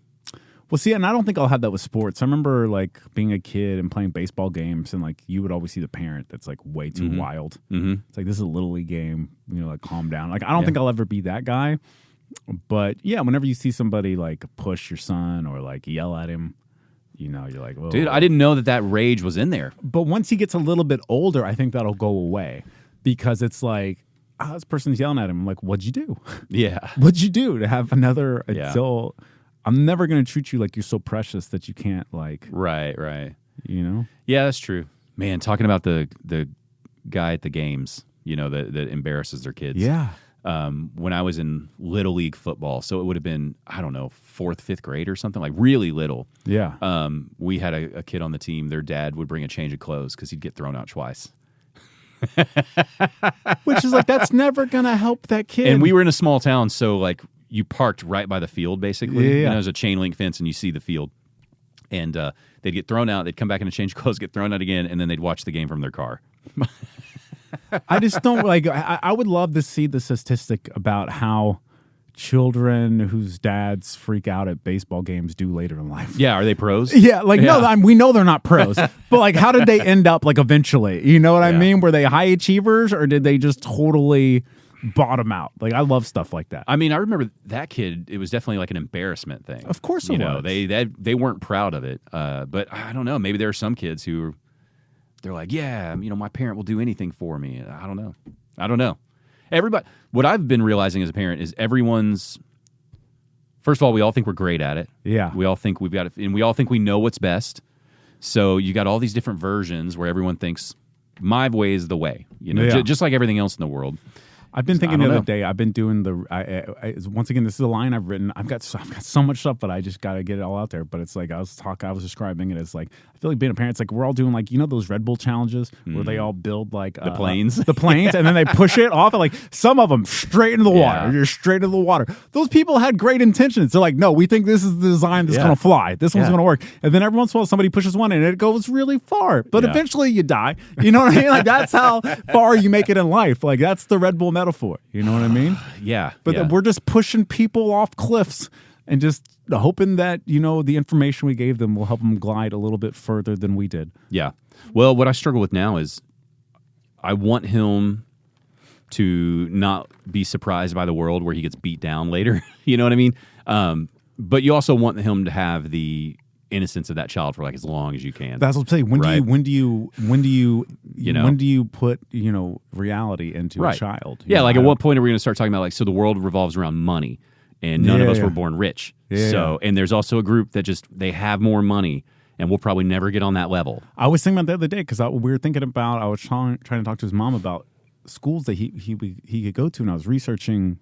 Well, see, and I don't think I'll have that with sports. I remember like being a kid and playing baseball games, and like you would always see the parent that's like way too wild. Mm-hmm. It's like, this is a little league game, like calm down. Like I don't think I'll ever be that guy. But yeah, whenever you see somebody like push your son or like yell at him, you're like, whoa. Dude, I didn't know that rage was in there. But once he gets a little bit older, I think that'll go away because it's like, this person's yelling at him. I'm like, what'd you do? Yeah. What'd you do to have another adult? I'm never going to treat you like you're so precious that you can't like. Right. Yeah, that's true. Man, talking about the guy at the games, that embarrasses their kids. Yeah. When I was in Little League football, so it would have been, I don't know, 4th, 5th grade or something, like really little. Yeah. We had a kid on the team. Their dad would bring a change of clothes because he'd get thrown out twice. Which is like, that's never going to help that kid. And we were in a small town, so like you parked right by the field, basically. Yeah. There's a chain link fence and you see the field. And they'd get thrown out, they'd come back in and change clothes, get thrown out again, and then they'd watch the game from their car. I just don't like. I would love to see the statistic about how children whose dads freak out at baseball games do later in life. Yeah, are they pros? Yeah, no, we know they're not pros, but like, how did they end up like eventually? You know what I mean? Were they high achievers or did they just totally bottom out? Like, I love stuff like that. I remember that kid. It was definitely like an embarrassment thing. Of course, it was. They weren't proud of it. But I don't know. Maybe there are some kids who they're like, yeah, my parent will do anything for me. I don't know. Everybody. What I've been realizing as a parent is everyone's. First of all, we all think we're great at it. Yeah. We all think we've got it, and we all think we know what's best. So you got all these different versions where everyone thinks my way is the way. Just like everything else in the world. I've been thinking the other day, I've been doing once again, this is a line I've written. I've got so much stuff, but I just got to get it all out there. But it's like, I was describing it as like, I feel like being a parent, it's like we're all doing like, those Red Bull challenges where they all build like the planes, and then they push it off, and like some of them straight into the water. You're straight into the water. Those people had great intentions. They're like, no, we think this is the design that's going to fly. This one's going to work. And then every once in a while, somebody pushes one and it goes really far, but eventually you die. You know what I mean? Like, that's how far you make it in life. Like, that's the Red Bull metaphor. You know what I mean? Yeah. But we're just pushing people off cliffs and just hoping that, the information we gave them will help them glide a little bit further than we did. Yeah. Well, what I struggle with now is I want him to not be surprised by the world where he gets beat down later. You know what I mean? But you also want him to have the innocence of that child for like as long as you can. That's what I'm saying. When do you put reality into a child? Yeah, like at what point are we going to start talking about like, so the world revolves around money, and none of us were born rich. And there's also a group that just they have more money, and we'll probably never get on that level. I was thinking about the other day because we were thinking about. I was trying to talk to his mom about schools that he could go to, and I was researching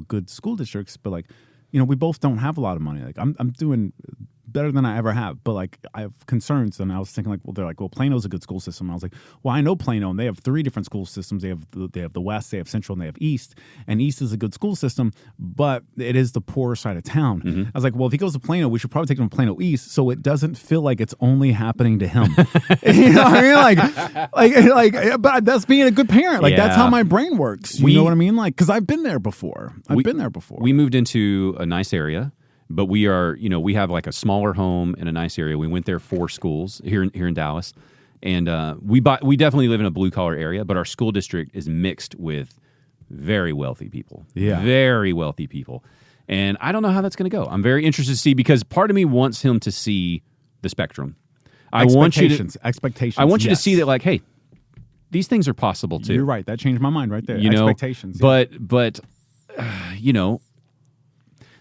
good school districts, but like we both don't have a lot of money. Like I'm doing better than I ever have, but like I have concerns, and I was thinking like, well, they're like, well, Plano's a good school system. And I was like, well, I know Plano, and they have 3 different school systems. They have the West, they have Central, and they have East. And East is a good school system, but it is the poorer side of town. Mm-hmm. I was like, well, if he goes to Plano, we should probably take him to Plano East, so it doesn't feel like it's only happening to him. You know what I mean? Like, but that's being a good parent. Like that's how my brain works. You know what I mean? Like, because I've been there before. We moved into a nice area. But we are, we have like a smaller home in a nice area. We went there 4 schools here in Dallas, and we definitely live in a blue collar area. But our school district is mixed with very wealthy people, very wealthy people, and I don't know how that's going to go. I'm very interested to see because part of me wants him to see the spectrum. I want you to see that, like, hey, these things are possible too. You're right. That changed my mind right there. Expectations, but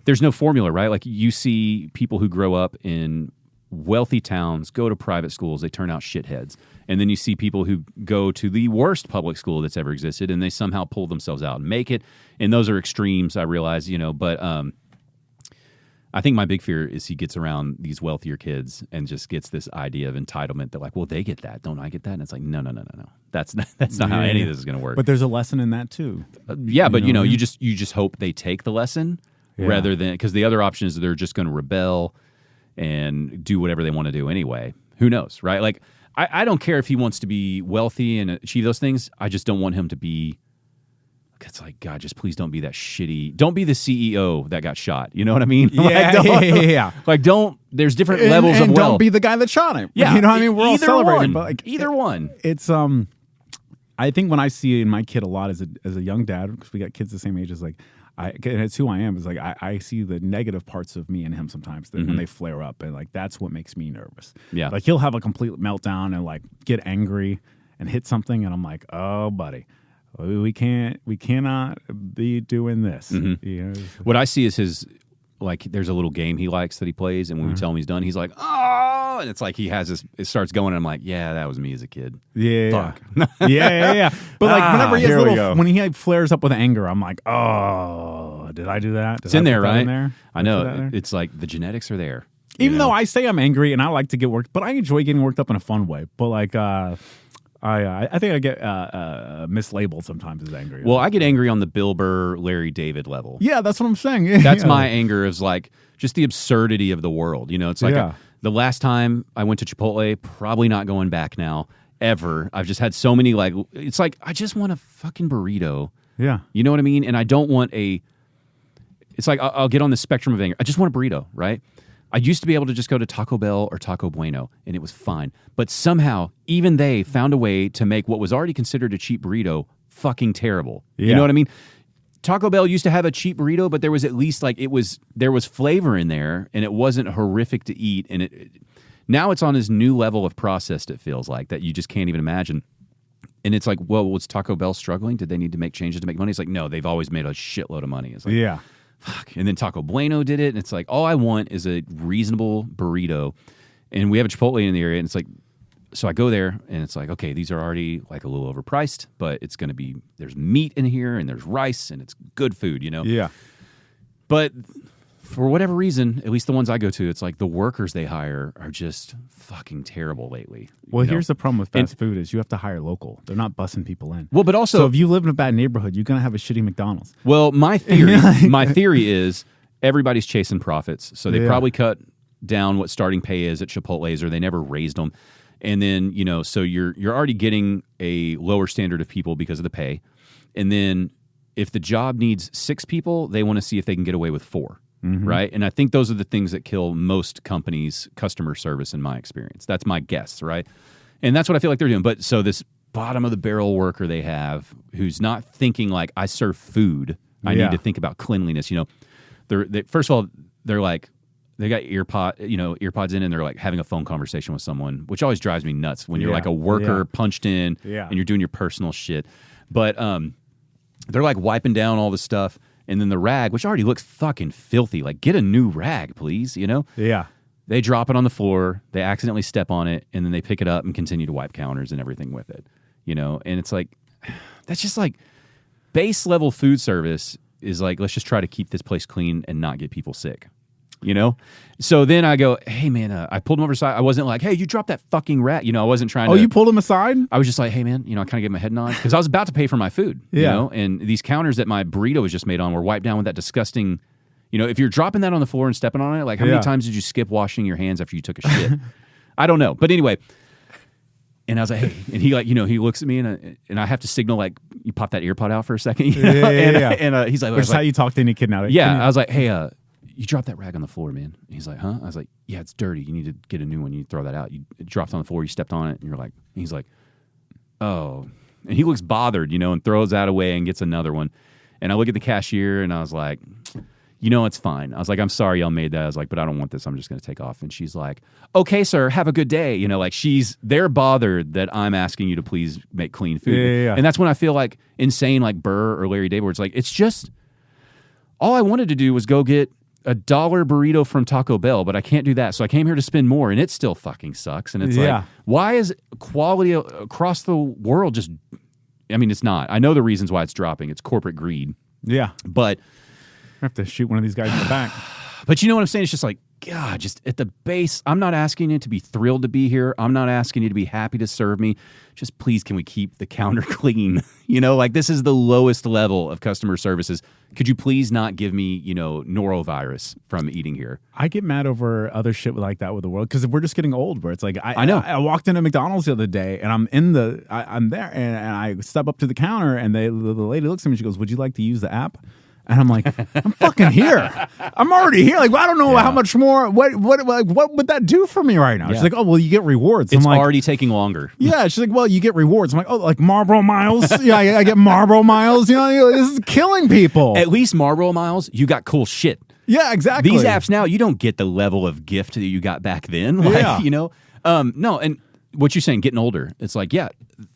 there's no formula, right? Like you see people who grow up in wealthy towns, go to private schools, they turn out shitheads. And then you see people who go to the worst public school that's ever existed, and they somehow pull themselves out and make it. And those are extremes, I realize, but I think my big fear is he gets around these wealthier kids and just gets this idea of entitlement that like, well, they get that, don't I get that? And it's like, no. That's not how any of this is going to work. But there's a lesson in that too. But you just hope they take the lesson. rather than, because the other option is they're just going to rebel and do whatever they want to do anyway. Who knows, right? Like, I don't care if he wants to be wealthy and achieve those things. I just don't want him to be, it's like, God, just please don't be that shitty. Don't be the CEO that got shot. You know what I mean? Yeah. Like, don't, there's different levels of wealth. Don't be the guy that shot him. Yeah. You know what I mean? We're all celebrating. But like, either one. It's, I think when I see it in my kid a lot as a young dad, because we got kids the same age as like, and it's who I am, is like I see the negative parts of me and him sometimes when they flare up, and like that's what makes me nervous. Yeah. Like he'll have a complete meltdown and like get angry and hit something, and I'm like, oh buddy, we cannot be doing this. You know? What I see is his, like, there's a little game he likes that he plays, and when we tell him he's done, he's like, oh, and it's like he has this, it starts going, and I'm like, yeah, that was me as a kid. Yeah. Fuck. Yeah. But like whenever he has when he flares up with anger, I'm like, oh, did I do that? It's in there, right? I know. It's like the genetics are there. Even though I say I'm angry and I like to get worked, but I enjoy getting worked up in a fun way. But like, I think I get mislabeled sometimes as angry. Well, I get angry on the Bill Burr, Larry David level. Yeah, that's what I'm saying. Yeah, that's my anger, is like just the absurdity of the world. You know, it's like the last time I went to Chipotle, probably not going back now, ever. I've just had so many, like, it's like, I just want a fucking burrito. Yeah. You know what I mean? And I don't want it's like, I'll get on the spectrum of anger. I just want a burrito, right? I used to be able to just go to Taco Bell or Taco Bueno, and it was fine. But somehow, even they found a way to make what was already considered a cheap burrito fucking terrible. Yeah. You know what I mean? Taco Bell used to have a cheap burrito, but there was at least, like, there was flavor in there, and it wasn't horrific to eat. And now it's on this new level of processed, it feels like, that you just can't even imagine. And it's like, well, was Taco Bell struggling? Did they need to make changes to make money? It's like, no, they've always made a shitload of money. It's like, yeah. Fuck. And then Taco Bueno did it, and it's like, all I want is a reasonable burrito. And we have a Chipotle in the area, and it's like, so I go there, and it's like, okay, these are already like a little overpriced, but it's going to be, there's meat in here, and there's rice, and it's good food, you know? Yeah. But for whatever reason, at least the ones I go to, it's like the workers they hire are just fucking terrible lately. Well, here's the problem with fast food is you have to hire local. They're not bussing people in. Well, but also, so if you live in a bad neighborhood, you're going to have a shitty McDonald's. Well, my theory is everybody's chasing profits. So they probably cut down what starting pay is at Chipotle's, or they never raised them. And then, you know, so you're already getting a lower standard of people because of the pay. And then if the job needs 6 people, they want to see if they can get away with 4. Right? And I think those are the things that kill most companies' customer service in my experience. That's my guess, right? And that's what I feel like they're doing. But so this bottom of the barrel worker they have, who's not thinking like, I serve food, I need to think about cleanliness. You know, they first of all, they're like, they got earpods in, and they're like having a phone conversation with someone, which always drives me nuts when you're like a worker punched in and you're doing your personal shit. But they're like wiping down all the stuff. And then the rag, which already looks fucking filthy, like, get a new rag, please, you know? Yeah. They drop it on the floor, they accidentally step on it, and then they pick it up and continue to wipe counters and everything with it, you know? And it's like, that's just like, base level food service is like, let's just try to keep this place clean and not get people sick, you know? So then I go, hey, man, I pulled him over aside. I wasn't like, hey, you dropped that fucking rat. You know, I wasn't trying to. Oh, you pulled him aside? I was just like, hey, man, you know, I kind of gave him a head nod because I was about to pay for my food, you know? And these counters that my burrito was just made on were wiped down with that disgusting, you know, if you're dropping that on the floor and stepping on it, like, how many times did you skip washing your hands after you took a shit? I don't know. But anyway, and I was like, hey, and he, like, you know, he looks at me, and I have to signal, like, you pop that ear pod out for a second. You know? And he's like, which is how you talk to any kid now. Yeah. I was like, hey, you dropped that rag on the floor, man. And he's like, huh? I was like, yeah, it's dirty. You need to get a new one. You throw that out. It dropped on the floor. You stepped on it, and you're like, he's like, oh. And he looks bothered, you know, and throws that away and gets another one. And I look at the cashier, and I was like, you know, it's fine. I was like, I'm sorry y'all made that. I was like, but I don't want this. I'm just going to take off. And she's like, okay, sir, have a good day. You know, like, they're bothered that I'm asking you to please make clean food. Yeah. And that's when I feel like insane, like Burr or Larry David, where it's like, it's just, all I wanted to do was go get a $1 burrito from Taco Bell, but I can't do that. So I came here to spend more, and it still fucking sucks. And it's like, why is quality across the world just, I mean, it's not. I know the reasons why it's dropping. It's corporate greed. Yeah. But I have to shoot one of these guys in the back. But you know what I'm saying? It's just like, God, just at the base, I'm not asking you to be thrilled to be here. I'm not asking you to be happy to serve me. Just please, can we keep the counter clean? Like this is the lowest level of customer services. Could you please not give me, norovirus from eating here? I get mad over other shit like that with the world because we're just getting old. Where it's like I know. I walked into McDonald's the other day and I'm there and I step up to the counter and the lady looks at me and she goes, "Would you like to use the app?" And I'm like, I'm fucking here. I'm already here. Like, I don't know how much more. What would that do for me right now? Yeah. She's like, oh, well, you get rewards. It's I'm like, already taking longer. Yeah. She's like, well, you get rewards. I'm like, oh, like Marlboro Miles. Yeah, I get Marlboro Miles. This is killing people. At least Marlboro Miles, you got cool shit. Yeah, exactly. These apps now, you don't get the level of gift that you got back then. No, and what you're saying, getting older, it's like,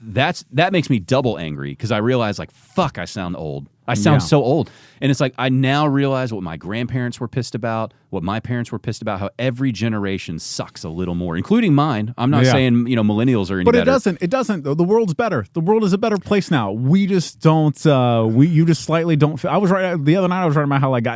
that makes me double angry because I realize, like, fuck, I sound old. I sound so old. And it's like, I now realize what my grandparents were pissed about, what my parents were pissed about, how every generation sucks a little more, including mine. I'm not saying, millennials are any better. But it doesn't. The world's better. The world is a better place now. We just don't, you just slightly don't feel. I was right, the other night I was writing about how, like,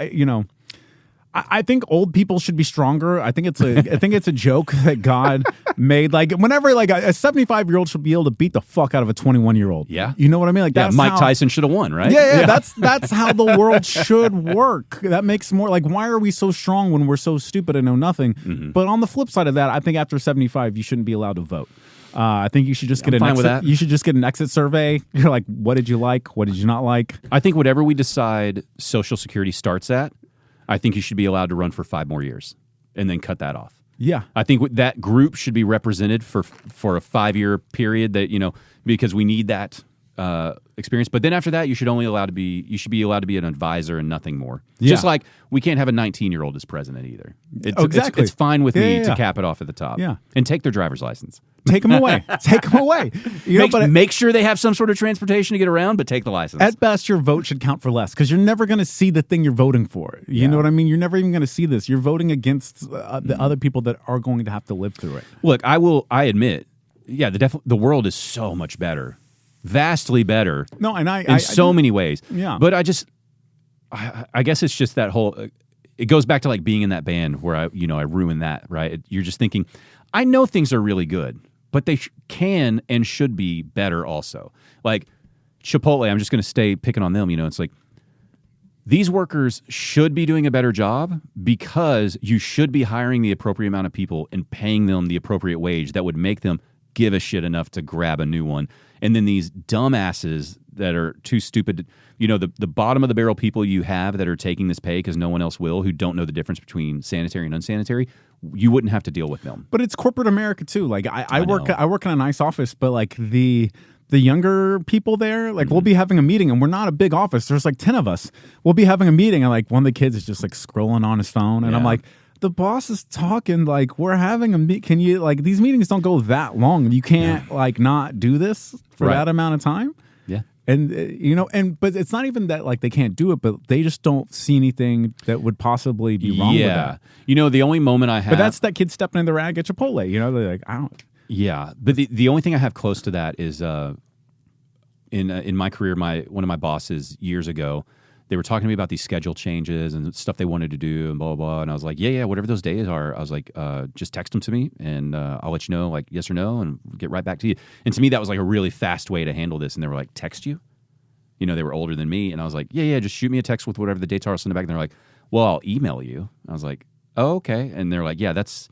I think old people should be stronger. I think it's a joke that God made. Like whenever like a 75-year-old should be able to beat the fuck out of a 21-year-old. Yeah, you know what I mean. Like that's Mike Tyson should have won, right? Yeah. That's how the world should work. That makes more like why are we so strong when we're so stupid and know nothing? Mm-hmm. But on the flip side of that, I think after 75, you shouldn't be allowed to vote. I think you should just get You should just get an exit survey. You're like, what did you like? What did you not like? I think whatever we decide Social Security starts at, I think you should be allowed to run for 5 more years and then cut that off. Yeah. I think that group should be represented for a 5-year period that, because we need that experience. But then after that, you should be allowed to be an advisor and nothing more. Yeah. Just like we can't have a 19-year-old as president either. Exactly. It's fine with me to cap it off at the top. Yeah. And take their driver's license. Take them away. Take them away. Make sure they have some sort of transportation to get around, but take the license. At best, your vote should count for less because you're never going to see the thing you're voting for. You know what I mean? You're never even going to see this. You're voting against the other people that are going to have to live through it. Look, I admit, the world is so much better, vastly better. No, and in so many ways. Yeah, but I guess it's just that whole. It goes back to like being in that band where I ruined that. Right? You're just thinking, I know things are really good, but they can and should be better also. Like Chipotle, I'm just going to stay picking on them. It's like these workers should be doing a better job because you should be hiring the appropriate amount of people and paying them the appropriate wage that would make them give a shit enough to grab a new one. And then these dumbasses that are too stupid, the bottom of the barrel people you have that are taking this pay because no one else will, who don't know the difference between sanitary and unsanitary, you wouldn't have to deal with them. But it's corporate America too. Like I work in a nice office, but like the younger people there, like we'll be having a meeting and we're not a big office. There's like 10 of us. We'll be having a meeting and like one of the kids is just like scrolling on his phone and I'm like, the boss is talking, like we're having a meet. Can you like these meetings don't go that long? You can't like not do this for that amount of time. Yeah. And but it's not even that like they can't do it, but they just don't see anything that would possibly be wrong with that. The only moment I have, but that's that kid stepping in the rag at Chipotle. They're like, I don't. Yeah, but the only thing I have close to that is in my career, one of my bosses years ago, they were talking to me about these schedule changes and stuff they wanted to do and blah, blah, blah. And I was like, yeah, whatever those days are. I was like, just text them to me and I'll let you know, like, yes or no, and get right back to you. And to me, that was like a really fast way to handle this. And they were like, text you? They were older than me. And I was like, yeah, just shoot me a text with whatever the dates are. I'll send it back. And they're like, well, I'll email you. I was like, oh, okay. And they're like, yeah, that's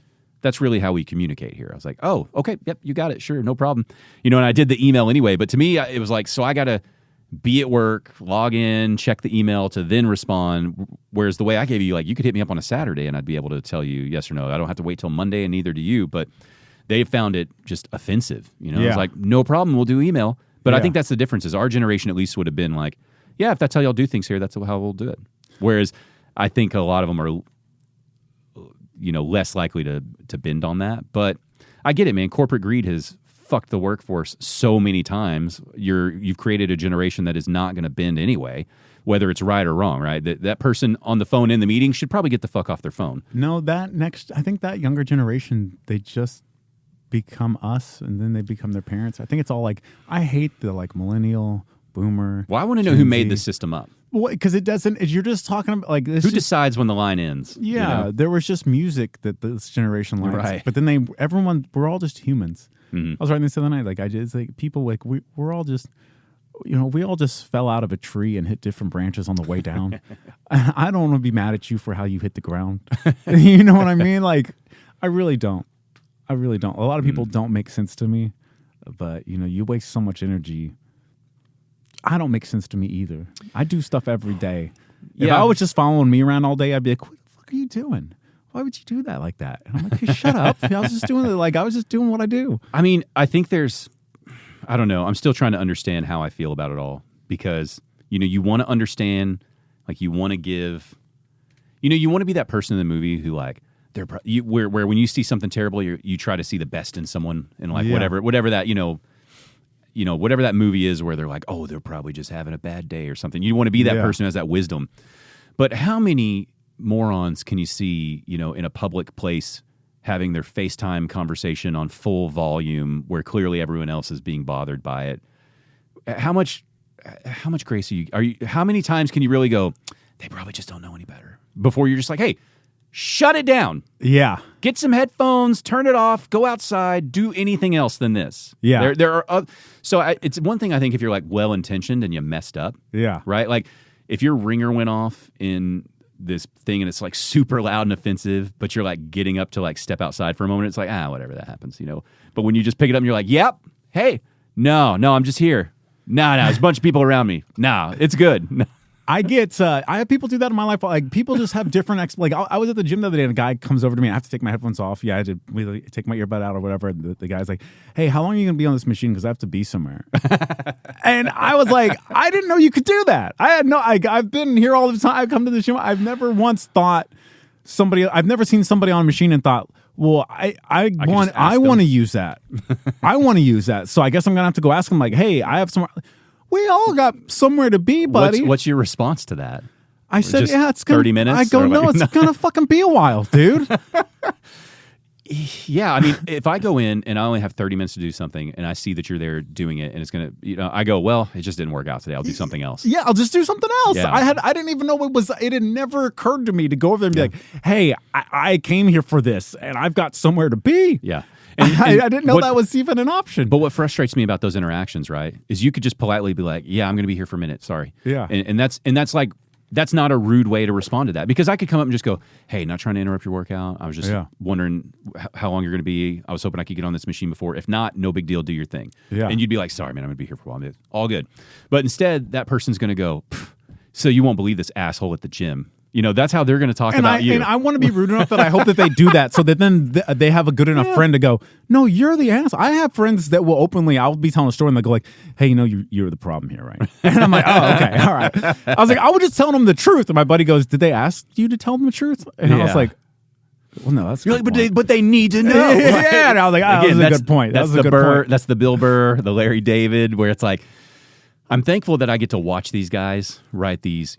really how we communicate here. I was like, oh, okay, yep, you got it. Sure, no problem. And I did the email anyway. But to me, it was like, so I got to be at work, log in, check the email to then respond. Whereas the way I gave you, like, you could hit me up on a Saturday and I'd be able to tell you yes or no. I don't have to wait till Monday, and neither do you. But they found it just offensive. It's like, no problem, we'll do email. But I think that's the difference. Is our generation at least would have been like, yeah, if that's how y'all do things here, that's how we'll do it. Whereas I think a lot of them are, less likely to bend on that. But I get it, man. Corporate greed has fucked the workforce so many times. You've created a generation that is not going to bend anyway, whether it's right or wrong, right? That person on the phone in the meeting should probably get the fuck off their phone. No, I think that younger generation, they just become us and then they become their parents. I think it's all like, I hate the like millennial, boomer. Well, I want to know who made the system up. Because it doesn't. You're just talking about like this. Who decides when the line ends? Yeah, there was just music that this generation likes, right? But then we're all just humans. I was writing this the other night. Like people like we're all just. We all just fell out of a tree and hit different branches on the way down. I don't want to be mad at you for how you hit the ground. You know what I mean? Like, I really don't. A lot of people don't make sense to me, but you waste so much energy. I don't make sense to me either. I do stuff every day. If I was just following me around all day, I'd be like, what the fuck are you doing? Why would you do that like that? And I'm like, hey, shut up. I was just doing what I do. I mean, I think I don't know. I'm still trying to understand how I feel about it all because, you want to understand, like you want to give, you want to be that person in the movie who like, where when you see something terrible, you try to see the best in someone and like whatever that, whatever that movie is where they're like, oh, they're probably just having a bad day or something. You want to be that person who has that wisdom. But how many morons can you see, in a public place having their FaceTime conversation on full volume where clearly everyone else is being bothered by it? How much grace are you? How many times can you really go, they probably just don't know any better, before you're just like, hey, shut it down. Yeah. Get some headphones, turn it off, go outside, do anything else than this. Yeah. There are it's one thing I think if you're like well-intentioned and you messed up. Yeah. Right? Like if your ringer went off in this thing and it's like super loud and offensive, but you're like getting up to like step outside for a moment, it's like, whatever, that happens, But when you just pick it up and you're like, yep, hey, no, I'm just here. No, there's a bunch of people around me. No, it's good. I have people do that in my life. Like people just have different I was at the gym the other day and a guy comes over to me. I have to take my headphones off. Yeah, I had to really take my earbud out or whatever. And the guy's like, hey, how long are you going to be on this machine? Because I have to be somewhere. And I was like, I didn't know you could do that. I've been here all the time. I come to the gym. I've never once thought I've never seen somebody on a machine and thought, well, I want to use that. I want to use that. So I guess I'm going to have to go ask him like, hey, I have some. We all got somewhere to be, buddy. What's your response to that? I said, just it's gonna, 30 minutes. I go, no, it's gonna fucking be a while, dude. Yeah, I mean, if I go in and I only have 30 minutes to do something, and I see that you're there doing it, and it's gonna, I go, well, it just didn't work out today. I'll do something else. Yeah, I'll just do something else. Yeah. I didn't even know it was. It had never occurred to me to go over there and be like, hey, I came here for this, and I've got somewhere to be. Yeah. And I didn't know that was even an option. But what frustrates me about those interactions, right, is you could just politely be like, yeah, I'm going to be here for a minute. Sorry. Yeah. And that's like, that's not a rude way to respond to that. Because I could come up and just go, hey, not trying to interrupt your workout. I was just wondering how long you're going to be. I was hoping I could get on this machine before. If not, no big deal. Do your thing. Yeah. And you'd be like, sorry, man, I'm going to be here for a while. All good. But instead, that person's going to go, so you won't believe this asshole at the gym. That's how they're going to talk about you. And I want to be rude enough that I hope that they do that so that then they have a good enough friend to go, no, you're the asshole. I have friends that will openly, I'll be telling a story and they'll go like, hey, you're the problem here, right? And I'm like, oh, okay, all right. I was like, I was just telling them the truth. And my buddy goes, did they ask you to tell them the truth? And I was like, well, no, that's you're like, but they need to know. Yeah, and I was like, that was a good point. That's the Burr, that's the Bill Burr, the Larry David, where it's like, I'm thankful that I get to watch these guys write these,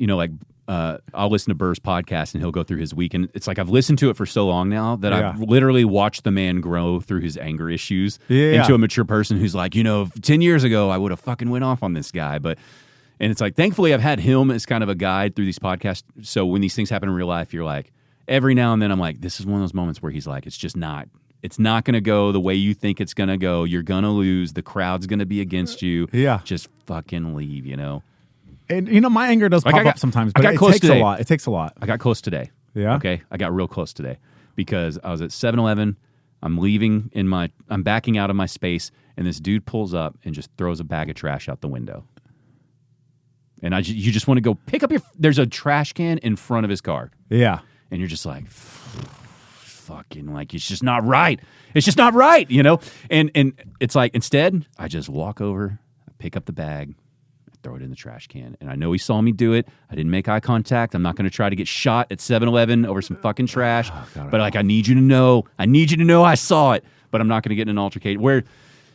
I'll listen to Burr's podcast and he'll go through his week. And it's like I've listened to it for so long now that I've literally watched the man grow through his anger issues into a mature person who's like, 10 years ago, I would have fucking went off on this guy. And it's like, thankfully, I've had him as kind of a guide through these podcasts. So when these things happen in real life, you're like, every now and then I'm like, this is one of those moments where he's like, it's not going to go the way you think it's going to go. You're going to lose. The crowd's going to be against you. Yeah. Just fucking leave, And my anger does pop up sometimes, but it takes a lot. It takes a lot. I got close today. Yeah. Okay. I got real close today because I was at 7-Eleven. I'm backing out of my space, and this dude pulls up and just throws a bag of trash out the window. And you just want to go pick up there's a trash can in front of his car. Yeah. And you're just like, fucking, like, it's just not right. It's just not right, And it's like, instead, I just walk over, I pick up the bag, throw it in the trash can. And I know he saw me do it. I didn't make eye contact. I'm not going to try to get shot at 7-Eleven over some fucking trash. But like, I need you to know I saw it, but I'm not going to get in an altercation.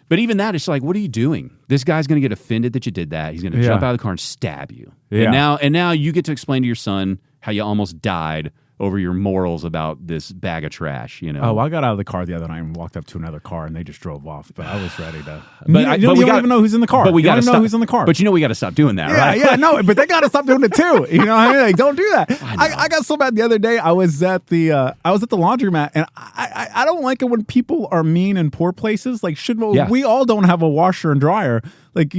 But even that, it's like, what are you doing? This guy's going to get offended that you did that. He's going to jump out of the car and stab you. Yeah. And now you get to explain to your son how you almost died over your morals about this bag of trash, you know. Oh, I got out of the car the other night and walked up to another car, and they just drove off. But I was ready to. But you don't even know who's in the car. But we got to know who's in the car. But we got to stop doing that, right? Yeah, no. But they got to stop doing it too. You know what I mean? Like, don't do that. I got so mad the other day. I was at the laundromat, and I don't like it when people are mean in poor places. Like, we all don't have a washer and dryer? Like,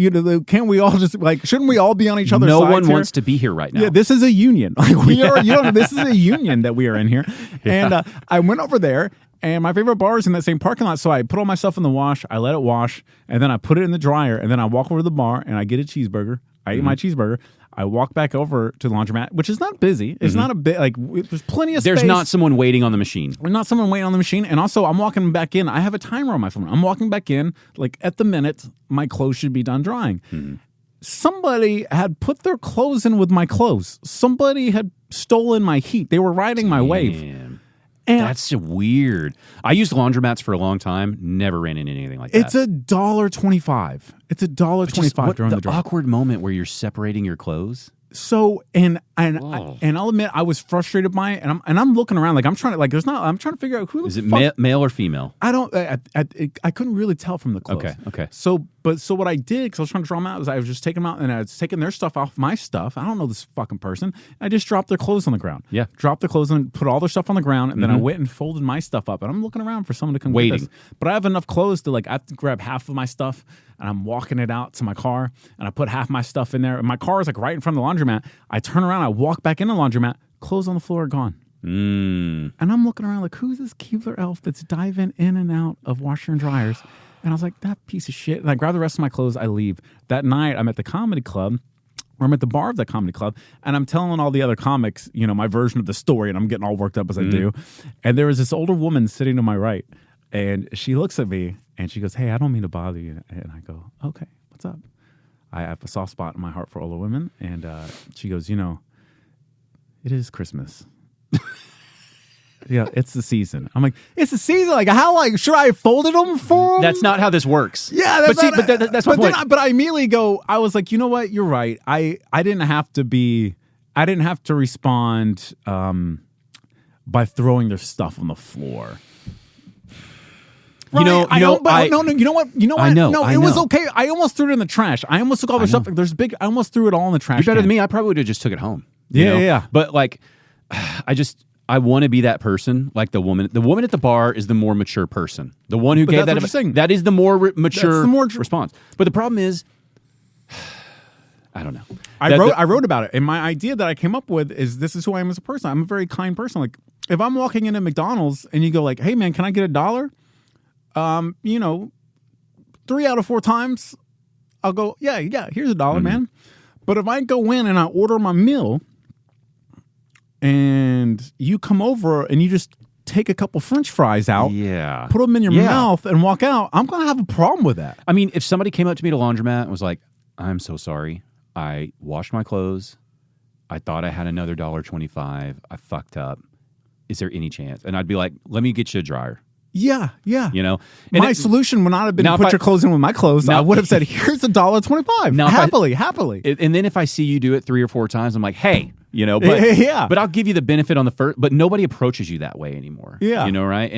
can't we all just shouldn't we all be on each other's sides? No one here? wants to be here right now. Yeah, this is a union. Like we are. This is a union that we are in here. And I went over there, and my favorite bar is in that same parking lot. So I put all my stuff in the wash. I let it wash, and then I put it in the dryer, and then I walk over to the bar and I get a cheeseburger. I eat my cheeseburger. I walk back over to the laundromat, which is not busy. It's not a bit there's plenty of space. There's not someone waiting on the machine. There's not someone waiting on the machine. And also, I'm walking back in. I have a timer on my phone. I'm walking back in. Like, at the minute, my clothes should be done drying. Somebody had put their clothes in with my clothes. Somebody had stolen my heat. They were riding my wave. And that's weird. I used laundromats for a long time. Never ran into anything like that. It's $1.25. It's $1.25 during the drive. Awkward moment where you're separating your clothes. So and I'll admit I was frustrated by it, and I'm looking around like I'm trying to figure out who is it male or female. I couldn't really tell from the clothes. Okay. So what I did, because I was trying to draw them out, was I was just taking them out and I was taking their stuff off my stuff. I don't know this fucking person. I just dropped their clothes on the ground. Yeah, dropped the clothes and put all their stuff on the ground, and then I went and folded my stuff up. And I'm looking around for someone to come get this. But I have enough clothes to I have to grab half of my stuff. And I'm walking it out to my car, and I put half my stuff in there. And my car is right in front of the laundromat. I turn around, I walk back in the laundromat, clothes on the floor are gone. And I'm looking around like, who's this Keebler elf that's diving in and out of washer and dryers? And I was like, that piece of shit. And I grab the rest of my clothes, I leave. That night, I'm at the comedy club, or I'm at the bar of the comedy club, and I'm telling all the other comics, my version of the story, and I'm getting all worked up as I do. And there was this older woman sitting to my right, and she looks at me, and she goes, hey, I don't mean to bother you. And I go, okay, what's up? I have a soft spot in my heart for older women. And she goes, it is Christmas. Yeah, it's the season. I'm like, it's the season. Like, how? Should I have folded them for them? That's not how this works. Yeah, that's my point. But I immediately go, I was like, you know what? You're right. I didn't have to respond by throwing their stuff on the floor. Right. You know what? I know. No, it was okay. I almost threw it in the trash. I almost took all the stuff. I almost threw it all in the trash. You're better than me. I probably would have just took it home. Yeah. But I want to be that person. Like the woman at the bar is the more mature person. The one who gave that is the more mature response. But the problem is, I don't know. I wrote about it, and my idea that I came up with is this is who I am as a person. I'm a very kind person. Like, if I'm walking into McDonald's and you go like, hey man, can I get $1? 3 out of 4 times, I'll go, yeah, here's $1, man. But if I go in and I order my meal, and you come over and you just take a couple French fries out, put them in your mouth and walk out, I'm going to have a problem with that. I mean, if somebody came up to me at a laundromat and was like, I'm so sorry, I washed my clothes, I thought I had another $1.25, I fucked up, is there any chance? And I'd be like, let me get you a dryer. Yeah. And my solution would not have been to put your clothes in with my clothes. I would have said, here's $1.25. Happily. And then if I see you do it 3 or 4 times, I'm like, hey, but I'll give you the benefit on the first, but nobody approaches you that way anymore. Yeah. Right?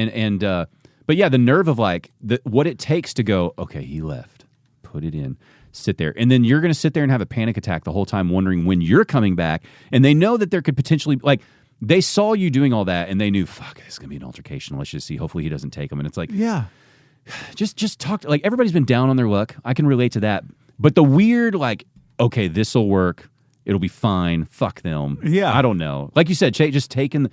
But yeah, the nerve of what it takes to go, okay, he left, put it in, sit there. And then you're going to sit there and have a panic attack the whole time wondering when you're coming back. And they know that there could potentially, they saw you doing all that and they knew, fuck, it's going to be an altercation. Let's just see. Hopefully he doesn't take them. And it's like, just talk. Everybody's been down on their luck. I can relate to that. But the weird, okay, this will work. It'll be fine. Fuck them. Yeah. I don't know. Like you said, just taking,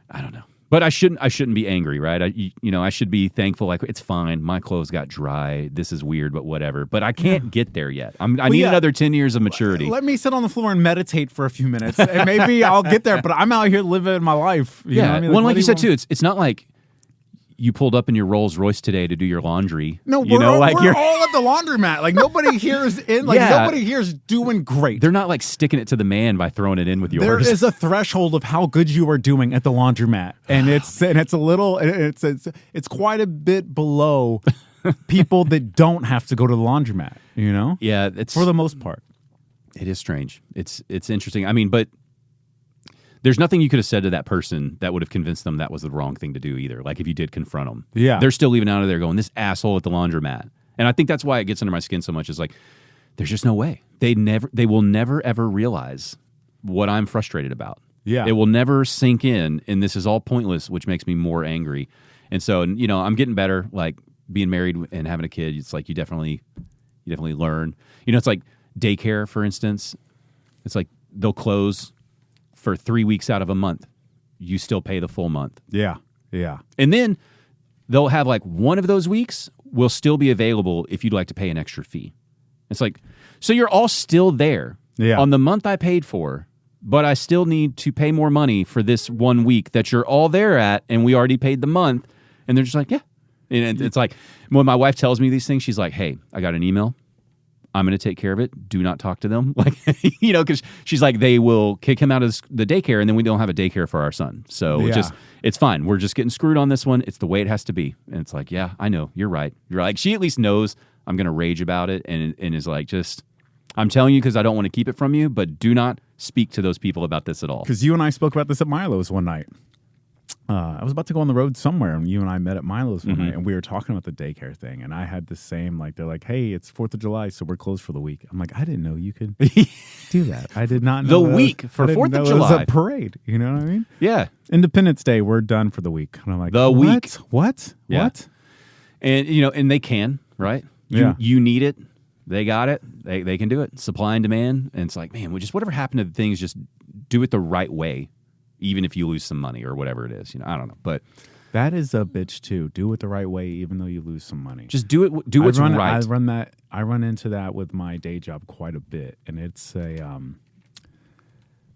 I don't know. But I shouldn't be angry, right? I should be thankful. It's fine. My clothes got dry. This is weird, but whatever. But I can't get there yet. I need another 10 years of maturity. Let me sit on the floor and meditate for a few minutes, and maybe I'll get there. But I'm out here living my life. You know what I mean? Like you said too, it's not like you pulled up in your Rolls Royce today to do your laundry. No, we're all at the laundromat. Nobody here's in. Nobody here's doing great. They're not sticking it to the man by throwing it in with yours. There is a threshold of how good you are doing at the laundromat, and it's quite a bit below people that don't have to go to the laundromat. Yeah, it's for the most part. It is strange. It's interesting. I mean, but there's nothing you could have said to that person that would have convinced them that was the wrong thing to do either. Like if you did confront them. Yeah. They're still leaving out of there going, this asshole at the laundromat. And I think that's why it gets under my skin so much is like, there's just no way. They will never, ever realize what I'm frustrated about. Yeah. It will never sink in, and this is all pointless, which makes me more angry. And so, you know, I'm getting better, like being married and having a kid. It's like you definitely learn. You know, it's like daycare, for instance. It's like they'll close for 3 weeks out of a month. You still pay the full month. Yeah. Yeah. And then they'll have like one of those weeks will still be available if you'd like to pay an extra fee. It's like, so you're all still there on the month I paid for, but I still need to pay more money for this 1 week that you're all there at, and we already paid the month. And they're just like, yeah. And it's like, when my wife tells me these things, she's like, hey, I got an email. I'm going to take care of it. Do not talk to them. Like, you know, because she's like, they will kick him out of the daycare, and then we don't have a daycare for our son. So it's fine. We're just getting screwed on this one. It's the way it has to be. And it's like, yeah, I know. You're right. You're like, she at least knows I'm going to rage about it and is like, just, I'm telling you because I don't want to keep it from you, but do not speak to those people about this at all. Because you and I spoke about this at Milo's one night. I was about to go on the road somewhere, and you and I met at Milo's one night, and we were talking about the daycare thing, and I had the same, like, they're like, hey, it's 4th of July, so we're closed for the week. I'm like, I didn't know you could do that. I did not know. The week for 4th of July. It was a parade. You know what I mean? Yeah. Independence Day, we're done for the week. And I'm like, week. What? Yeah. What? And, you know, and they can, right? You need it. They got it. They can do it. Supply and demand. And it's like, man, just whatever happened to things, just do it the right way, even if you lose some money or whatever it is. You know, I don't know. But that is a bitch too. Do it the right way, even though you lose some money. Just do it. Do what's right. I run into that with my day job quite a bit, and it's a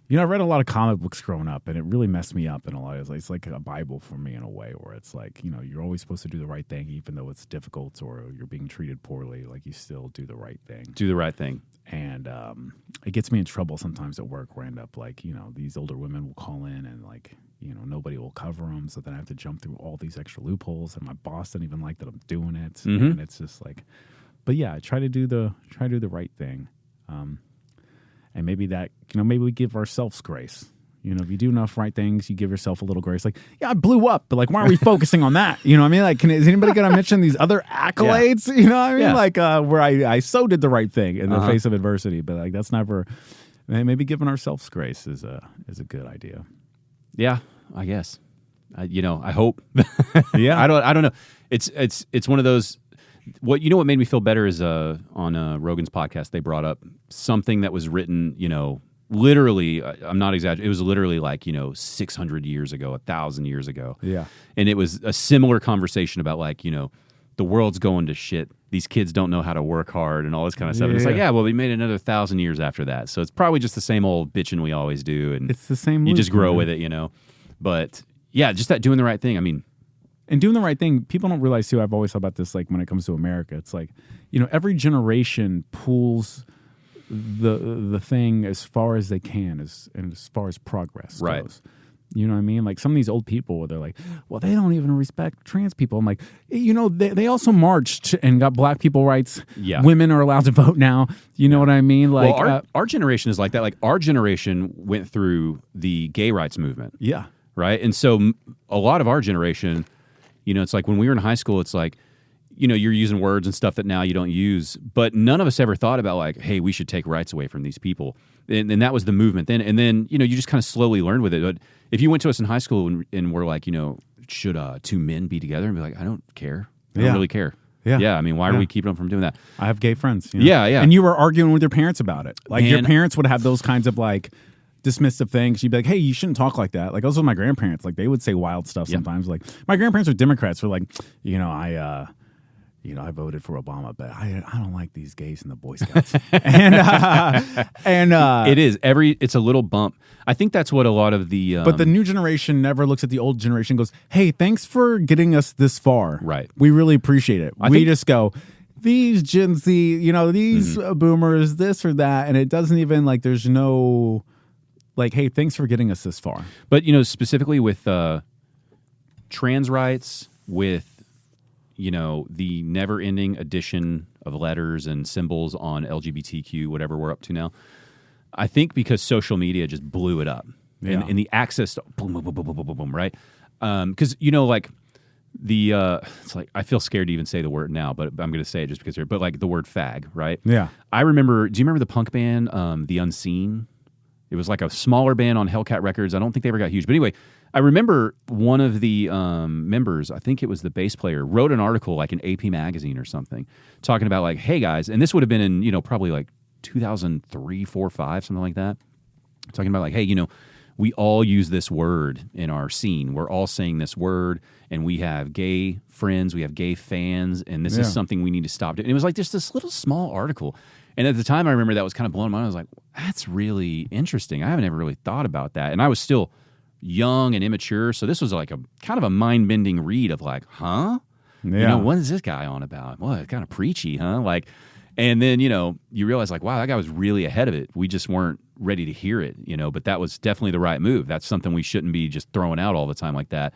you know, I read a lot of comic books growing up, and it really messed me up in a lot of ways. It's like a Bible for me in a way, where it's like, you know, you're always supposed to do the right thing, even though it's difficult or you're being treated poorly. Like, you still do the right thing. Do the right thing. And it gets me in trouble sometimes at work, where I end up like, you know, these older women will call in and like, you know, nobody will cover them. So then I have to jump through all these extra loopholes, and my boss doesn't even like that I'm doing it. And it's just like, but yeah, I try to do the right thing. And maybe that, you know, maybe we give ourselves grace. You know, if you do enough right things, you give yourself a little grace. Like, yeah, I blew up, but like, why are we focusing on that? You know what I mean? Like, is anybody going to mention these other accolades? You know what I mean? Like, where I so did the right thing in the face of adversity, but like, that's never, maybe giving ourselves grace is a good idea. Yeah, I guess. You know, I hope. Yeah. I don't know. It's one of those. What made me feel better is on Rogan's podcast, they brought up something that was written, you know, literally, I'm not exaggerating, it was literally like, you know, 600 years ago, 1,000 years ago. Yeah. And it was a similar conversation about like, you know, the world's going to shit. These kids don't know how to work hard and all this kind of stuff. And it's like, well, we made another 1,000 years after that. So it's probably just the same old bitching we always do. And it's the same. You just grow with it, you know. But yeah, just that doing the right thing. I mean, and doing the right thing, people don't realize too, I've always thought about this, like when it comes to America, it's like, you know, every generation pulls the thing as far as they can, as far as progress goes. You know what I mean? Like some of these old people, they're like, well, they don't even respect trans people. I'm like, you know, they also marched and got black people rights. Yeah. Women are allowed to vote now. You know what I mean? Like, well, our generation is like that. Like our generation went through the gay rights movement. Yeah. Right. And so a lot of our generation, you know, it's like when we were in high school, it's like, you know, you're using words and stuff that now you don't use, but none of us ever thought about like, hey, we should take rights away from these people. And that was the movement then. And then, you know, you just kind of slowly learned with it. But if you went to us in high school and we're like, you know, should two men be together? And be like, I don't care. I don't really care. Yeah. I mean, why are we keeping them from doing that? I have gay friends. You know? Yeah. And you were arguing with your parents about it. Like your parents would have those kinds of like dismissive things. You'd be like, hey, you shouldn't talk like that. Like also my grandparents, like they would say wild stuff sometimes. Like my grandparents are Democrats. Were like, you know, I voted for Obama, but I don't like these gays in the Boy Scouts. and it is it's a little bump. I think that's what a lot of the but the new generation never looks at the old generation and goes, hey, thanks for getting us this far. Right. We really appreciate it. We just go, these Gen Z, you know, these boomers, this or that, and it doesn't even like there's no like, hey, thanks for getting us this far. But you know, specifically with trans rights, with you know, the never-ending addition of letters and symbols on LGBTQ, whatever we're up to now. I think because social media just blew it up. and the access to boom, boom, boom, boom, boom, boom, boom, right? Because like it's like I feel scared to even say the word now, but I'm going to say it just because but like the word fag, right? Yeah. I remember. Do you remember the punk band, The Unseen? It was like a smaller band on Hellcat Records. I don't think they ever got huge, but anyway, I remember one of the members, I think it was the bass player, wrote an article like in AP Magazine or something, talking about like, hey guys, and this would have been in probably like 2003, 4, 5, something like that. Talking about like, hey, we all use this word in our scene. We're all saying this word, and we have gay friends, we have gay fans, and this is something we need to stop doing. And it was like just this little small article. And at the time, I remember that was kind of blowing my mind. I was like, that's really interesting. I haven't ever really thought about that. And I was still young and immature, so this was like a kind of a mind-bending read of like, huh? Yeah. What is this guy on about? Well, it's kind of preachy, huh? Like, and then, you realize like, wow, that guy was really ahead of it. We just weren't ready to hear it, but that was definitely the right move. That's something we shouldn't be just throwing out all the time like that.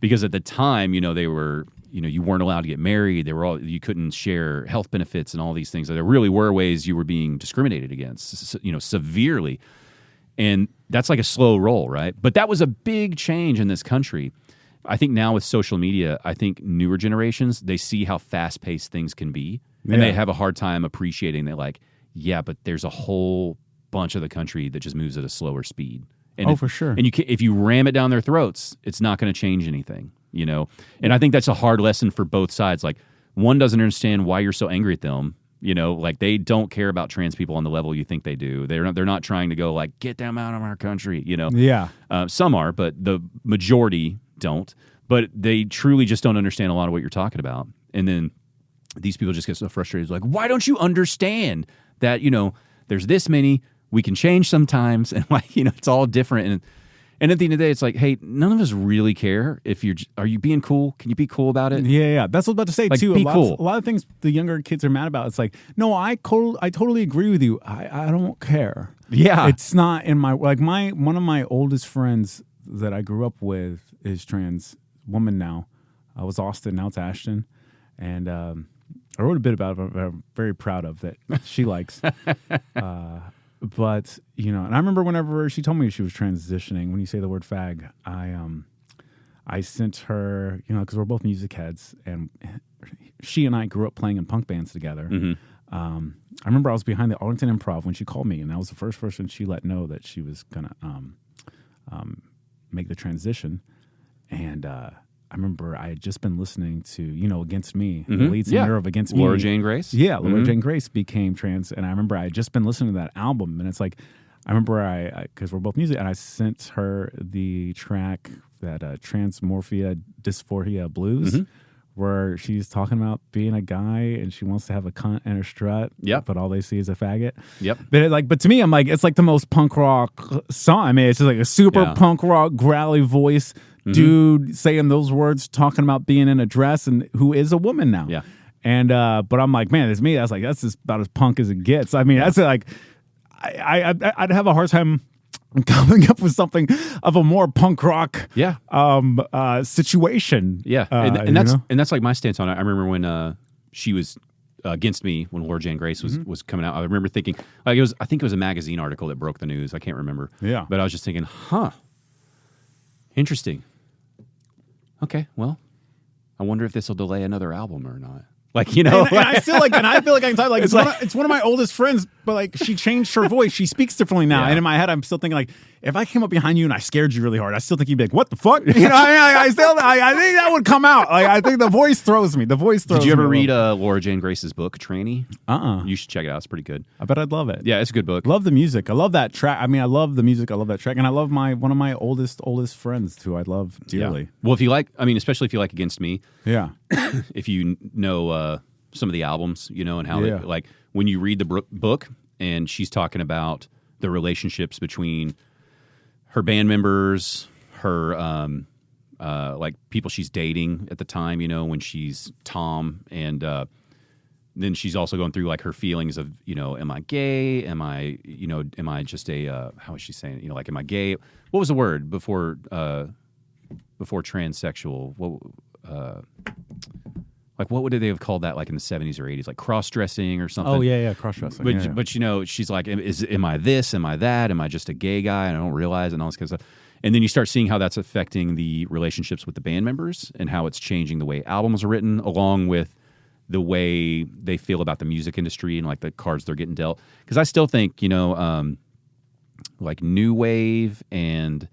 Because at the time, they were, you weren't allowed to get married. You couldn't share health benefits and all these things. There really were ways you were being discriminated against, severely. And that's like a slow roll, right? But that was a big change in this country. I think now with social media, I think newer generations, they see how fast-paced things can be. And they have a hard time appreciating that, like, yeah, but there's a whole bunch of the country that just moves at a slower speed. And for sure. And if you ram it down their throats, it's not going to change anything, And I think that's a hard lesson for both sides. Like, one doesn't understand why you're so angry at them. Like they don't care about trans people on the level you think they do. They're not trying to go like, get them out of our country, Yeah. Some are, but the majority don't. But they truly just don't understand a lot of what you're talking about. And then these people just get so frustrated. Like, why don't you understand that, there's this many, we can change sometimes, and like, it's all different. And at the end of the day, it's like, hey, none of us really care if are you being cool? Can you be cool about it? Yeah. That's what I was about to say, like, too. Be a lot of things the younger kids are mad about. It's like, no, I totally agree with you. I don't care. Yeah. It's not in my, like one of my oldest friends that I grew up with is trans woman now. I was Austin, now it's Ashton. And I wrote a bit about it, but I'm very proud of that she likes. But, and I remember whenever she told me she was transitioning, when you say the word fag, I sent her, because we're both music heads, and she and I grew up playing in punk bands together. Mm-hmm. I remember I was behind the Arlington Improv when she called me, and I was the first person she let know that she was going to make the transition. And I remember I had just been listening to, Against Me, the lead singer of Against Me. Laura Jane Grace? Yeah, Laura Jane Grace became trans. And I remember I had just been listening to that album. And it's like, I remember because we're both music, and I sent her the track, that Transmorphia Dysphoria Blues, where she's talking about being a guy and she wants to have a cunt in her strut, but all they see is a faggot. Yep. But to me, I'm like, it's like the most punk rock song. I mean, it's just like a super punk rock, growly voice. Dude saying those words, talking about being in a dress, and who is a woman now. Yeah. And but I'm like, man, it's me. That's like, that's just about as punk as it gets. I mean, that's like, I'd have a hard time coming up with something of a more punk rock situation. Yeah. And that's like my stance on it. I remember when she was Against Me, when Laura Jane Grace was coming out. I remember thinking, like, I think it was a magazine article that broke the news. I can't remember. Yeah. But I was just thinking, interesting. Okay, well, I wonder if this will delay another album or not. Like, and I feel like I can talk like it's one of my oldest friends, but like she changed her voice. She speaks differently now, and in my head, I'm still thinking like, if I came up behind you and I scared you really hard, I still think you'd be like, "What the fuck?" I think that would come out. Like, I think the voice throws me. Did you ever read Laura Jane Grace's book, TRENA? You should check it out. It's pretty good. I bet I'd love it. Yeah, it's a good book. Love the music. I love that track. I mean, I love the music. I love that track, and I love one of my oldest friends who I love dearly. Yeah. Well, if you like, especially if you like Against Me. Yeah. If you know some of the albums, and how they, like when you read the book and she's talking about the relationships between her band members, her like people she's dating at the time, when she's Tom, and then she's also going through like her feelings of, am I gay? Am I just a how is she saying it? Like, am I gay? What was the word before transsexual? What like what would they have called that like in the 70s or 80s, like cross-dressing or something. Oh yeah, cross-dressing. But you know, she's like, am I this, am I that, am I just a gay guy and I don't realize it, and all this kind of stuff. And then you start seeing how that's affecting the relationships with the band members and how it's changing the way albums are written, along with the way they feel about the music industry and like the cards they're getting dealt. Because I still think, you know, like New Wave and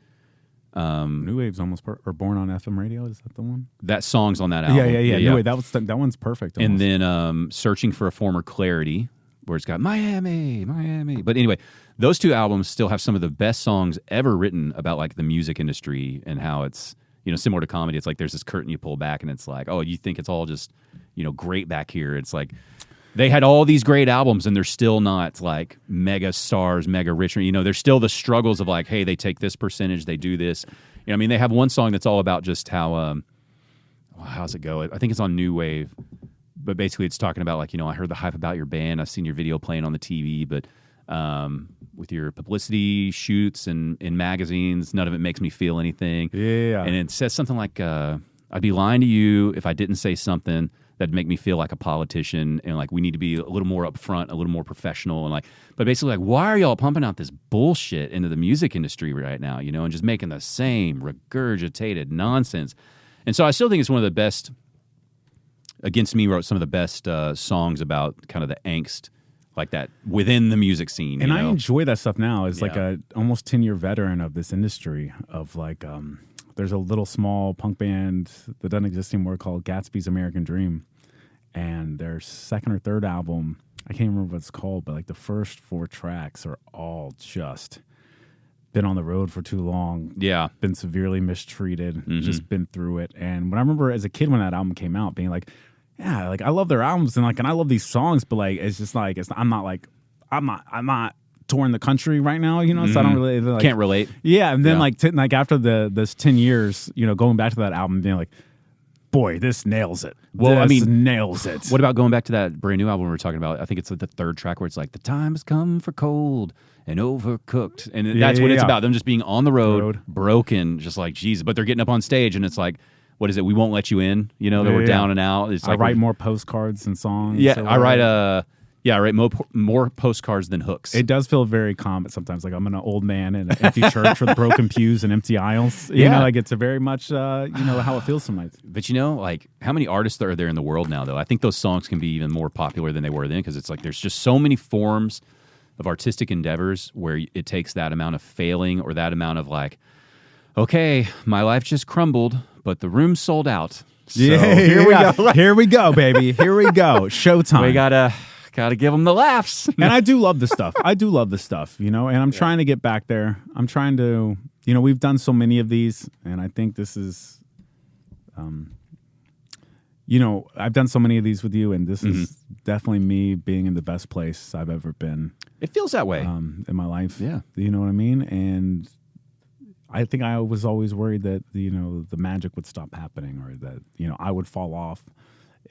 New Wave's almost or Born on FM Radio, is that the one? That song's on that album. Yeah. New Wave, that one's perfect. Almost. And then Searching for a Former Clarity, where it's got Miami. But anyway, those two albums still have some of the best songs ever written about like the music industry and how it's, you know, similar to comedy. It's like there's this curtain you pull back and it's like, oh, you think it's all just, you know, great back here. It's like they had all these great albums and they're still not like mega stars, mega rich. You know, there's still the struggles of like, hey, they take this percentage, they do this. You know, I mean, they have one song that's all about just how, how's it go? I think it's on New Wave, but basically it's talking about like, you know, I heard the hype about your band. I've seen your video playing on the TV, but with your publicity shoots and in magazines, none of it makes me feel anything. Yeah. And it says something like, I'd be lying to you if I didn't say something that'd make me feel like a politician, and like we need to be a little more upfront, a little more professional, and like, but basically like, why are y'all pumping out this bullshit into the music industry right now, you know, and just making the same regurgitated nonsense? And so I still think it's one of the best. Against Me wrote some of the best songs about kind of the angst like that within the music scene. And you know? I enjoy that stuff now as like a almost 10-year veteran of this industry of like, there's a little small punk band that doesn't exist anymore called Gatsby's American Dream. And their second or third album, I can't remember what it's called, but like the first 4 tracks are all just been on the road for too long. Yeah. Been severely mistreated, just been through it. And when I remember as a kid when that album came out being like, yeah, like I love their albums and I love these songs, but like it's just like I'm not touring the country right now, you know, so I don't really like, can't relate. Yeah, and then like after this 10 years, you know, going back to that album, being like, boy, this nails it. Well, I mean, nails it. What about going back to that brand new album we were talking about? I think it's like the third track where it's like the time has come for cold and overcooked, and that's what it's about. Them just being on the road, broken, just like Jesus. But they're getting up on stage, and it's like, what is it? We won't let you in. You know, that we're down and out. It's like I write more postcards and songs. Yeah, I write more postcards than hooks. It does feel very calm sometimes. Like I'm an old man in an empty church with broken pews and empty aisles. You know, like it's a very much, you know, how it feels some nights. But you know, like how many artists are there in the world now, though? I think those songs can be even more popular than they were then, because it's like there's just so many forms of artistic endeavors where it takes that amount of failing or that amount of like, okay, my life just crumbled, but the room's sold out. So here we go. Here we go, baby. Here we go. Showtime. We gotta give them the laughs. And I do love this stuff. You know, and I'm trying to get back there. I'm trying to, you know, we've done so many of these, and I think this is, you know, I've done so many of these with you, and this is definitely me being in the best place I've ever been. It feels that way. In my life. Yeah. You know what I mean? And I think I was always worried that, you know, the magic would stop happening, or that, you know, I would fall off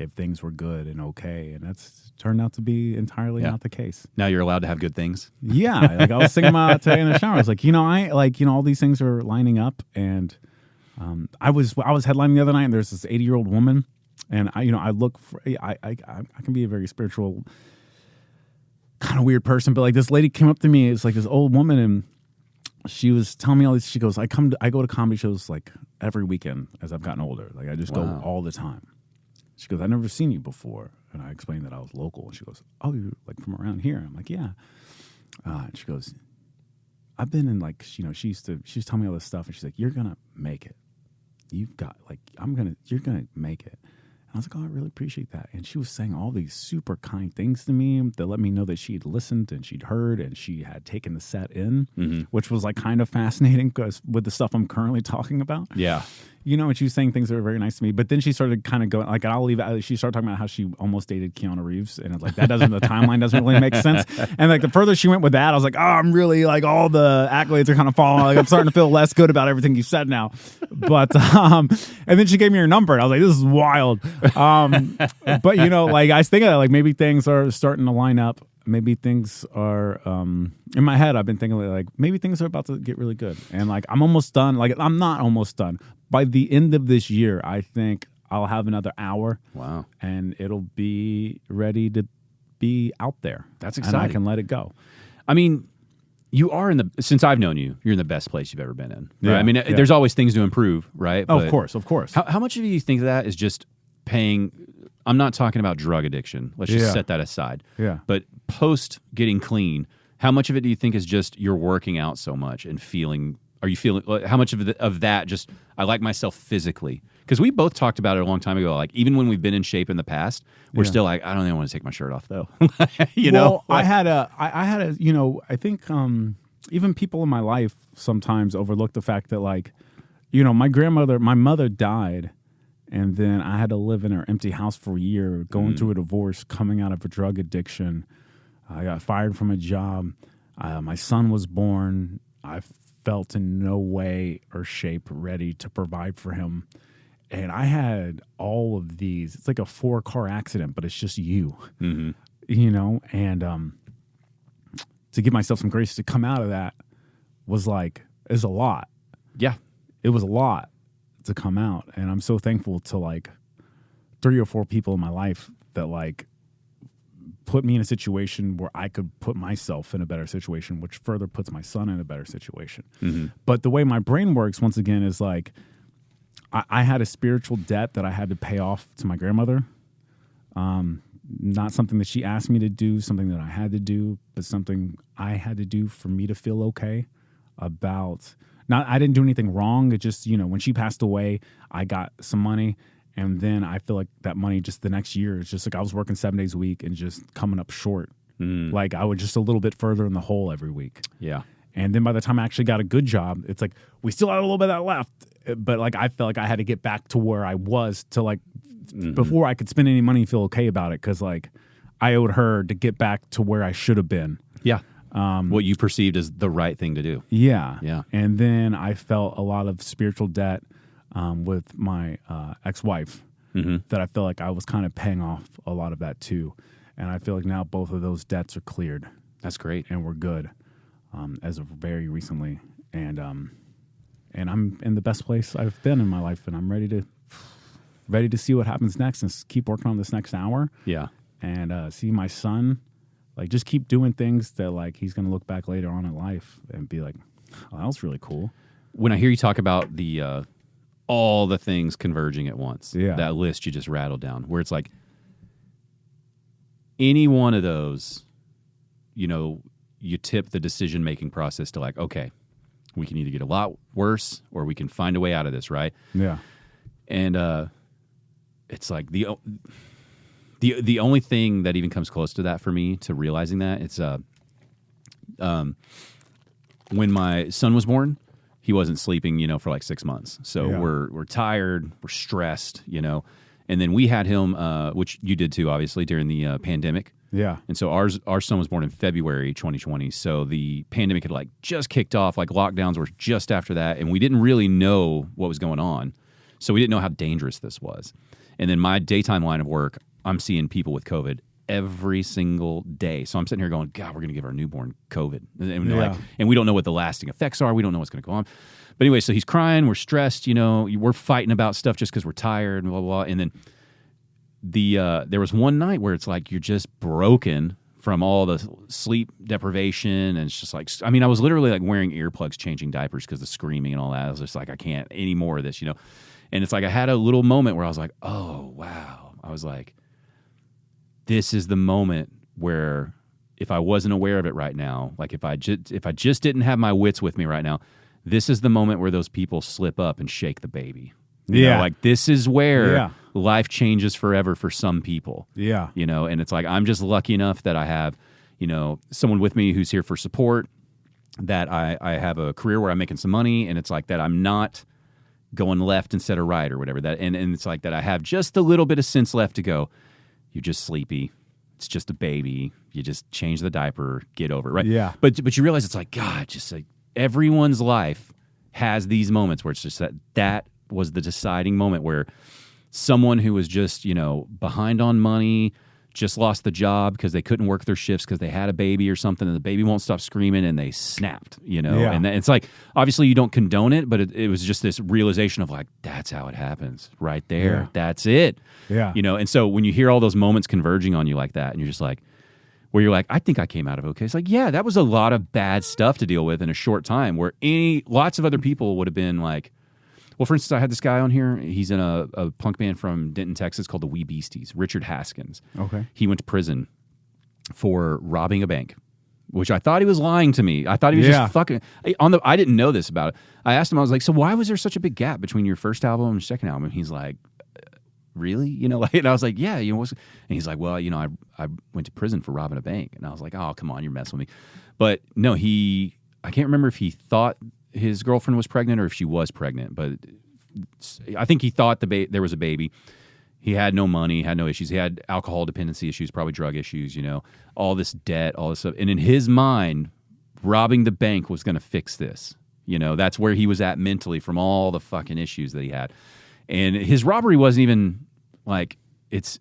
if things were good and okay. And that's turned out to be entirely not the case. Now you're allowed to have good things. Yeah. Like I was thinking about today in the shower. I was like, you know, all these things are lining up. And I was headlining the other night, and there's this 80-year-old woman, and I can be a very spiritual kind of weird person, but like this lady came up to me. It's like this old woman, and she was telling me all this. She goes, I go to comedy shows like every weekend as I've gotten older. Like I just go all the time. She goes, I've never seen you before. And I explained that I was local. And she goes, oh, you're like from around here? I'm like, yeah. And she goes, I've been in like, you know, she was telling me all this stuff. And she's like, you're going to make it. You've got like, you're going to make it. And I was like, oh, I really appreciate that. And she was saying all these super kind things to me that let me know that she'd listened and she'd heard and she had taken the set in, which was like kind of fascinating because with the stuff I'm currently talking about. Yeah. You know, and she was saying things that were very nice to me. But then she started kind of going, like, I'll leave it. She started talking about how she almost dated Keanu Reeves. And it's like, the timeline doesn't really make sense. And like the further she went with that, I was like, oh, I'm really like, all the accolades are kind of falling. Like, I'm starting to feel less good about everything you said now. But, and then she gave me her number. And I was like, this is wild. But, you know, like, I was thinking that, like, maybe things are starting to line up. Maybe things are, in my head, I've been thinking like, maybe things are about to get really good. And like, I'm almost done. Like, I'm not almost done. By the end of this year, I think I'll have another hour. Wow. And it'll be ready to be out there. That's exciting. And I can let it go. I mean, you are since I've known you, you're in the best place you've ever been in. Right? Yeah, I mean, there's always things to improve, right? Oh, of course. How much of you think that is just paying? I'm not talking about drug addiction. Let's just set that aside. Yeah. But post getting clean, how much of it do you think is just you're working out so much and feeling? Are you feeling? How much of that just I like myself physically? Because we both talked about it a long time ago. Like even when we've been in shape in the past, we're still like, I don't even want to take my shirt off though. Well, I had a, I think even people in my life sometimes overlook the fact that like, my mother died, and then I had to live in her empty house for a year, going through a divorce, coming out of a drug addiction. I got fired from a job. My son was born. I felt in no way or shape ready to provide for him. And I had all of these. It's like a 4-car accident, but it's just you, and to give myself some grace to come out of that is a lot. Yeah. It was a lot to come out. And I'm so thankful to like 3 or 4 people in my life that like put me in a situation where I could put myself in a better situation, which further puts my son in a better situation. Mm-hmm. But the way my brain works, once again, is like, I had a spiritual debt that I had to pay off to my grandmother. Not something that she asked me to do, something that I had to do, but something I had to do for me to feel okay about. I didn't do anything wrong. It just, when she passed away, I got some money, and then I feel like that money just the next year, it's just like I was working 7 days a week and just coming up short. Like I was just a little bit further in the hole every week. Yeah. And then by the time I actually got a good job, it's like we still had a little bit of that left. But like I felt like I had to get back to where I was to like before I could spend any money and feel okay about it, because like I owed her to get back to where I should have been. Yeah. What you perceived as the right thing to do. Yeah. Yeah. And then I felt a lot of spiritual debt with my ex-wife that I feel like I was kind of paying off a lot of that too. And I feel like now both of those debts are cleared. That's great. And we're good as of very recently. And I'm in the best place I've been in my life, and I'm ready to see what happens next and keep working on this next hour. Yeah. And see my son, like just keep doing things that like he's going to look back later on in life and be like, oh, that was really cool. When I hear you talk about the all the things converging at once, that list you just rattled down, where it's like any one of those, you tip the decision-making process to like, okay, we can either get a lot worse or we can find a way out of this, right? Yeah. And it's like the only thing that even comes close to that for me, to realizing that, it's when my son was born, he wasn't sleeping, for like 6 months. So we're tired, we're stressed, And then we had him, which you did too, obviously, during the pandemic. Yeah. And so our son was born in February 2020. So the pandemic had like just kicked off, like lockdowns were just after that. And we didn't really know what was going on. So we didn't know how dangerous this was. And then my daytime line of work, I'm seeing people with COVID every single day. So I'm sitting here going, God, we're going to give our newborn COVID. And we don't know what the lasting effects are. We don't know what's going to go on. But anyway, so he's crying. We're stressed. We're fighting about stuff just because we're tired and blah, blah, blah. And then there was one night where it's like you're just broken from all the sleep deprivation. And it's just like, I was literally like wearing earplugs, changing diapers because the screaming and all that. I was just like, I can't any more of this, And it's like I had a little moment where I was like, oh, wow. I was like, this is the moment where if I wasn't aware of it right now, like if I just didn't have my wits with me right now, this is the moment where those people slip up and shake the baby. Like this is where life changes forever for some people. Yeah. And it's like I'm just lucky enough that I have, someone with me who's here for support, that I have a career where I'm making some money, and it's like that I'm not going left instead of right or whatever. That and it's like that I have just a little bit of sense left to go, you're just sleepy. It's just a baby. You just change the diaper, get over it, right? Yeah. But you realize it's like, God, just like everyone's life has these moments where it's just that was the deciding moment where someone who was just, behind on money, just lost the job because they couldn't work their shifts because they had a baby or something, and the baby won't stop screaming, and they snapped, And it's like, obviously you don't condone it, but it was just this realization of like, that's how it happens right there. Yeah. That's it. Yeah. And so when you hear all those moments converging on you like that, and you're just like, where you're like, I think I came out of okay. It's like, yeah, that was a lot of bad stuff to deal with in a short time, where lots of other people would have been like, well, for instance, I had this guy on here. He's in a punk band from Denton, Texas called the Wee Beasties, Richard Haskins. Okay. He went to prison for robbing a bank, which I thought he was lying to me. I thought he was just fucking I didn't know this about it. I asked him, I was like, so why was there such a big gap between your first album and your second album? And he's like, really? And I was like, yeah, and he's like, well, I went to prison for robbing a bank. And I was like, oh, come on, you're messing with me. But no, I can't remember if he thought his girlfriend was pregnant or if she was pregnant, but I think he thought there was a baby. He had no money, had no issues. He had alcohol dependency issues, probably drug issues, all this debt, all this stuff. And in his mind, robbing the bank was going to fix this. That's where he was at mentally from all the fucking issues that he had. And his robbery wasn't even like, it's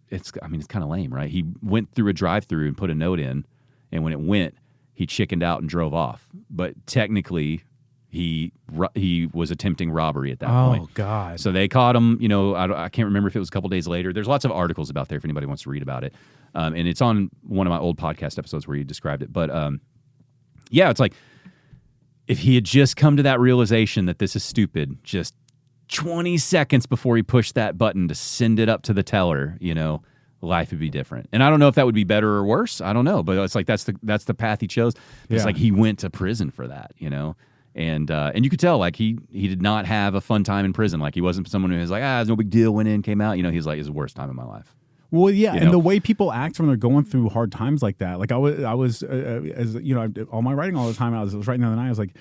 kind of lame, right? He went through a drive-through and put a note in, and when it went, he chickened out and drove off. But technically, he was attempting robbery at that point. Oh, God. So they caught him, I can't remember if it was a couple days later. There's lots of articles about there if anybody wants to read about it. And it's on one of my old podcast episodes where he described it. But it's like, if he had just come to that realization that this is stupid, just 20 seconds before he pushed that button to send it up to the teller, life would be different. And I don't know if that would be better or worse. I don't know. But it's like, that's the path he chose. It's like he went to prison for that, And you could tell, like, he did not have a fun time in prison. Like, he wasn't someone who was like, it's no big deal, went in, came out. He's like, it's the worst time of my life. Well, yeah, and the way people act when they're going through hard times like that. Like, I was as I did all my writing all the time. I was writing the other night. I was like,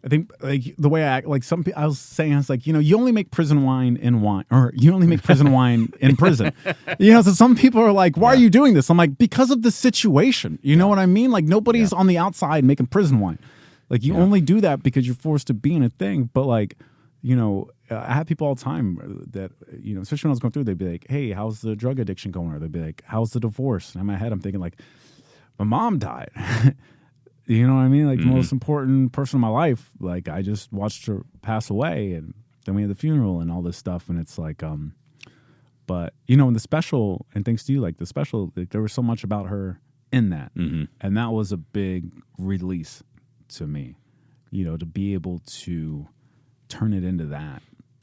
I think like the way I act, like I was saying, I was like, you only make prison wine in wine, or you only make prison wine in prison. So some people are like, why are you doing this? I'm like, because of the situation. You know what I mean? Like, nobody's on the outside making prison wine. Like, you only do that because you're forced to be in a thing. But like, I have people all the time that, especially when I was going through, they'd be like, hey, how's the drug addiction going? Or they'd be like, how's the divorce? And in my head, I'm thinking like, my mom died. You know what I mean? Like, the most important person in my life, like, I just watched her pass away, and then we had the funeral and all this stuff. And it's like, but, in the special, and thanks to you, like, the special, like, there was so much about her in that. Mm-hmm. And that was a big release to me, to be able to turn it into that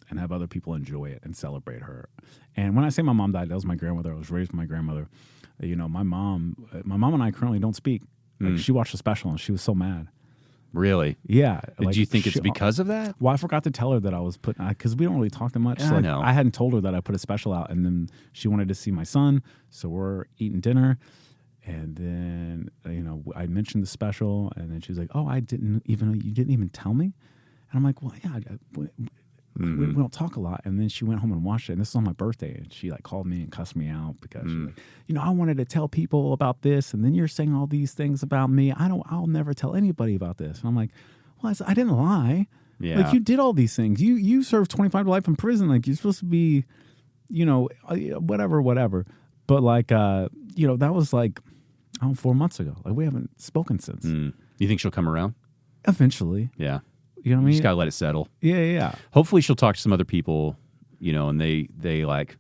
and have other people enjoy it and celebrate her. And when I say my mom died, that was my grandmother. I was raised with my grandmother. My mom and I currently don't speak. Like, she watched the special and she was so mad. Really? Yeah. Did you think it's because of that? Well, I forgot to tell her that I was putting, because we don't really talk that much. Yeah, so I know. I hadn't told her that I put a special out, and then she wanted to see my son, so we're eating dinner. And then, I mentioned the special, and then she's like, oh, you didn't even tell me? And I'm like, well, yeah, we don't talk a lot. And then she went home and watched it, and this is on my birthday, and she like called me and cussed me out because she's like, I wanted to tell people about this, and then you're saying all these things about me. I'll never tell anybody about this. And I'm like, well, I didn't lie. Yeah. Like, you did all these things. You served 25 to life in prison. Like, you're supposed to be, whatever. But like, that was like, 4 months ago. Like, we haven't spoken since. You think she'll come around? Eventually. Yeah. You know what I mean? You just gotta let it settle. Yeah. Hopefully she'll talk to some other people, and they like,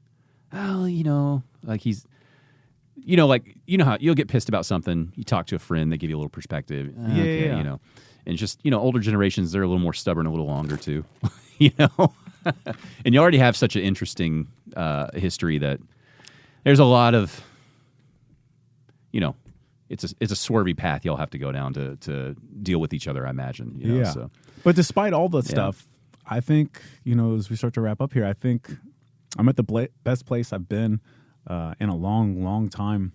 like he's, like, how you'll get pissed about something. You talk to a friend, they give you a little perspective. Yeah. And just, older generations, they're a little more stubborn, a little longer too, And you already have such an interesting history that there's a lot of, it's a swervy path y'all have to go down to deal with each other, I imagine. So. But despite all the stuff, I think, as we start to wrap up here, I think I'm at the best place I've been in a long, long time.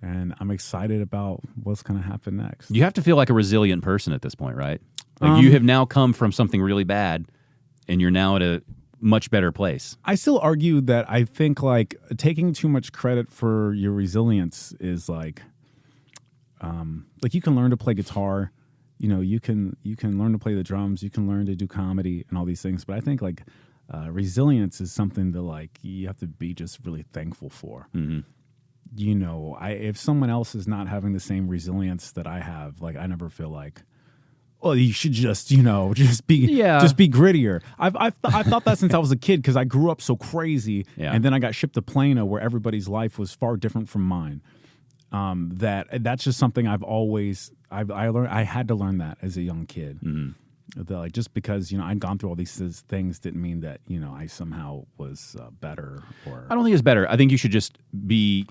And I'm excited about what's going to happen next. You have to feel like a resilient person at this point, right? Like, you have now come from something really bad, and you're now at a much better place. I still argue that I think, like, taking too much credit for your resilience is like you can learn to play guitar, you can learn to play the drums, you can learn to do comedy and all these things. But I think like resilience is something that like you have to be just really thankful for. Mm-hmm. if someone else is not having the same resilience that I have, like I never feel like, well, you should just be grittier. I've thought that since I was a kid because I grew up so crazy, and then I got shipped to Plano where everybody's life was far different from mine. That's just something I've always I learned. I had to learn that as a young kid. Mm-hmm. That like just because I'd gone through all these things didn't mean that I somehow was better. Or I don't think it's better. I think you should just be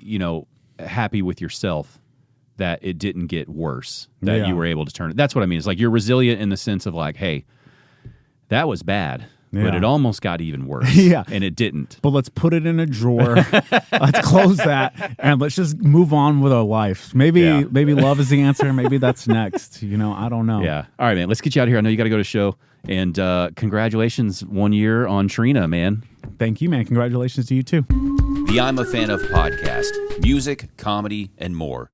happy with yourself that it didn't get worse, that you were able to turn it. That's what I mean. It's like you're resilient in the sense of like, hey, that was bad, but it almost got even worse. And it didn't. But let's put it in a drawer. Let's close that, and let's just move on with our life. Maybe love is the answer. Maybe that's next. I don't know. Yeah. All right, man. Let's get you out of here. I know you got to go to a show. And congratulations, 1 year on TRENA, man. Thank you, man. Congratulations to you, too. The I'm a Fan of podcast. Music, comedy, and more.